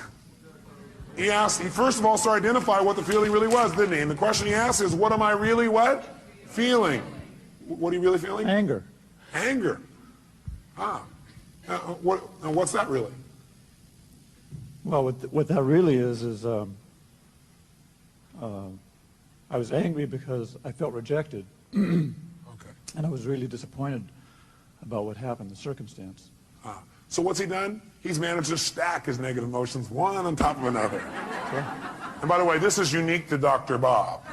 Speaker 1: He first of all started to identify what the feeling really was, didn't he? And the question he asked is, what am I really what? Feeling. What are you really feeling?
Speaker 4: Anger.
Speaker 1: Anger. What's that really?
Speaker 4: Well, what that really is I was angry because I felt rejected.
Speaker 1: Okay.
Speaker 4: And I was really disappointed about what happened, the circumstance.
Speaker 1: So what's he done? He's managed to stack his negative emotions one on top of another.
Speaker 4: Sure.
Speaker 1: And by the way, this is unique to Dr. Bob.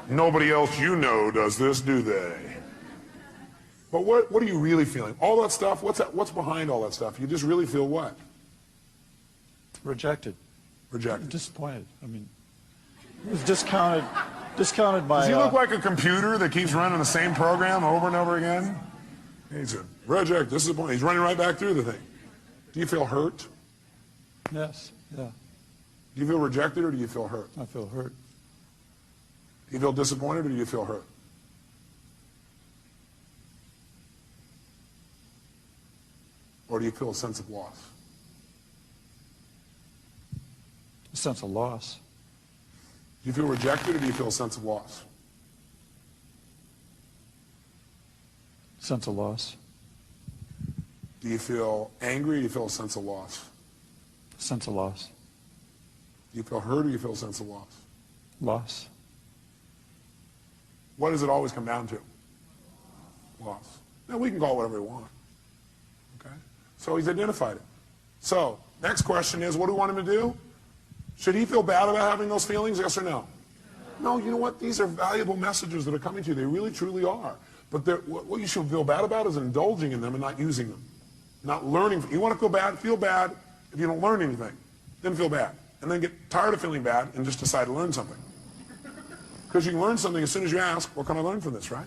Speaker 1: Nobody else you know does this, do they? But what are you really feeling? All that stuff, what's behind all that stuff? You just really feel what?
Speaker 4: Rejected.
Speaker 1: Rejected.
Speaker 4: Disappointed. I mean, it was discounted by...
Speaker 1: Does he look like a computer that keeps running the same program over and over again? He's a reject, disappointed. He's running right back through the thing. Do you feel hurt?
Speaker 4: Yes, yeah.
Speaker 1: Do you feel rejected or do you feel hurt?
Speaker 4: I feel hurt.
Speaker 1: Do you feel disappointed or do you feel hurt? Or do you feel a sense of loss?
Speaker 4: A sense of loss.
Speaker 1: Do you feel rejected or do you feel a sense of loss?
Speaker 4: Sense of loss.
Speaker 1: Do you feel angry or do you feel a sense of loss?
Speaker 4: Sense of loss.
Speaker 1: Do you feel hurt or do you feel a sense of loss?
Speaker 4: Loss.
Speaker 1: What does it always come down to? Loss. Now, we can call it whatever we want. Okay? So he's identified it. So, next question is, what do we want him to do? Should he feel bad about having those feelings, yes or no? No, you know what? These are valuable messages that are coming to you. They really, truly are. But what you should feel bad about is indulging in them and not using them. Not learning. You want to feel bad if you don't learn anything. Then feel bad. And then get tired of feeling bad and just decide to learn something. Because you can learn something as soon as you ask, what can I learn from this, right?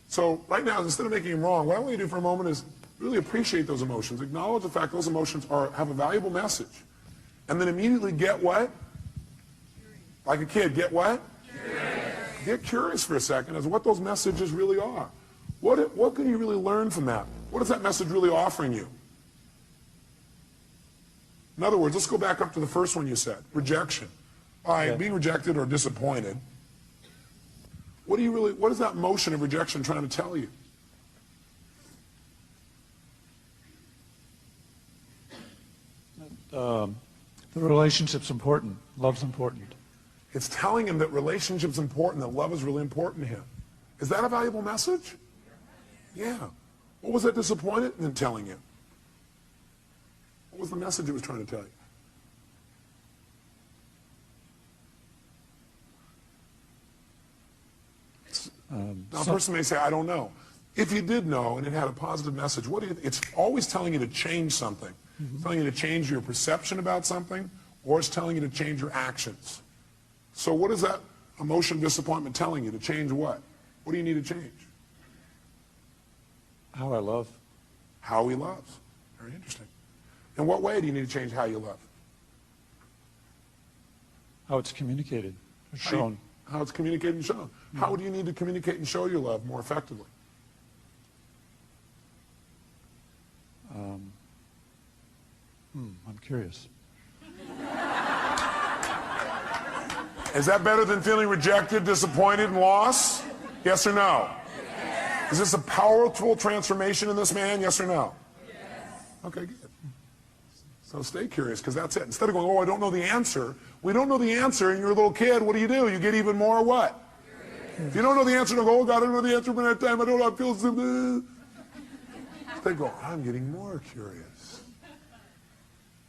Speaker 1: So right now, instead of making them wrong, what I want you to do for a moment is really appreciate those emotions. Acknowledge the fact those emotions have a valuable message. And then immediately get what? Like a kid, get what? Curious. Get curious for a second as to what those messages really are. What can you really learn from that? What is that message really offering you? In other words, let's go back up to the first one you said, rejection. By being rejected or disappointed, what is that motion of rejection trying to tell you?
Speaker 4: The relationship's important. Love's important.
Speaker 1: It's telling him that relationship's important, that love is really important to him. Is that a valuable message? Yeah. What was that disappointed in telling you? What was the message it was trying to tell you? Now, a person may say, I don't know. If you did know and it had a positive message, it's always telling you to change something. It's telling you to change your perception about something, or it's telling you to change your actions. So what is that emotion of disappointment telling you? To change what? What do you need to change?
Speaker 4: How I love.
Speaker 1: How he loves. Very interesting. In what way do you need to change how you love?
Speaker 4: How it's communicated, or shown.
Speaker 1: How it's communicated and shown. How do you need to communicate and show your love more effectively?
Speaker 4: I'm curious.
Speaker 1: Is that better than feeling rejected, disappointed, and lost? Yes or no? Yes. Is this a powerful transformation in this man? Yes or no? Yes. Okay, good. So stay curious, because that's it. Instead of going, oh, I don't know the answer. We don't know the answer, and you're a little kid. What do? You get even more what? Curious. If you don't know the answer, don't go, oh, God, I don't know the answer by that time. I don't know how it feels. They go, I'm getting more curious.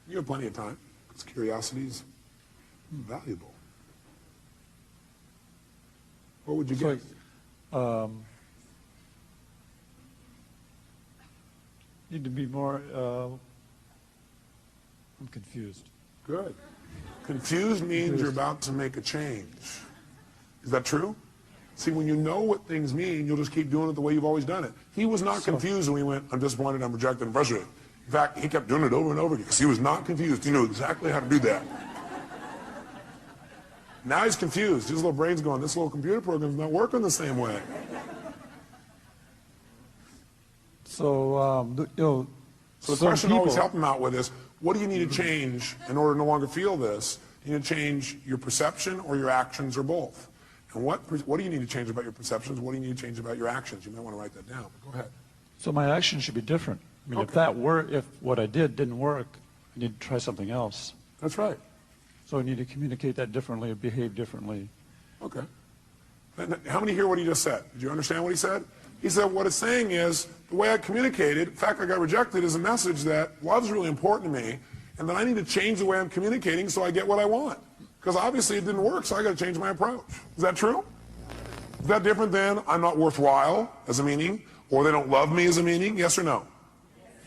Speaker 1: You have plenty of time, because curiosity is valuable. What would you get?
Speaker 4: Need to be more, I'm confused.
Speaker 1: Good. Confused means you're about to make a change. Is that true? See, when you know what things mean, you'll just keep doing it the way you've always done it. He was not confused when he went, I'm disappointed, I'm rejected, I'm frustrated. In fact, he kept doing it over and over again because he was not confused. He knew exactly how to do that. Now he's confused. His little brain's going, this little computer program's not working the same way.
Speaker 4: So,
Speaker 1: So the question always help him out with is, what do you need to change in order to no longer feel this? You need to change your perception or your actions or both. And what do you need to change about your perceptions? What do you need to change about your actions? You might want to write that down. Go ahead.
Speaker 4: So my action should be different. I mean, if what I did didn't work, I need to try something else.
Speaker 1: That's right.
Speaker 4: So I need to communicate that differently, or behave differently.
Speaker 1: Okay. How many hear what he just said? Did you understand what he said? He said what it's saying is the way I communicated, the fact I got rejected is a message that love's really important to me, and that I need to change the way I'm communicating so I get what I want. Because obviously it didn't work, so I got to change my approach. Is that true? Is that different than I'm not worthwhile as a meaning, or they don't love me as a meaning? Yes or no?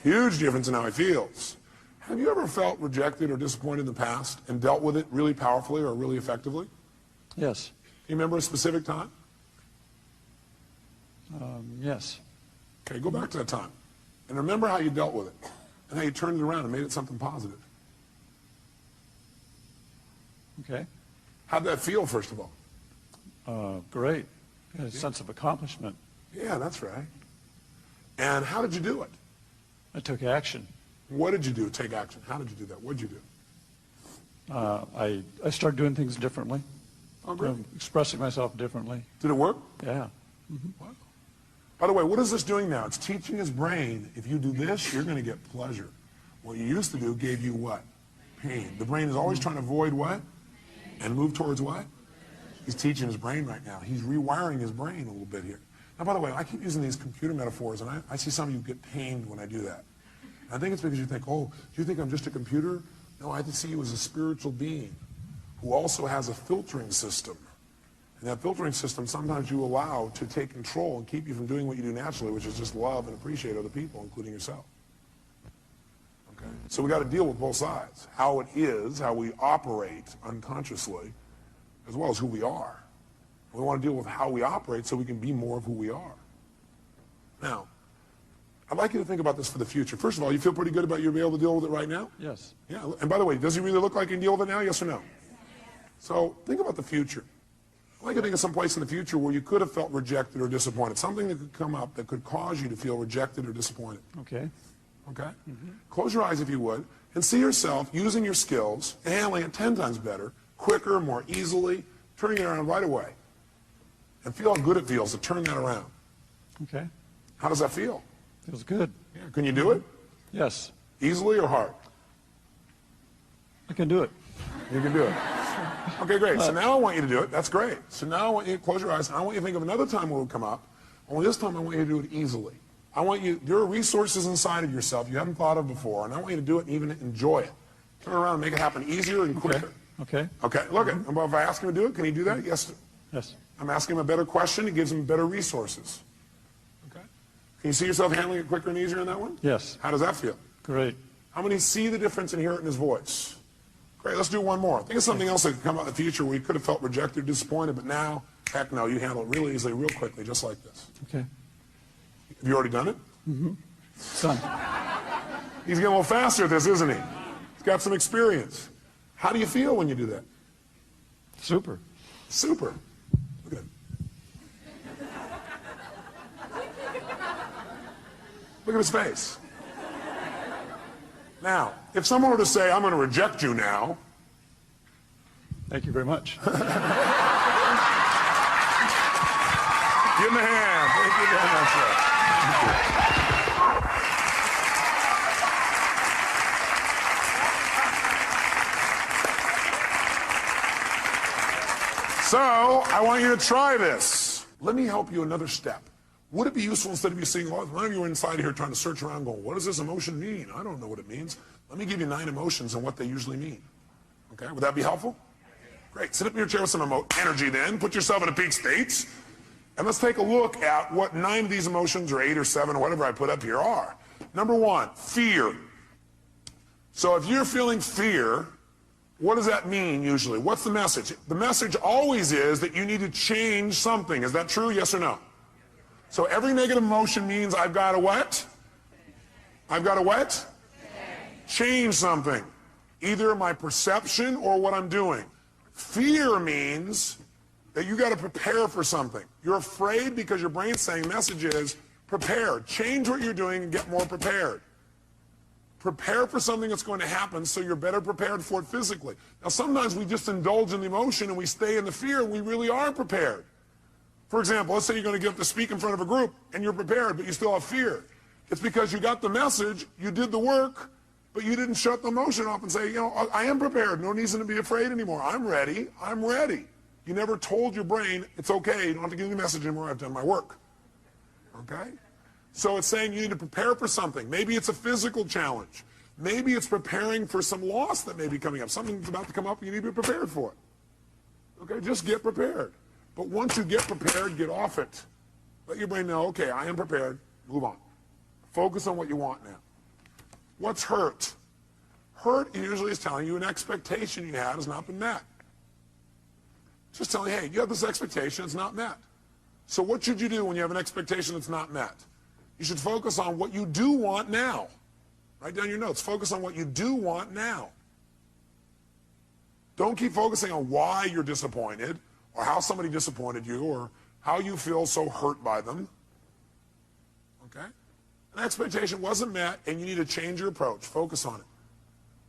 Speaker 1: Huge difference in how he feels. Have you ever felt rejected or disappointed in the past and dealt with it really powerfully or really effectively?
Speaker 4: Yes.
Speaker 1: Do you remember a specific time?
Speaker 4: Yes.
Speaker 1: Okay, go back to that time. And remember how you dealt with it and how you turned it around and made it something positive.
Speaker 4: Okay.
Speaker 1: How'd that feel, first of all?
Speaker 4: Great. A sense of accomplishment.
Speaker 1: Yeah, that's right. And how did you do it?
Speaker 4: I took action.
Speaker 1: What did you do? Take action. How did you do that? What did you do?
Speaker 4: I started doing things differently.
Speaker 1: Oh, great.
Speaker 4: Expressing myself differently.
Speaker 1: Did it work?
Speaker 4: Yeah.
Speaker 1: Wow. By the way, what is this doing now? It's teaching his brain, if you do this, you're going to get pleasure. What you used to do gave you what? Pain. The brain is always trying to avoid what? And move towards what? He's teaching his brain right now. He's rewiring his brain a little bit here. Now, by the way, I keep using these computer metaphors, and I see some of you get pained when I do that. And I think it's because you think, oh, do you think I'm just a computer? No, I see you as a spiritual being who also has a filtering system. And that filtering system sometimes you allow to take control and keep you from doing what you do naturally, which is just love and appreciate other people, including yourself. Okay? So we got to deal with both sides. How it is, how we operate unconsciously, as well as who we are. We want to deal with how we operate so we can be more of who we are. Now, I'd like you to think about this for the future. First of all, you feel pretty good about you being able to deal with it right now?
Speaker 4: Yes.
Speaker 1: Yeah. And by the way, does he really look like he can deal with it now? Yes or no? So think about the future. I'd like you to think of some place in the future where you could have felt rejected or disappointed. Something that could come up that could cause you to feel rejected or disappointed.
Speaker 4: Okay.
Speaker 1: Okay? Close your eyes if you would. and see yourself using your skills and handling it 10 times better, quicker, more easily, turning it around right away. And feel how good it feels to turn that around.
Speaker 4: Okay.
Speaker 1: How does that feel?
Speaker 4: Feels good.
Speaker 1: Yeah. Can you do it?
Speaker 4: Yes.
Speaker 1: Easily or hard?
Speaker 4: I can do it.
Speaker 1: You can do it. Okay, great. So now I want you to do it. That's great. So now I want you to close your eyes, and I want you to think of another time when it would come up. Only this time I want you to do it easily. I want you, there are resources inside of yourself you haven't thought of before, and I want you to do it and even enjoy it. Turn around and make it happen easier and quicker.
Speaker 4: Okay.
Speaker 1: Okay, look at, if I ask him to do it, can he do that? Yes.
Speaker 4: Yes.
Speaker 1: I'm asking him a better question, it gives him better resources. Okay. Can you see yourself handling it quicker and easier in that one?
Speaker 4: Yes.
Speaker 1: How does that feel?
Speaker 4: Great.
Speaker 1: How many see the difference and hear it in his voice? Great, let's do one more. Think of something else that could come out in the future where you could have felt rejected, disappointed, but now, heck no, you handle it really easily, real quickly, just like this.
Speaker 4: Okay.
Speaker 1: Have you already done it?
Speaker 4: Mm-hmm. Done.
Speaker 1: He's getting a little faster at this, isn't he? He's got some experience. How do you feel when you do that?
Speaker 4: Super.
Speaker 1: Super. Look at him. Look at his face. Now, if someone were to say, I'm going to reject you now.
Speaker 4: Thank you very much.
Speaker 1: Give him a hand. Thank you very much, sir. Thank you. So, I want you to try this. Let me help you another step. Would it be useful instead of you seeing, well, none of you are inside here trying to search around going, what does this emotion mean? I don't know what it means. Let me give you 9 emotions and what they usually mean. Okay, would that be helpful? Great, sit up in your chair with some energy then, put yourself in a peak state, and let's take a look at what 9 of these emotions, or 8 or 7, or whatever I put up here are. Number 1, fear. So if you're feeling fear, what does that mean usually? What's the message? The message always is that you need to change something. Is that true, yes or no? So every negative emotion means I've got to what? I've got to what? Change something. Either my perception or what I'm doing. Fear means that you got to prepare for something. You're afraid because your brain's saying message is prepare. Change what you're doing and get more prepared. Prepare for something that's going to happen so you're better prepared for it physically. Now sometimes we just indulge in the emotion and we stay in the fear and we really are prepared. For example, let's say you're going to get up to speak in front of a group and you're prepared, but you still have fear. It's because you got the message, you did the work, but you didn't shut the emotion off and say, you know, I am prepared. No reason to be afraid anymore. I'm ready. I'm ready. You never told your brain, it's okay. You don't have to give me the message anymore. I've done my work. Okay? So it's saying you need to prepare for something. Maybe it's a physical challenge. Maybe it's preparing for some loss that may be coming up. Something's about to come up and you need to be prepared for it. Okay? Just get prepared. But once you get prepared, get off it. Let your brain know, okay, I am prepared. Move on. Focus on what you want now. What's hurt? Hurt usually is telling you an expectation you had has not been met. Just telling you, hey, you have this expectation, it's not met. So what should you do when you have an expectation that's not met? You should focus on what you do want now. Write down your notes. Focus on what you do want now. Don't keep focusing on why you're disappointed or how somebody disappointed you or how you feel so hurt by them. Okay? An expectation wasn't met and you need to change your approach. Focus on it.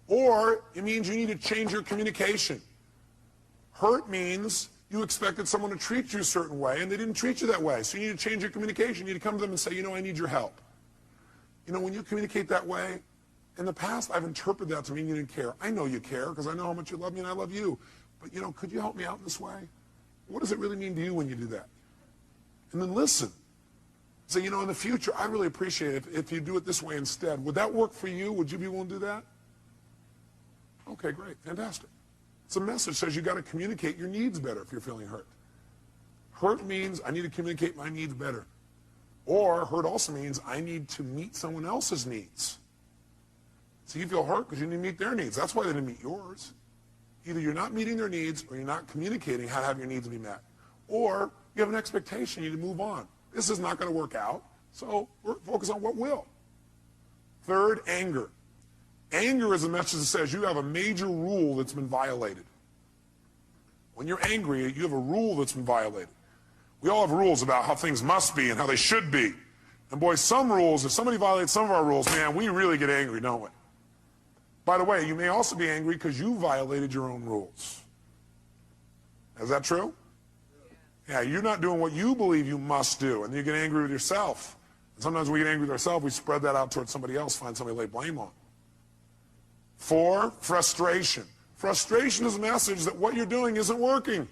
Speaker 1: Or it means you need to change your communication. Hurt means you expected someone to treat you a certain way and they didn't treat you that way. So you need to change your communication. You need to come to them and say, you know, I need your help. You know, when you communicate that way, in the past I've interpreted that to mean you didn't care. I know you care because I know how much you love me and I love you. But, you know, could you help me out in this way? What does it really mean to you when you do that? And then listen. Say, you know, in the future, I really appreciate it if you do it this way instead. Would that work for you? Would you be willing to do that? Okay, great. Fantastic. It's a message that says you got to communicate your needs better if you're feeling hurt. Hurt means I need to communicate my needs better. Or hurt also means I need to meet someone else's needs. So you feel hurt because you need to meet their needs. That's why they didn't meet yours. Either you're not meeting their needs or you're not communicating how to have your needs be met. Or you have an expectation, you need to move on. This is not going to work out, so we're focused on what will. Third, anger. Anger is a message that says you have a major rule that's been violated. When you're angry, you have a rule that's been violated. We all have rules about how things must be and how they should be. And boy, some rules, if somebody violates some of our rules, man, we really get angry, don't we? By the way, you may also be angry because you violated your own rules. Is that true? Yeah, you're not doing what you believe you must do, and you get angry with yourself. And sometimes when we get angry with ourselves, we spread that out towards somebody else, find somebody to lay blame on. 4, frustration. Frustration is a message that what you're doing isn't working,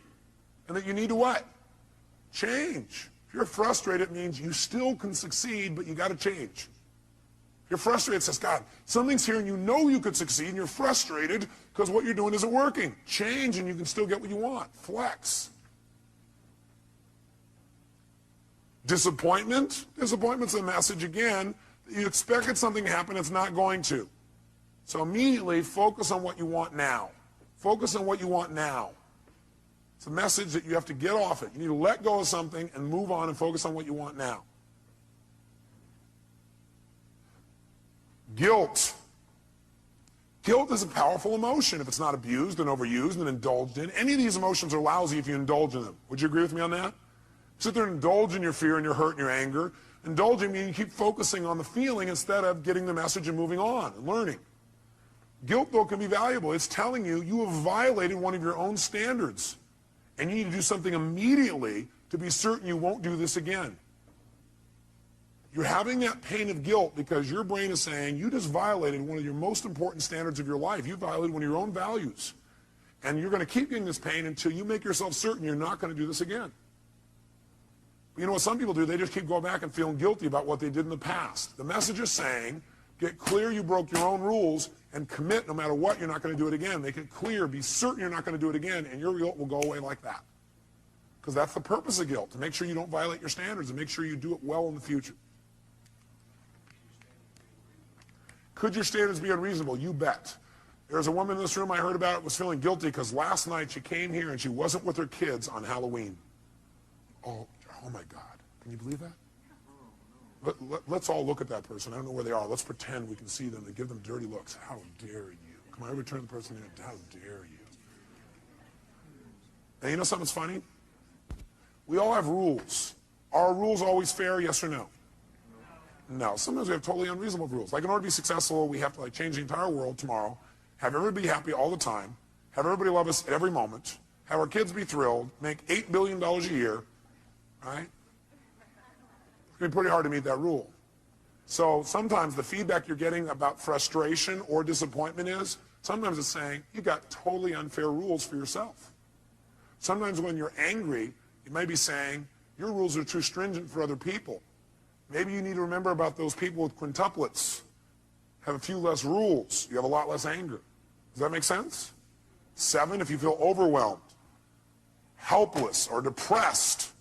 Speaker 1: and that you need to what? Change. If you're frustrated, it means you still can succeed, but you got to change. If you're frustrated, it says, God, something's here and you know you could succeed, and you're frustrated because what you're doing isn't working. Change and you can still get what you want. Flex. Disappointment. Disappointment's a message, again, that you expected something to happen, it's not going to. So immediately focus on what you want now. Focus on what you want now. It's a message that you have to get off it. You need to let go of something and move on and focus on what you want now. Guilt. Guilt is a powerful emotion if it's not abused and overused and indulged in. Any of these emotions are lousy if you indulge in them. Would you agree with me on that? Sit there and indulge in your fear and your hurt and your anger. Indulging means you keep focusing on the feeling instead of getting the message and moving on and learning. Guilt, though, can be valuable. It's telling you you have violated one of your own standards, and you need to do something immediately to be certain you won't do this again. You're having that pain of guilt because your brain is saying you just violated one of your most important standards of your life. You violated one of your own values. And you're going to keep getting this pain until you make yourself certain you're not going to do this again. But you know what some people do? They just keep going back and feeling guilty about what they did in the past. The message is saying, get clear you broke your own rules and commit no matter what, you're not going to do it again. Make it clear, be certain you're not going to do it again, and your guilt will go away like that. Because that's the purpose of guilt, to make sure you don't violate your standards and make sure you do it well in the future. Could your standards be unreasonable? You bet. There's a woman in this room I heard about was feeling guilty because last night she came here and she wasn't with her kids on Halloween. Oh my God. Can you believe that? Let's all look at that person. I don't know where they are. Let's pretend we can see them and give them dirty looks. How dare you? Come on, everybody turn the person in. How dare you? And you know something's funny? We all have rules. Are rules always fair, yes or no? No. Sometimes we have totally unreasonable rules. Like in order to be successful, we have to change the entire world tomorrow, have everybody be happy all the time, have everybody love us at every moment, have our kids be thrilled, make $8 billion a year, right? It's going to be pretty hard to meet that rule. So sometimes the feedback you're getting about frustration or disappointment is, sometimes it's saying, you got totally unfair rules for yourself. Sometimes when you're angry, you may be saying, your rules are too stringent for other people. Maybe you need to remember about those people with quintuplets. Have a few less rules. You have a lot less anger. Does that make sense? 7, if you feel overwhelmed, helpless, or depressed.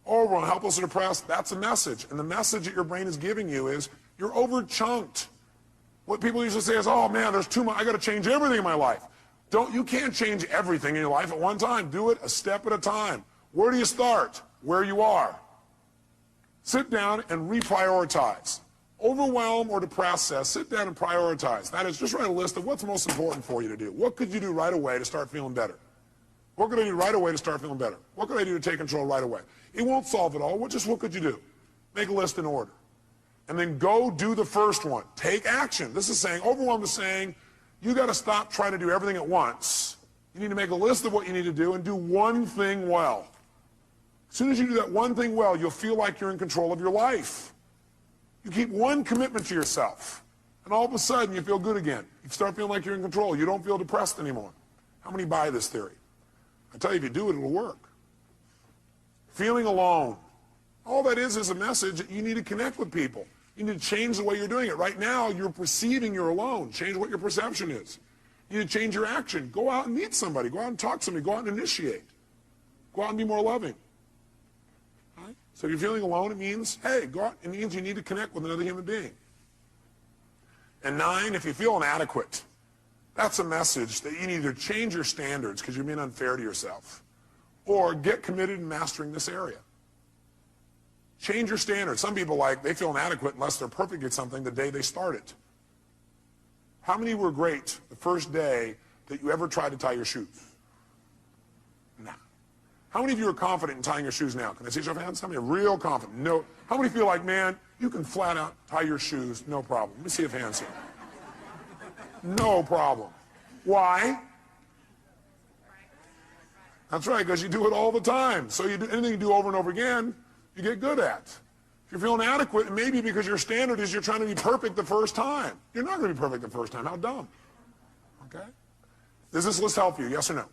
Speaker 1: Overwhelmed, helpless, or depressed, that's a message. And the message that your brain is giving you is you're over-chunked. What people usually say is, oh man, there's too much, I got to change everything in my life. You can't change everything in your life at one time. Do it a step at a time. Where do you start? Where you are. Sit down and reprioritize. Overwhelmed or depressed says, sit down and prioritize. That is, just write a list of what's most important for you to do. What could you do right away to start feeling better? What could I do right away to start feeling better? What could I do to take control right away? It won't solve it all. What could you do? Make a list in order. And then go do the first one. Take action. This is saying, overwhelmed is saying, you got to stop trying to do everything at once. You need to make a list of what you need to do and do one thing well. As soon as you do that one thing well, you'll feel like you're in control of your life. You keep one commitment to yourself, and all of a sudden you feel good again. You start feeling like you're in control. You don't feel depressed anymore. How many buy this theory? I tell you, if you do it, it'll work. Feeling alone. All that is a message that you need to connect with people. You need to change the way you're doing it. Right now, you're perceiving you're alone. Change what your perception is. You need to change your action. Go out and meet somebody. Go out and talk to somebody. Go out and initiate. Go out and be more loving. Right? So if you're feeling alone, it means, hey, go out. It means you need to connect with another human being. And 9, if you feel inadequate, that's a message that you need to change your standards because you're being unfair to yourself, or get committed in mastering this area. Change your standards. Some people they feel inadequate unless they're perfect at something the day they start it. How many were great the first day that you ever tried to tie your shoes? Nah. How many of you are confident in tying your shoes now? Can I see your hands? How many are real confident? No. How many feel like, man, you can flat out tie your shoes, no problem? Let me see if hands here. No problem. Why? That's right, because you do it all the time. So you do anything you do over and over again, you get good at. If you're feeling inadequate, it may be because your standard is you're trying to be perfect the first time. You're not going to be perfect the first time. How dumb. Okay? Does this list help you? Yes or no?